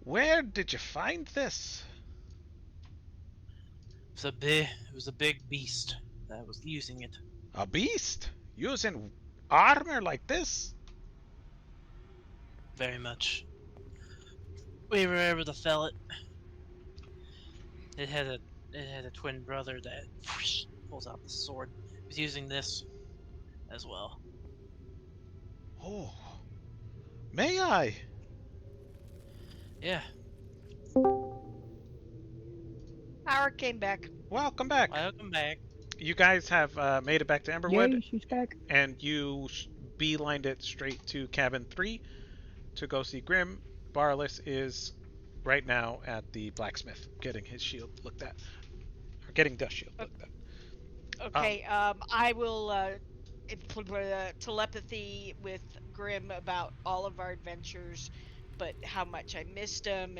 where did you find this?" It was a big beast that was using it. A beast using armor like this? Very much. We were able to fell it. It had a it had a twin brother that whoosh, pulls out the sword. He was using this as well. Oh, may I? Yeah. Howard came back. Welcome back. Welcome back. You guys have made it back to Emberwood, Yay, she's back. and you beelined it straight to cabin 3 to go see Grim. Barless is right now at the blacksmith getting his shield looked at, or getting Dust Shield looked at. Okay, I will telepathy with Grim about all of our adventures, but how much I missed him,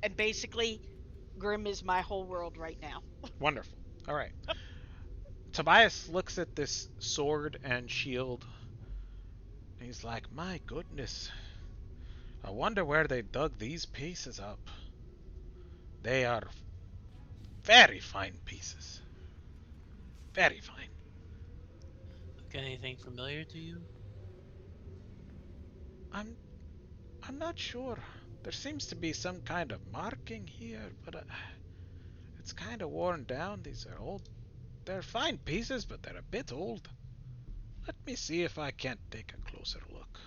and basically, Grim is my whole world right now. Wonderful. All right. Tobias looks at this sword and shield. And he's like, "My goodness. I wonder where they dug these pieces up. They are very fine pieces. Very fine." Look anything familiar to you? I'm I'm not sure. There seems to be some kind of marking here, but it's kind of worn down. These are old. They're fine pieces, but they're a bit old. Let me see if I can't take a closer look.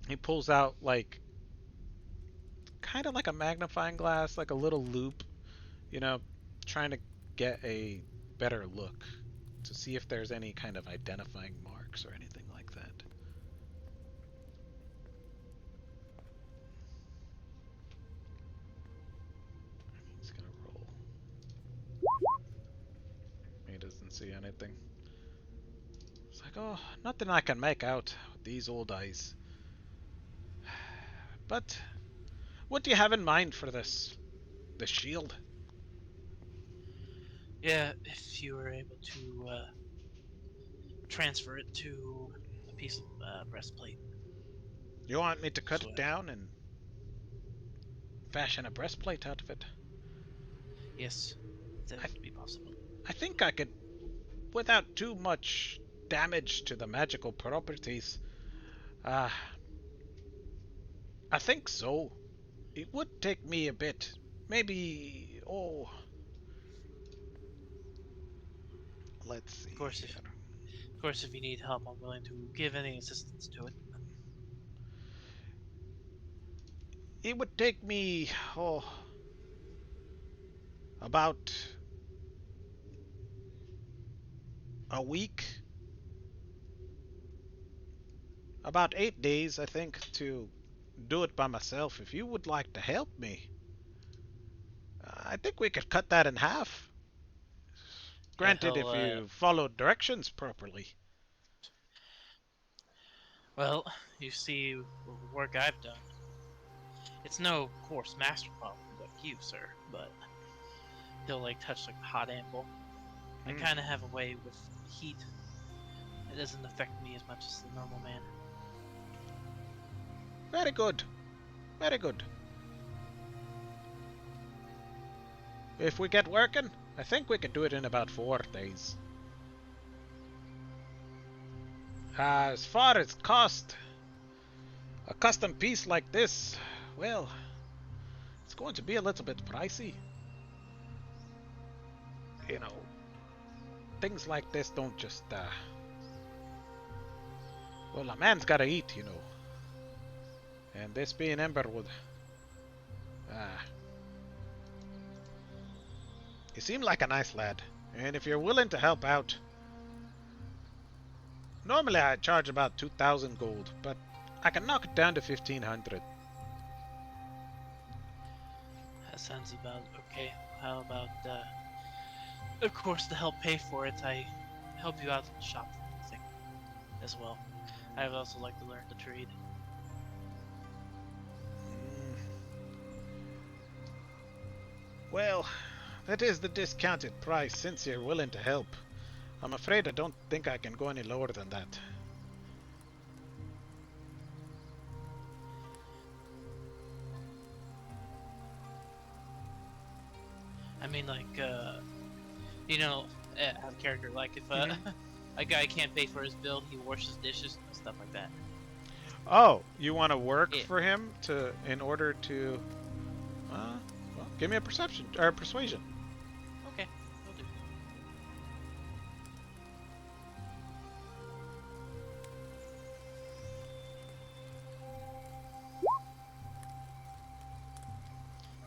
He pulls out like kind of like a magnifying glass, like a little loop, you know, trying to get a better look to see if there's any kind of identifying marks or anything like that. He's gonna roll. He doesn't see anything. It's like, oh, nothing I can make out with these old eyes. But what do you have in mind for this shield? Yeah, if you were able to transfer it to a piece of breastplate. You want me to cut So, it down and fashion a breastplate out of it? yes, that I, would be possible. I think I could, without too much damage to the magical properties. Uh, I think so. It would take me a bit. Maybe, oh, let's Of see course, here. if you need help, I'm willing to give any assistance to it. It would take me, oh, about a week, about 8 days, I think, to do it by myself. If you would like to help me, I think we could cut that in half. Yeah, Granted, he'll. if you follow directions properly. Well, you see, the work I've done. It's no coarse master problem like you, sir, but he'll like touch like the hot anvil. I kind of have a way with heat. It doesn't affect me as much as the normal man. Very good. Very good. If we get working, I think we can do it in about 4 days. As far as cost, a custom piece like this, well, it's going to be a little bit pricey. You know, things like this don't just, well, a man's gotta eat, you know. And this being Emberwood, uh, you seem like a nice lad. And if you're willing to help out, normally I charge about 2,000 gold, but I can knock it down to 1,500. That sounds about okay. How about, of course, to help pay for it, I help you out in the shop thing as well. I would also like to learn the trade. Well, that is the discounted price since you're willing to help. I'm afraid I don't think I can go any lower than that. I mean, like, out of character, like if a guy can't pay for his bill, he washes dishes and stuff like that. Oh, you want to work Yeah. for him in order to? Well, give me a perception or persuasion. Okay, will do.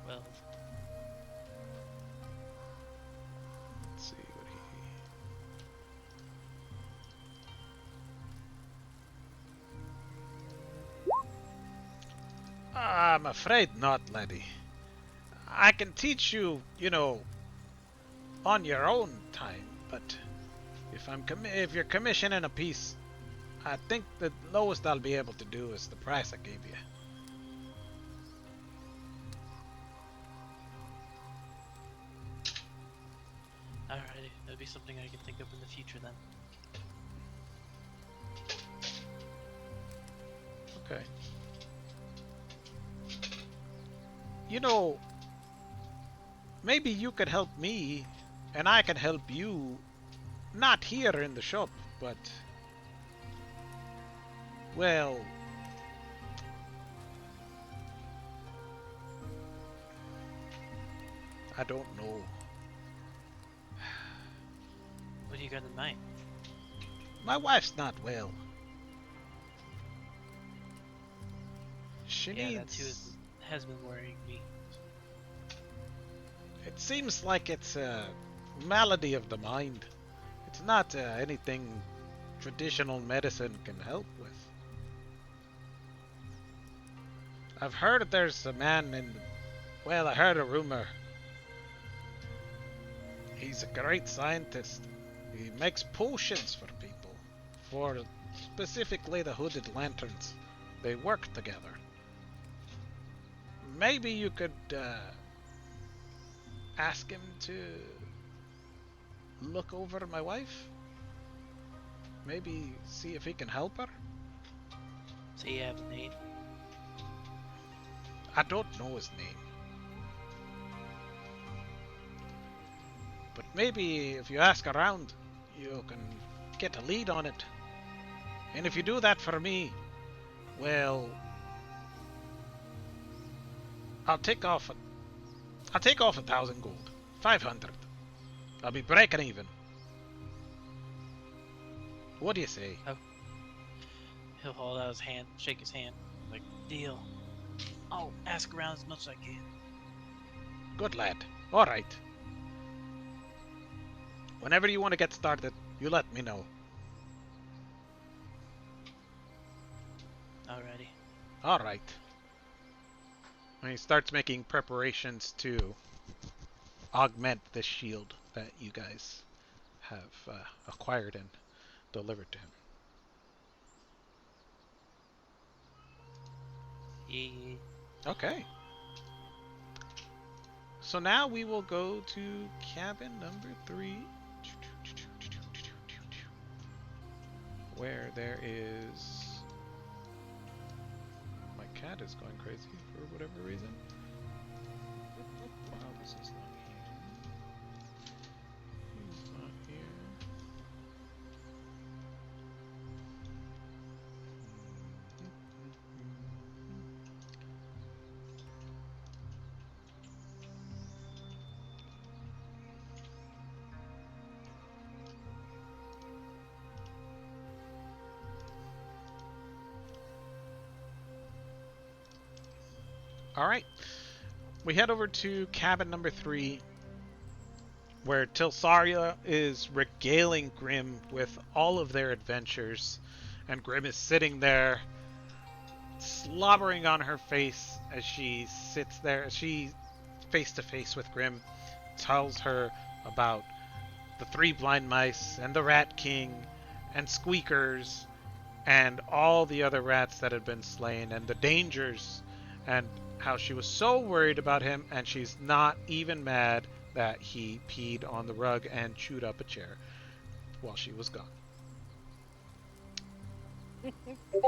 Well, Let's see what he. I'm afraid not, laddie. I can teach you, on your own time, but if you're commissioning a piece, I think the lowest I'll be able to do is the price I gave you. alrighty, that'd be something I can think of in the future then. Okay. Maybe you could help me, and I can help you, not here in the shop, but, well, I don't know. What do you got in mind? My wife's not well. She Yeah, needs. that too has been worrying me. It seems like it's a malady of the mind. It's not anything traditional medicine can help with. I've heard there's a man well, I heard a rumor. He's a great scientist. He makes potions for people, for specifically the hooded lanterns. They work together. Maybe you could ask him to look over my wife? Maybe see if he can help her? So you have a name? I don't know his name. But maybe if you ask around, you can get a lead on it. And if you do that for me, well, I'll take off 1,000 gold. 500. I'll be breaking even. What do you say? He'll hold out his hand, shake his hand, like, deal. I'll ask around as much as I can. Good lad. Alright. Whenever you want to get started, you let me know. Alrighty. Alright. And he starts making preparations to augment the shield that you guys have acquired and delivered to him. Yeah. Okay. So now we will go to cabin number 3, where there is... My cat is going crazy for whatever reason. Wow, this is not here. He's not here. Alright. We head over to cabin number 3, where Tilsaria is regaling Grim with all of their adventures. And Grim is sitting there, slobbering on her face as she sits there. As she, face to face with Grim, tells her about the 3 blind mice, and the Rat King, and Squeakers, and all the other rats that had been slain, and the dangers and how she was so worried about him, and she's not even mad that he peed on the rug and chewed up a chair while she was gone.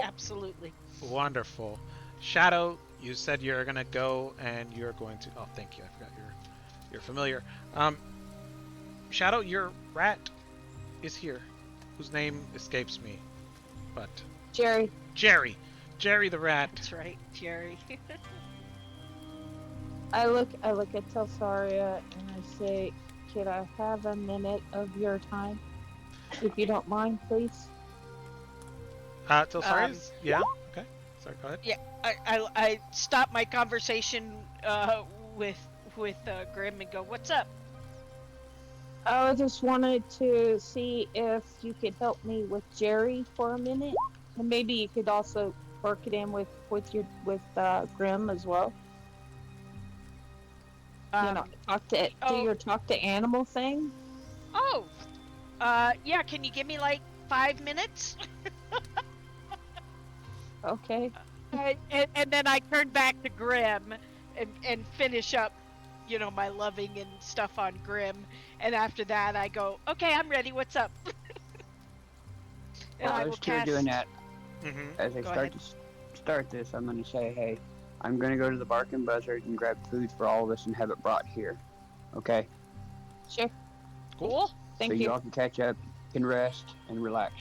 Absolutely. Wonderful. Shadow, you said you're gonna go and you're going to. Oh, thank you. I forgot you're familiar. Um, Shadow, your rat is here, whose name escapes me, but Jerry, Jerry, Jerry the rat. That's right, Jerry. I look at Telsaria and I say, "Could I have a minute of your time, if you don't mind, please?" Till sorry. um, Yeah. Okay. Sorry. Go ahead. yeah, I stop my conversation with Grim and go, "What's up?" I just wanted to see if you could help me with Jerry for a minute, and maybe you could also work it in with Grim as well. Talk to do Oh, your talk to animal thing. oh, yeah. Can you give me like 5 minutes? Okay, And then I turn back to Grim and finish up, my loving and stuff on Grim. And after that, I go, "Okay, I'm ready. What's up?" And While I those will two are doing cast. that, Mm-hmm. as they Go start ahead. to start this, I'm going to say, hey, I'm going to go to the Barking Buzzard and grab food for all of us and have it brought here. Okay? sure. Cool. Cool. So Thank you you. all can catch up, can rest, and relax.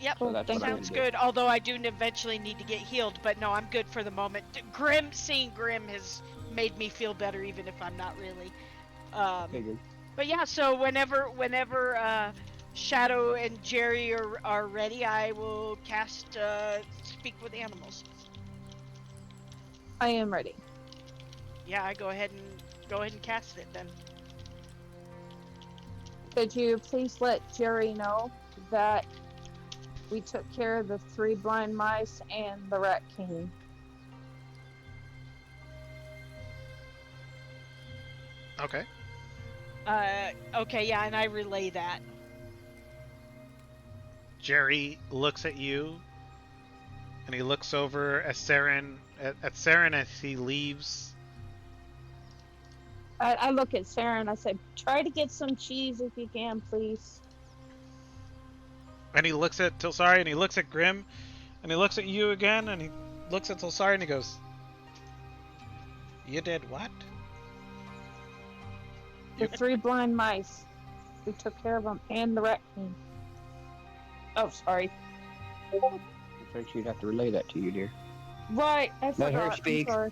Yep. So Cool. that's what Thank I'm you. going Sounds to do. good. Although I do eventually need to get healed, but no, I'm good for the moment. Seeing Grim has made me feel better, even if I'm not really. Um, Figured. but yeah, so whenever Shadow and Jerry are ready, I will cast Speak with Animals. I am ready. Yeah, I go ahead and cast it then. Could you please let Jerry know that we took care of the 3 blind mice and the rat king? Okay. Okay, yeah, and I relay that. Jerry looks at you, and he looks over at Saren at Saren as he leaves, I look at Sarah and I say, "Try to get some cheese if you can, please." and he looks at Tilsari, and he looks at Grim, and he looks at you again, and he looks at Tilsari, and he goes, "You did what? The You 3 blind mice. We took care of them and the rat king. Oh, sorry. So she'd have to relay that to you, dear. Right, I Let her forgot. I'm speak. sorry.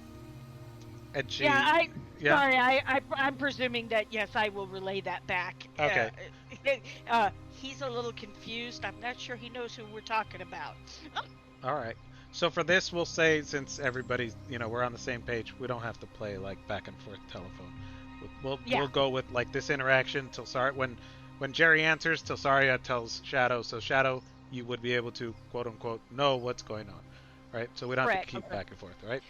and Yeah, she, yeah, sorry, I'm presuming that yes, I will relay that back. okay, He's a little confused. I'm not sure he knows who we're talking about. all right." So for this, we'll say since everybody's, we're on the same page, we don't have to play like back and forth telephone. We'll Yeah, go with like this interaction. Tilsari, when Jerry answers, Tilsaria tells Shadow. So Shadow, you would be able to quote unquote know what's going on, right? So we don't have to correct. keep back and forth, right?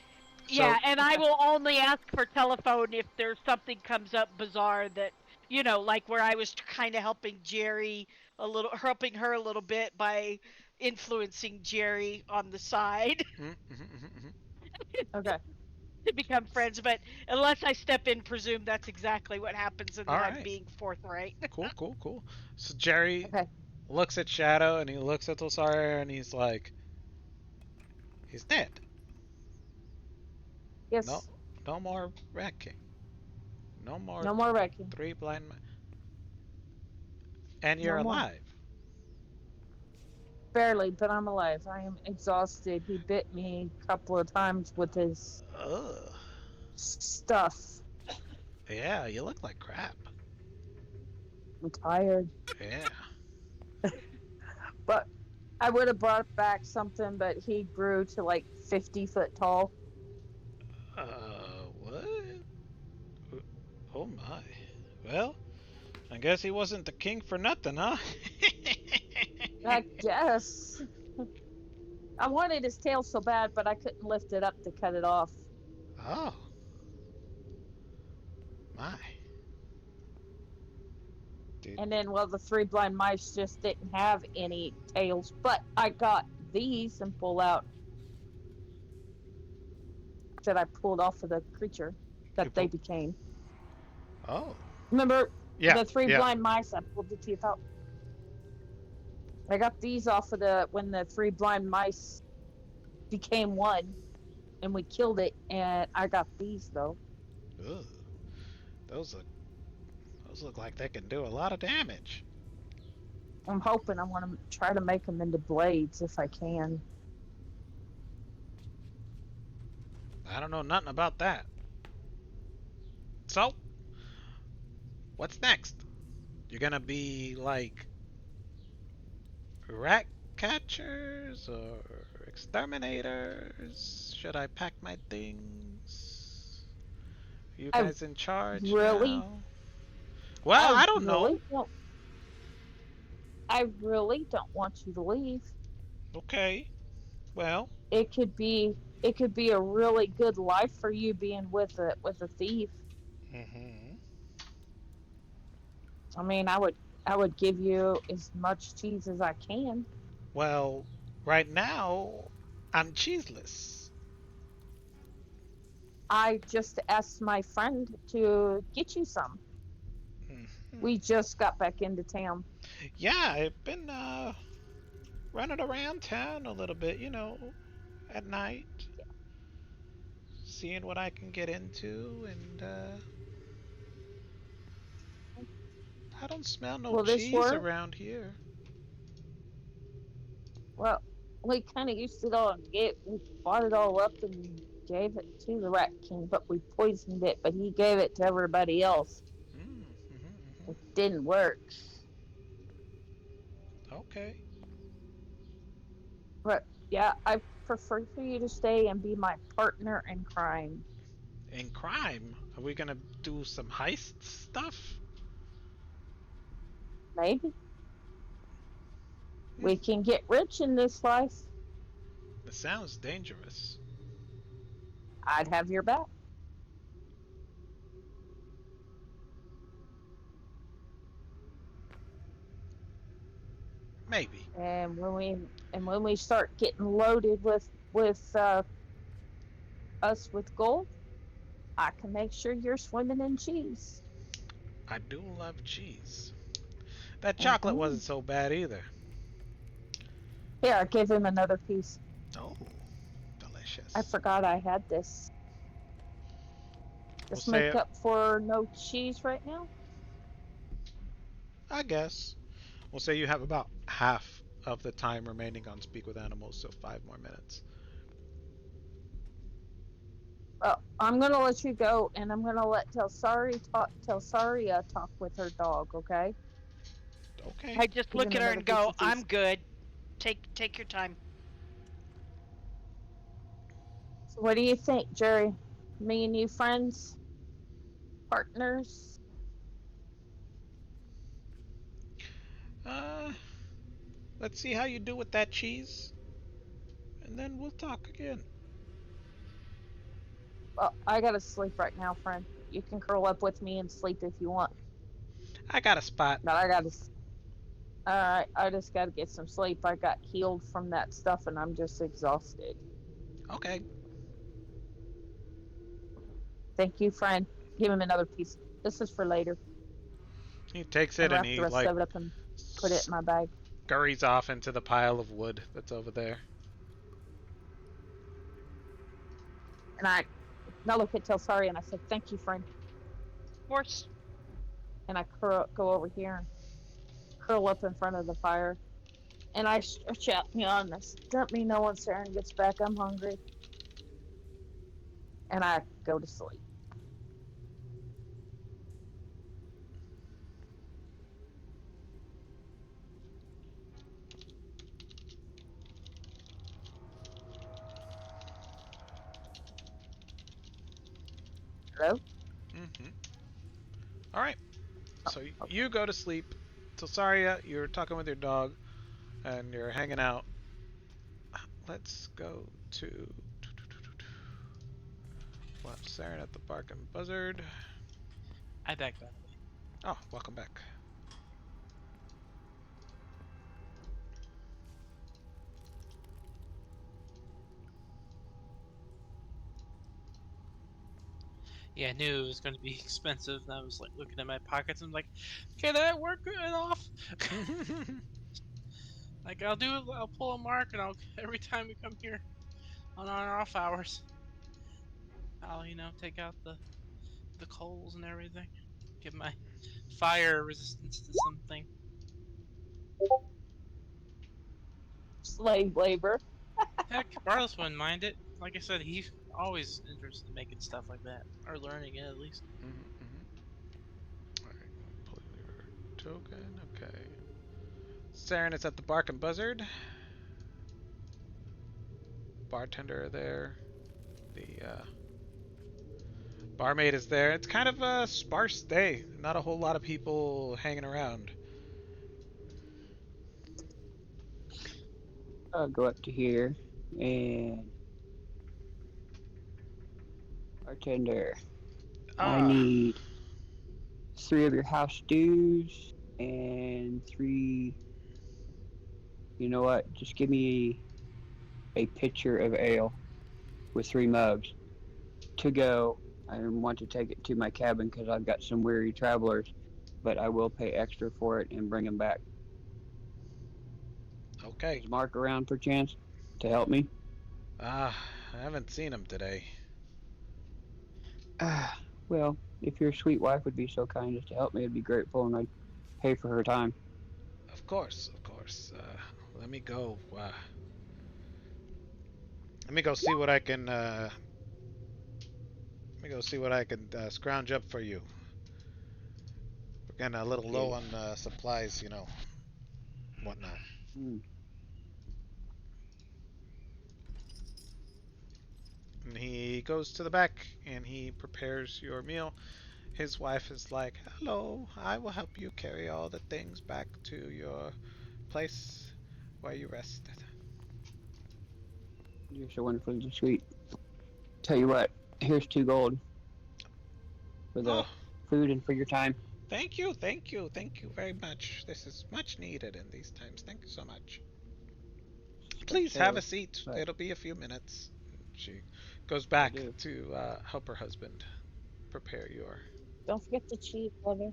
So Yeah, and I will only ask for telephone if there's something comes up bizarre that like where I was kind of helping her a little bit by influencing Jerry on the side Okay. to become friends. But unless I step in, presume that's exactly what happens and all that I'm right, being forthright. cool, cool, cool. So Jerry Okay. looks at Shadow and he looks at Tilsaria and he's like, he's dead. No, Yes. no more Rat King. No more No more wrecking. three blind men. And you're No more. alive. Barely, but I'm alive. I am exhausted. He bit me a couple of times with his Ugh. stuff. Yeah, you look like crap. I'm tired. Yeah. But I would have brought back something, but he grew to like 50 foot tall. What? Oh my. Well, I guess he wasn't the king for nothing, huh? I guess. I wanted his tail so bad, but I couldn't lift it up to cut it off. Oh, my. Dude. And then, well, the 3 blind mice just didn't have any tails, but I got these and pull out that I pulled off of the creature You that they pull. became. Oh. Remember Yeah. the three Yeah. blind mice? I pulled the teeth out. I got these off of the when the three blind mice became one, and we killed it. And I got these though. Ugh. Those look. Those look like they can do a lot of damage. I'm hoping I want to try to make them into blades if I can. I don't know nothing about that. So, what's next? You're gonna be like rat catchers or exterminators? Should I pack my things? Are you I guys in charge really, now? Well, I I don't really know. don't. I really don't want you to leave. Okay. Well. It could be it could be a really good life for you being with a thief. Hmm. I mean, I would give you as much cheese as I can. Well, right now I'm cheeseless. I just asked my friend to get you some. Hmm. We just got back into town. Yeah, I've been running around town a little bit, at night, seeing what I can get into, and I don't smell no Will this cheese work? around here. Well, we kind of used it all and we bought it all up and gave it to the Rat King, but we poisoned it. But he gave it to everybody else. Mm-hmm. It didn't work. Okay. But yeah, I prefer for you to stay and be my partner in crime. In crime, are we gonna do some heist stuff? Maybe Hmm. we can get rich in this life. It sounds dangerous. I'd have your back. Maybe. And when we start getting loaded with us with gold, I can make sure you're swimming in cheese. I do love cheese. That chocolate Hmm. wasn't so bad either. Here, I give him another piece. Oh, I delicious. forgot I had this. We'll Just say make it. up for no cheese right now. I guess. We'll say you have about half of the time remaining on Speak with Animals, so 5 more minutes. I'm gonna let you go, and I'm gonna let Telsaria talk with her dog. Okay, Okay. I just give look him at her another and piece go, of "I'm cheese. good. Take your time." So what do you think, Jerry? Me and you friends, partners? Uh, let's see how you do with that cheese, and then we'll talk again. Well, I gotta sleep right now, friend. You can curl up with me and sleep if you want, I got a spot. but I gotta. All right, I just gotta get some sleep. I got healed from that stuff, and I'm just exhausted. Okay. Thank you, friend. Give him another piece. This is for later. He takes And it and wrap the he rest like of it up and put it in my bag. scurries off into the pile of wood that's over there. And I look at Telsari and I say, "Thank you, friend." Of course. And I go over here and curl up in front of the fire. And I stretch out yawn. I said, "Let me know when Saren gets back. I'm hungry." And I go to sleep. Hello? Mm-hmm. All right. Oh, So okay. you go to sleep. Tilsaria, you're talking with your dog and you're hanging out. Let's go to well, Saren at the Barking Buzzard. I back by the way. Oh, welcome back. Yeah, I knew it was going to be expensive, and I was like looking at my pockets. And I'm like, can that work good off? Like I'll pull a mark, and I'll every time we come here on our off hours, I'll take out the coals and everything, give my fire resistance to something. Slave labor. Heck, Barlos wouldn't mind it. Like I said, he's always interested in making stuff like that, or learning it at least. Alright, pull your token. Okay. Saren is at the Bark and Buzzard. Bartender there. The barmaid is there. It's kind of a sparse day. Not a whole lot of people hanging around. I'll go up to here and bartender. I Ah, need 3 of your house stews and 3. You know what? Just give me a pitcher of ale with 3 mugs to go. I want to take it to my cabin because I've got some weary travelers, but I will pay extra for it and bring them back. okay. Is Mark around per chance to help me? Ah, I haven't seen him today. Ah, well, if your sweet wife would be so kind as to help me, I'd be grateful and I'd pay for her time. Of course, of course. Let me go. Let me go see what I can. Let me go see what I can scrounge up for you. We're getting a little low Okay. on supplies, whatnot. Hmm. And he goes to the back and he prepares your meal. His wife is like, "Hello, I will help you carry all the things back to your place where you rested." You're so wonderfully sweet. Tell you what, here's 2 gold for the Oh, food and for your time. thank you, thank you, thank you very much. This is much needed in these times. Thank you so much. Suspect Please have a so, seat. but It'll be a few minutes. She goes will back do. to help her husband prepare your. Don't forget the cheese, brother.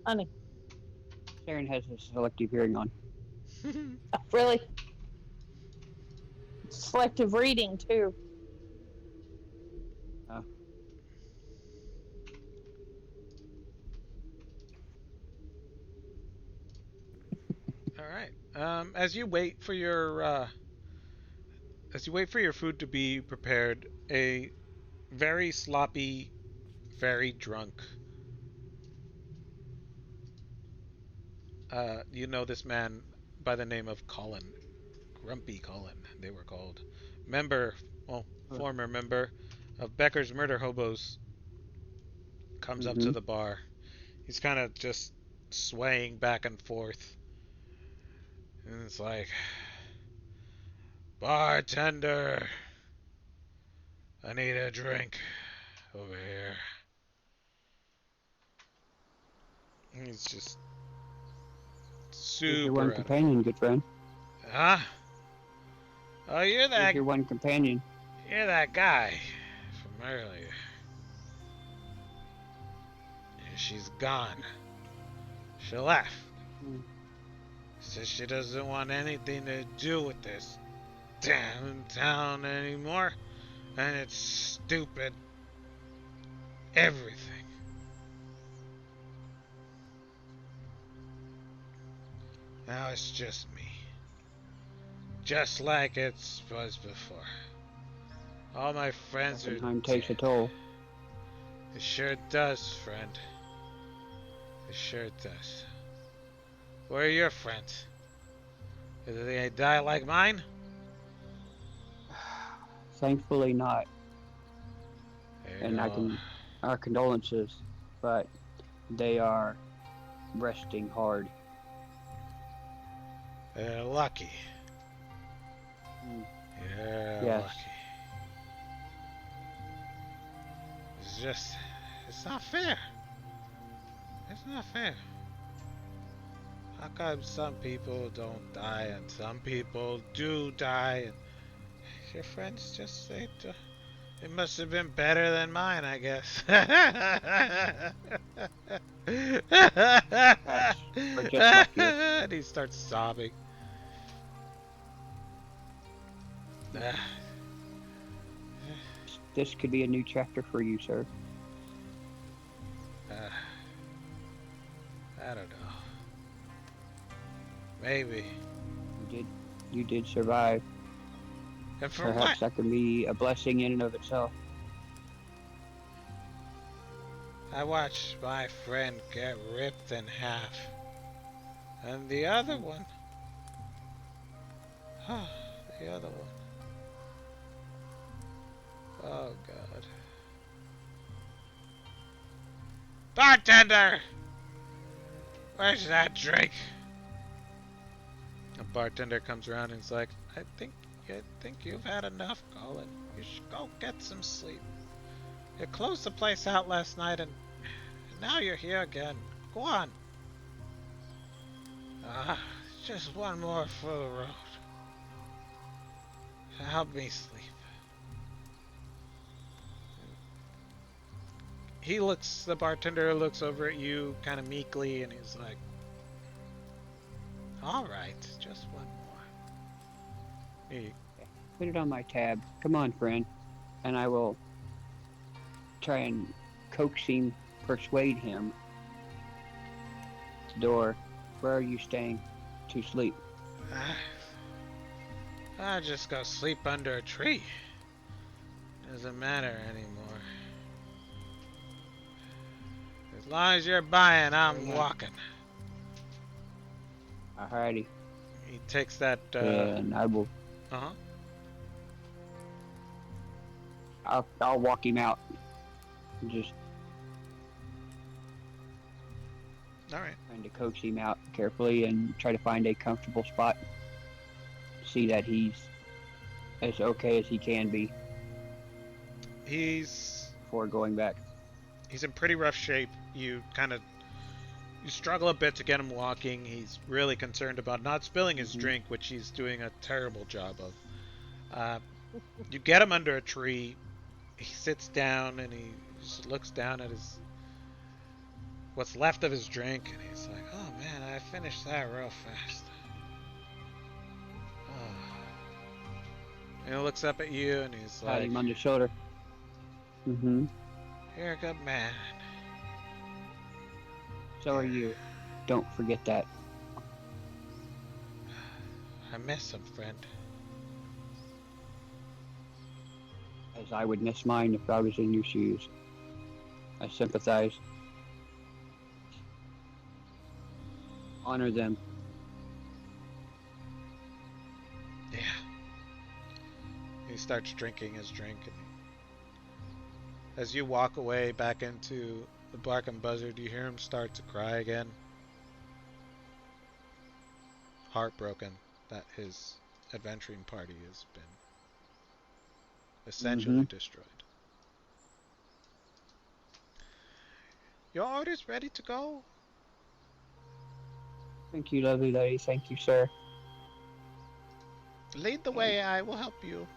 Honey. Sharon has a selective hearing on. Really? Selective reading, too. Uh, All right. As you wait for your food to be prepared, a very sloppy, very drunk. You know this man by the name of Colin, Grumpy Colin. They were called member, well, former member of Becker's Murder Hobos. Comes up to mm-hmm. the bar. He's kind of just swaying back and forth, and it's like, bartender, I need a drink over here. And he's just Here's your one super out of it. companion, good friend. Huh? Oh, Here's your one companion. you're that guy from earlier. She's gone. She left. Mm. Says she doesn't want anything to do with this damn town anymore. And it's stupid. Everything. Now it's just me. Just like it was before. All my friends are Drakkenheim takes a dead. toll. It sure does, friend. It sure does. Where are your friends? Did they die like mine? Thankfully not. There you And go. our condolences, but they are resting hard. They're lucky. Mm. You're Yes. lucky. it's not fair. It's not fair. How come some people don't die and some people do die? And your friends just say it must have been better than mine, I guess. Perhaps we're just luckier. And he starts sobbing. This could be a new chapter for you, sir. I don't know. Maybe. You did survive. And for what? Perhaps that could be a blessing in and of itself. I watched my friend get ripped in half. And the other one. The other one. Oh, God. Bartender! Where's that drink? A bartender comes around and is like, I think you've had enough, Colin. You should go get some sleep. You closed the place out last night and now you're here again. Go on. Just one more for the road. Help me sleep. The bartender looks over at you kind of meekly and he's like, alright, just one more. Put it on my tab. Come on, friend. And I will try and coax him, persuade him. Door, where are you staying to sleep? I just go sleep under a tree. Doesn't matter anymore. As long as you're buying, I'm walking. Alrighty. He takes that, and I will. I'll walk him out. Just alright. trying to coax him out carefully and try to find a comfortable spot. See that he's as okay as he can be. Before going back. He's in pretty rough shape. You struggle a bit to get him walking. He's really concerned about not spilling his drink, which he's doing a terrible job of. You get him under a tree. He sits down and he just looks down at what's left of his drink, and he's like, "Oh man, I finished that real fast." And he looks up at you and he's like, Pat him on the shoulder. You're a good man. So are you. Don't forget that. I miss him, friend. As I would miss mine if I was in your shoes. I sympathize. Honor them. Yeah. He starts drinking his drink, and as you walk away back into the Black and Buzzard, you hear him start to cry again. Heartbroken that his adventuring party has been essentially destroyed. Your order's ready to go? Thank you, lovely lady. Thank you, sir. Lead the way, I will help you.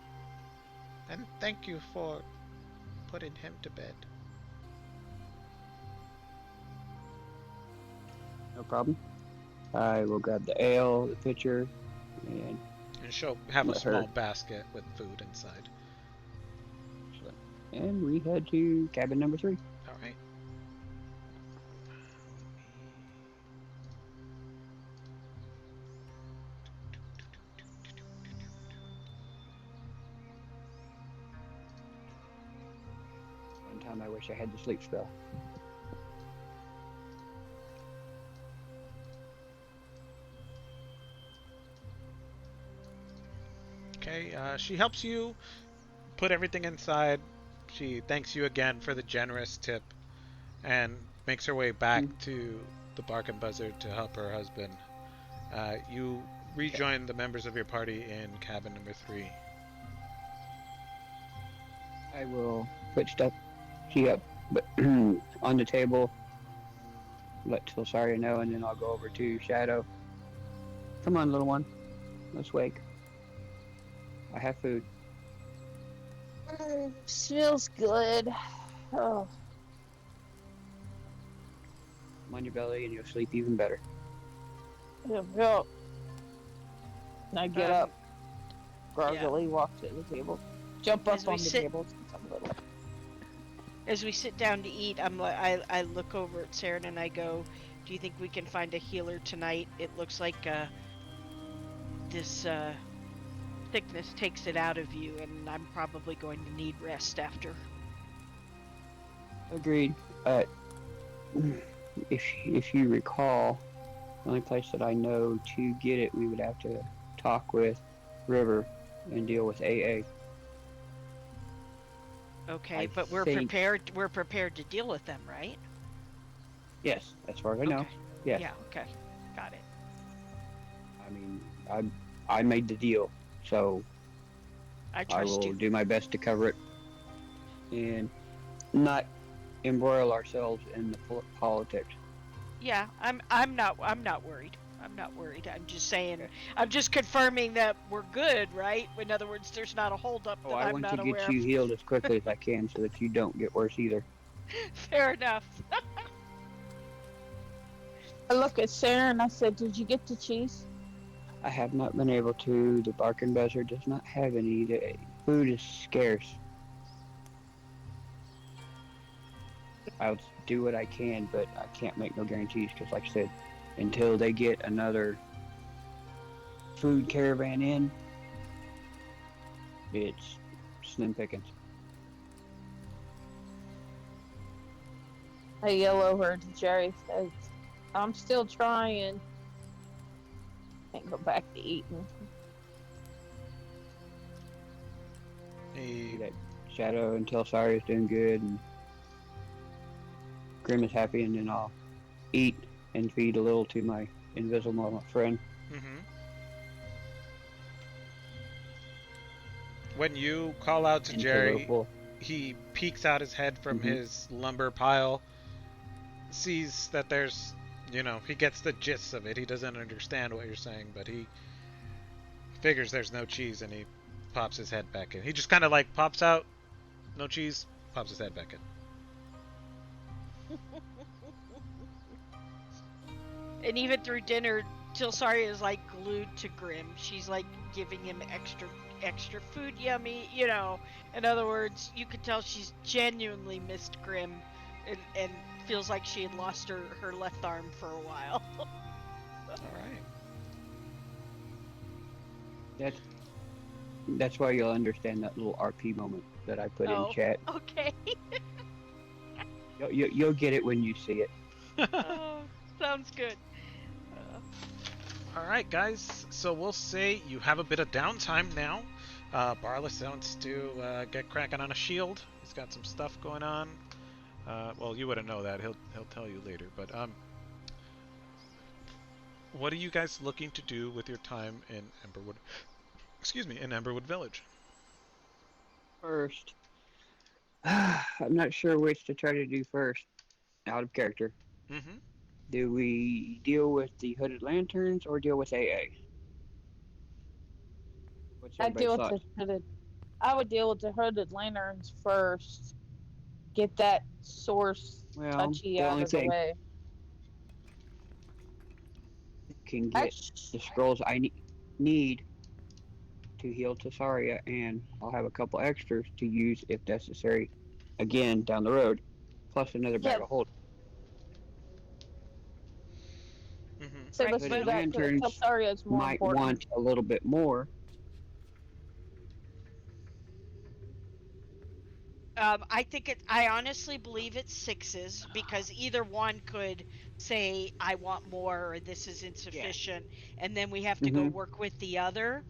And thank you for putting him to bed. No problem. I will grab the ale, the pitcher, and she'll have a let small her. basket with food inside. And we head to cabin number 3. All right. One time I wish I had the sleep spell. Okay, she helps you put everything inside. She thanks you again for the generous tip and makes her way back to the Bark and Buzzard to help her husband. You rejoin the members of your party in cabin number 3. I will put stuff, see up, but on the table, let Tilsaria know, and then I'll go over to Shadow. Come on, little one. Let's wake. I have food. Feels good. Oh, I'm on your belly, and you'll sleep even better. yeah, yeah. I get Um, up, yeah. groggily walk to the table, jump As up we on the sit table since I'm little. as we sit down to eat, I look over at Saren and I go, "Do you think we can find a healer tonight? It looks like this sickness takes it out of you, and I'm probably going to need rest after." Agreed. If you recall, the only place that I know to get it, we would have to talk with River and deal with AA. Okay, I but think we're prepared to deal with them, right? yes, as far as I know, Okay. yes. Yeah, okay. Got it. I mean, I made the deal, so I I trust will you. do my best to cover it and not embroil ourselves in the politics. Yeah, I'm not worried. I'm not worried. I'm just saying, Okay. I'm just confirming that we're good, right? In other words, there's not a holdup Oh, that I I'm want to not get aware you of. healed as quickly as I can so that you don't get worse either. Fair enough. I look at Sarah and I said, "Did you get the cheese?" I have not been able to. The Barking Buzzer does not have any. The food is scarce. I'll do what I can, but I can't make no guarantees because, like I said, until they get another food caravan in, it's slim pickings. I yell over to Jerry. Says, "I'm still trying." And go back to eating. See He that Shadow until Sari is doing good and Grim is happy, and then I'll eat and feed a little to my invisible friend hmm When you call out to until they're Jerry, full. he peeks out his head from Hmm. his lumber pile, sees that there's, he gets the gist of it. He doesn't understand what you're saying, but he figures there's no cheese and he pops his head back in. He just kind of like pops out, no cheese, pops his head back in. And even through dinner, Tilsaria is like glued to Grim. She's like giving him extra food, yummy. In other words, you could tell she's genuinely missed Grim, and feels like she had lost her left arm for a while. All right. That's that's why you'll understand that little RP moment that I put in Oh, chat. okay. You'll get it when you see it. Oh, sounds good. Uh, All right, guys. So we'll say you have a bit of downtime now. Barless wants to get cracking on a shield. He's got some stuff going on. Well, you wouldn't know that. He'll tell you later. But what are you guys looking to do with your time in Emberwood? Excuse me, in Emberwood Village. First, I'm not sure which to try to do first. Out of character. Mm-hmm. Do we deal with the hooded lanterns or deal with AA? What's I everybody's deal with thoughts? I would deal with the hooded lanterns first. Get that source Well, touchy the out only of the thing way. can get Actually, the scrolls I need to heal Tasaria, and I'll have a couple extras to use if necessary. Again, down the road, plus another yeah. bag of hold. Mm-hmm. So right, let's Hooded do but that because lanterns Telsaria is more might important. want a little bit more. I think I honestly believe it's sixes because either one could say I want more or this is Yeah. insufficient, and then we have to go Mm-hmm. work with the other.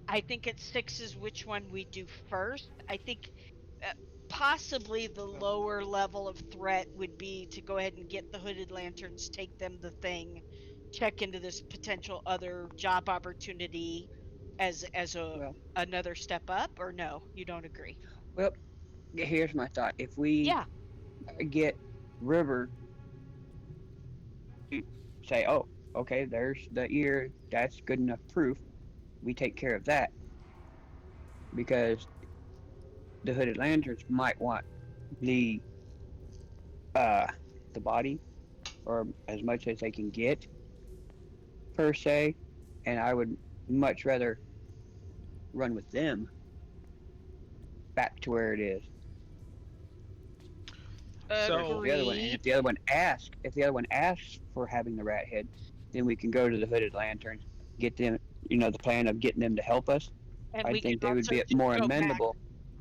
I think it's sixes which one we do first. I think uh, possibly the Well, lower level of threat would be to go ahead and get the hooded lanterns, take them the thing, check into this potential other job opportunity as a well, another step up, or no, you don't agree? well. Here's my thought: if we Yeah. get River say, oh, okay, there's the ear. That's good enough proof. We take care of that because the hooded lanterns might want the uh the body or as much as they can get per se, and I would much rather run with them back to where it is. So Versus the other one. And Agreed. if the other one asks for having the rat head, then we can go to the hooded lanterns, get them, the plan of getting them to help us. And I we can think they would also be more go back. amenable.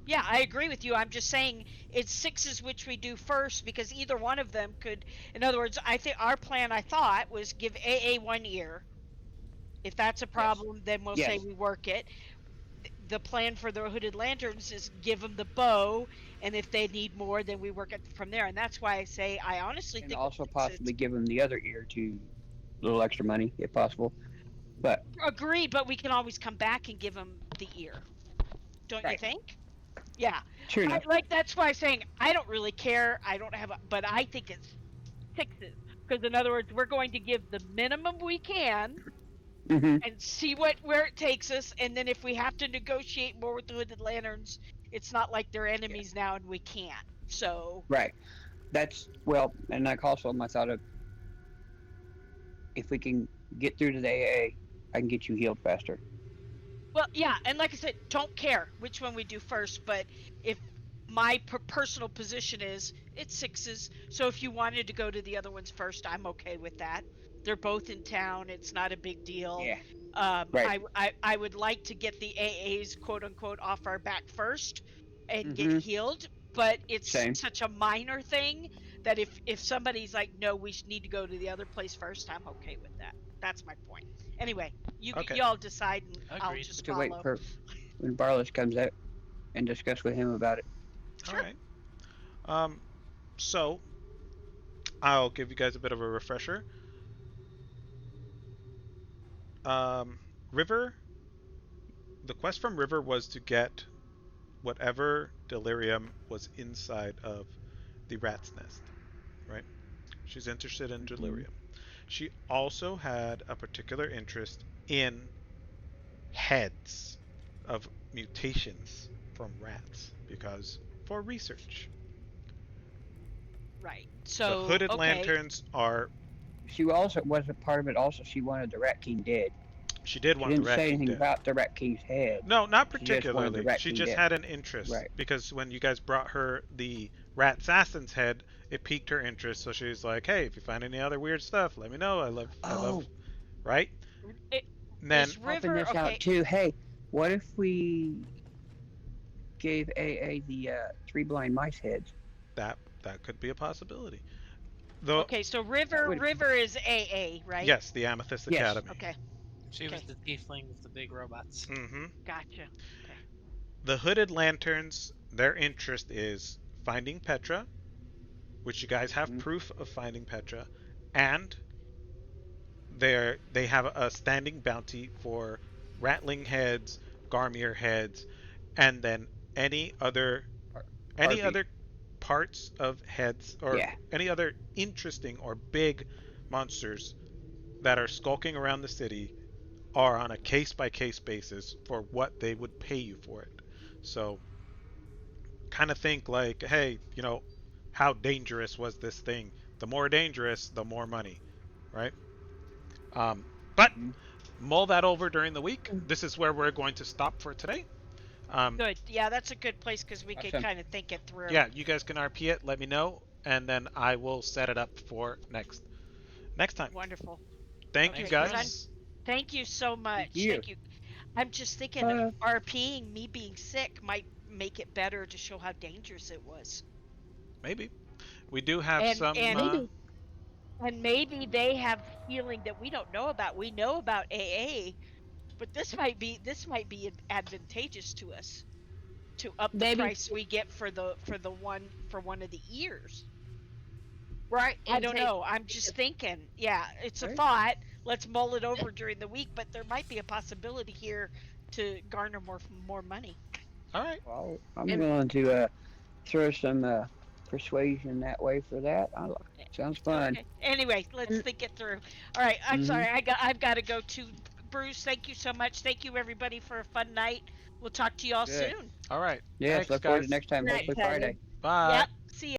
Yeah, I agree with you. I'm just saying it's sixes which we do first because either one of them could. In other words, I think our plan, I thought, was give AA 1 year. If that's a Yes. problem, then we'll say Yes. we work it. The plan for the hooded lanterns is give them the bow, and if they need more, then we work it from there. And that's why I say I honestly And think with also sixes, possibly give them the other ear to a little extra money if possible. But agree, but we can always come back and give them the ear. Don't you right. think? Yeah, True I enough. like that's why I'm saying I don't really care. I don't have, but I think it's sixes because in other words, we're going to give the minimum we can Hmm. and see what where it takes us, and then if we have to negotiate more with the hooded lanterns, it's not like they're Yeah. enemies now and we can't. So Right. That's well, and like also my thought of if we can get through to the AA, I can get you healed faster. well, yeah, and like I said, don't care which one we do first, but if my personal position is it's sixes, so if you wanted to go to the other ones first, I'm okay with that. They're both in town. It's not a big deal. Yeah. Right. I would like to get the AAs quote unquote off our back first and get Hmm. healed, but it's Same. such a minor thing that if somebody's like, no, we need to go to the other place first, I'm okay with that. That's my point. Anyway, okay, y'all decide and I'll Agreed. just To wait follow. for when Barless comes out and discuss with him about it. all Sure. right. Um, so I'll give you guys a bit of a refresher. Um, River, the quest from River was to get whatever delirium was inside of the rat's nest, right? She's interested in Hmm. delirium. She also had a particular interest in heads of mutations from rats because for research. Right. The So, hooded okay. lanterns are. She also was a part of it. Also, she wanted the Rat King dead. She did She want the didn't Rat say King anything dead. about the Rat King's head. No, not She just wanted the particularly. Rat She King just dead. had an interest Right. because when you guys brought her the rat assassin's head, it piqued her interest. So she's like, "Hey, if you find any other weird stuff, let me know. I love, Oh, right?" It, And then is popping River this out okay? too. Hey, what if we gave AA the three blind mice heads? that could be a possibility. Though, Okay, so That River would. River is AA, right? yes, the Amethyst Yes. Academy. Okay. She was Okay. the tiefling with the big robots. Mm-hmm. Gotcha. Okay. The hooded lanterns, their interest is finding Petra, which you guys have Hmm. proof of finding Petra, and they have a standing bounty for Ratling heads, Garmier heads, and then any other any Harpies. other parts of heads or Yeah. any other interesting or big monsters that are skulking around the city are on a case by case basis for what they would pay you for it. So kind of think like, hey, how dangerous was this thing? The more dangerous, the more money, right? But Hmm. mull that over during the week. This is where we're going to stop for today. Um, Good. Yeah, that's a good place because we could Awesome. kind of think it through. yeah, you guys can RP it. Let me know, and then I will set it up for next time. Wonderful. Thank you Okay, Thanks, because Chris. I'm. guys. Thank you so Thank much. you. Thank you. I'm just thinking Uh, RPing me being sick might make it better to show how dangerous it was, Maybe we do have and some. and Maybe. and maybe they have healing that we don't know about. We know about AA, but this might be advantageous to us to up the Maybe. price we get for one of the ears. Right. I And don't take know. I'm just thinking. Yeah, it's a okay. thought. Let's mull it over during the week, but there might be a possibility here to garner more money. All right. Well, I'm and willing to throw some. persuasion that way for that. Sounds fun. Okay. Anyway, let's And think it through. All right. I'm Mm-hmm. sorry. I've got to go to Bruce. Thank you so much. Thank you everybody for a fun night. We'll talk to you all Good. soon. All right. Yes, Thanks, look forward to guys. next time. good night, Hopefully Patty. Friday. Bye. Yep. See ya.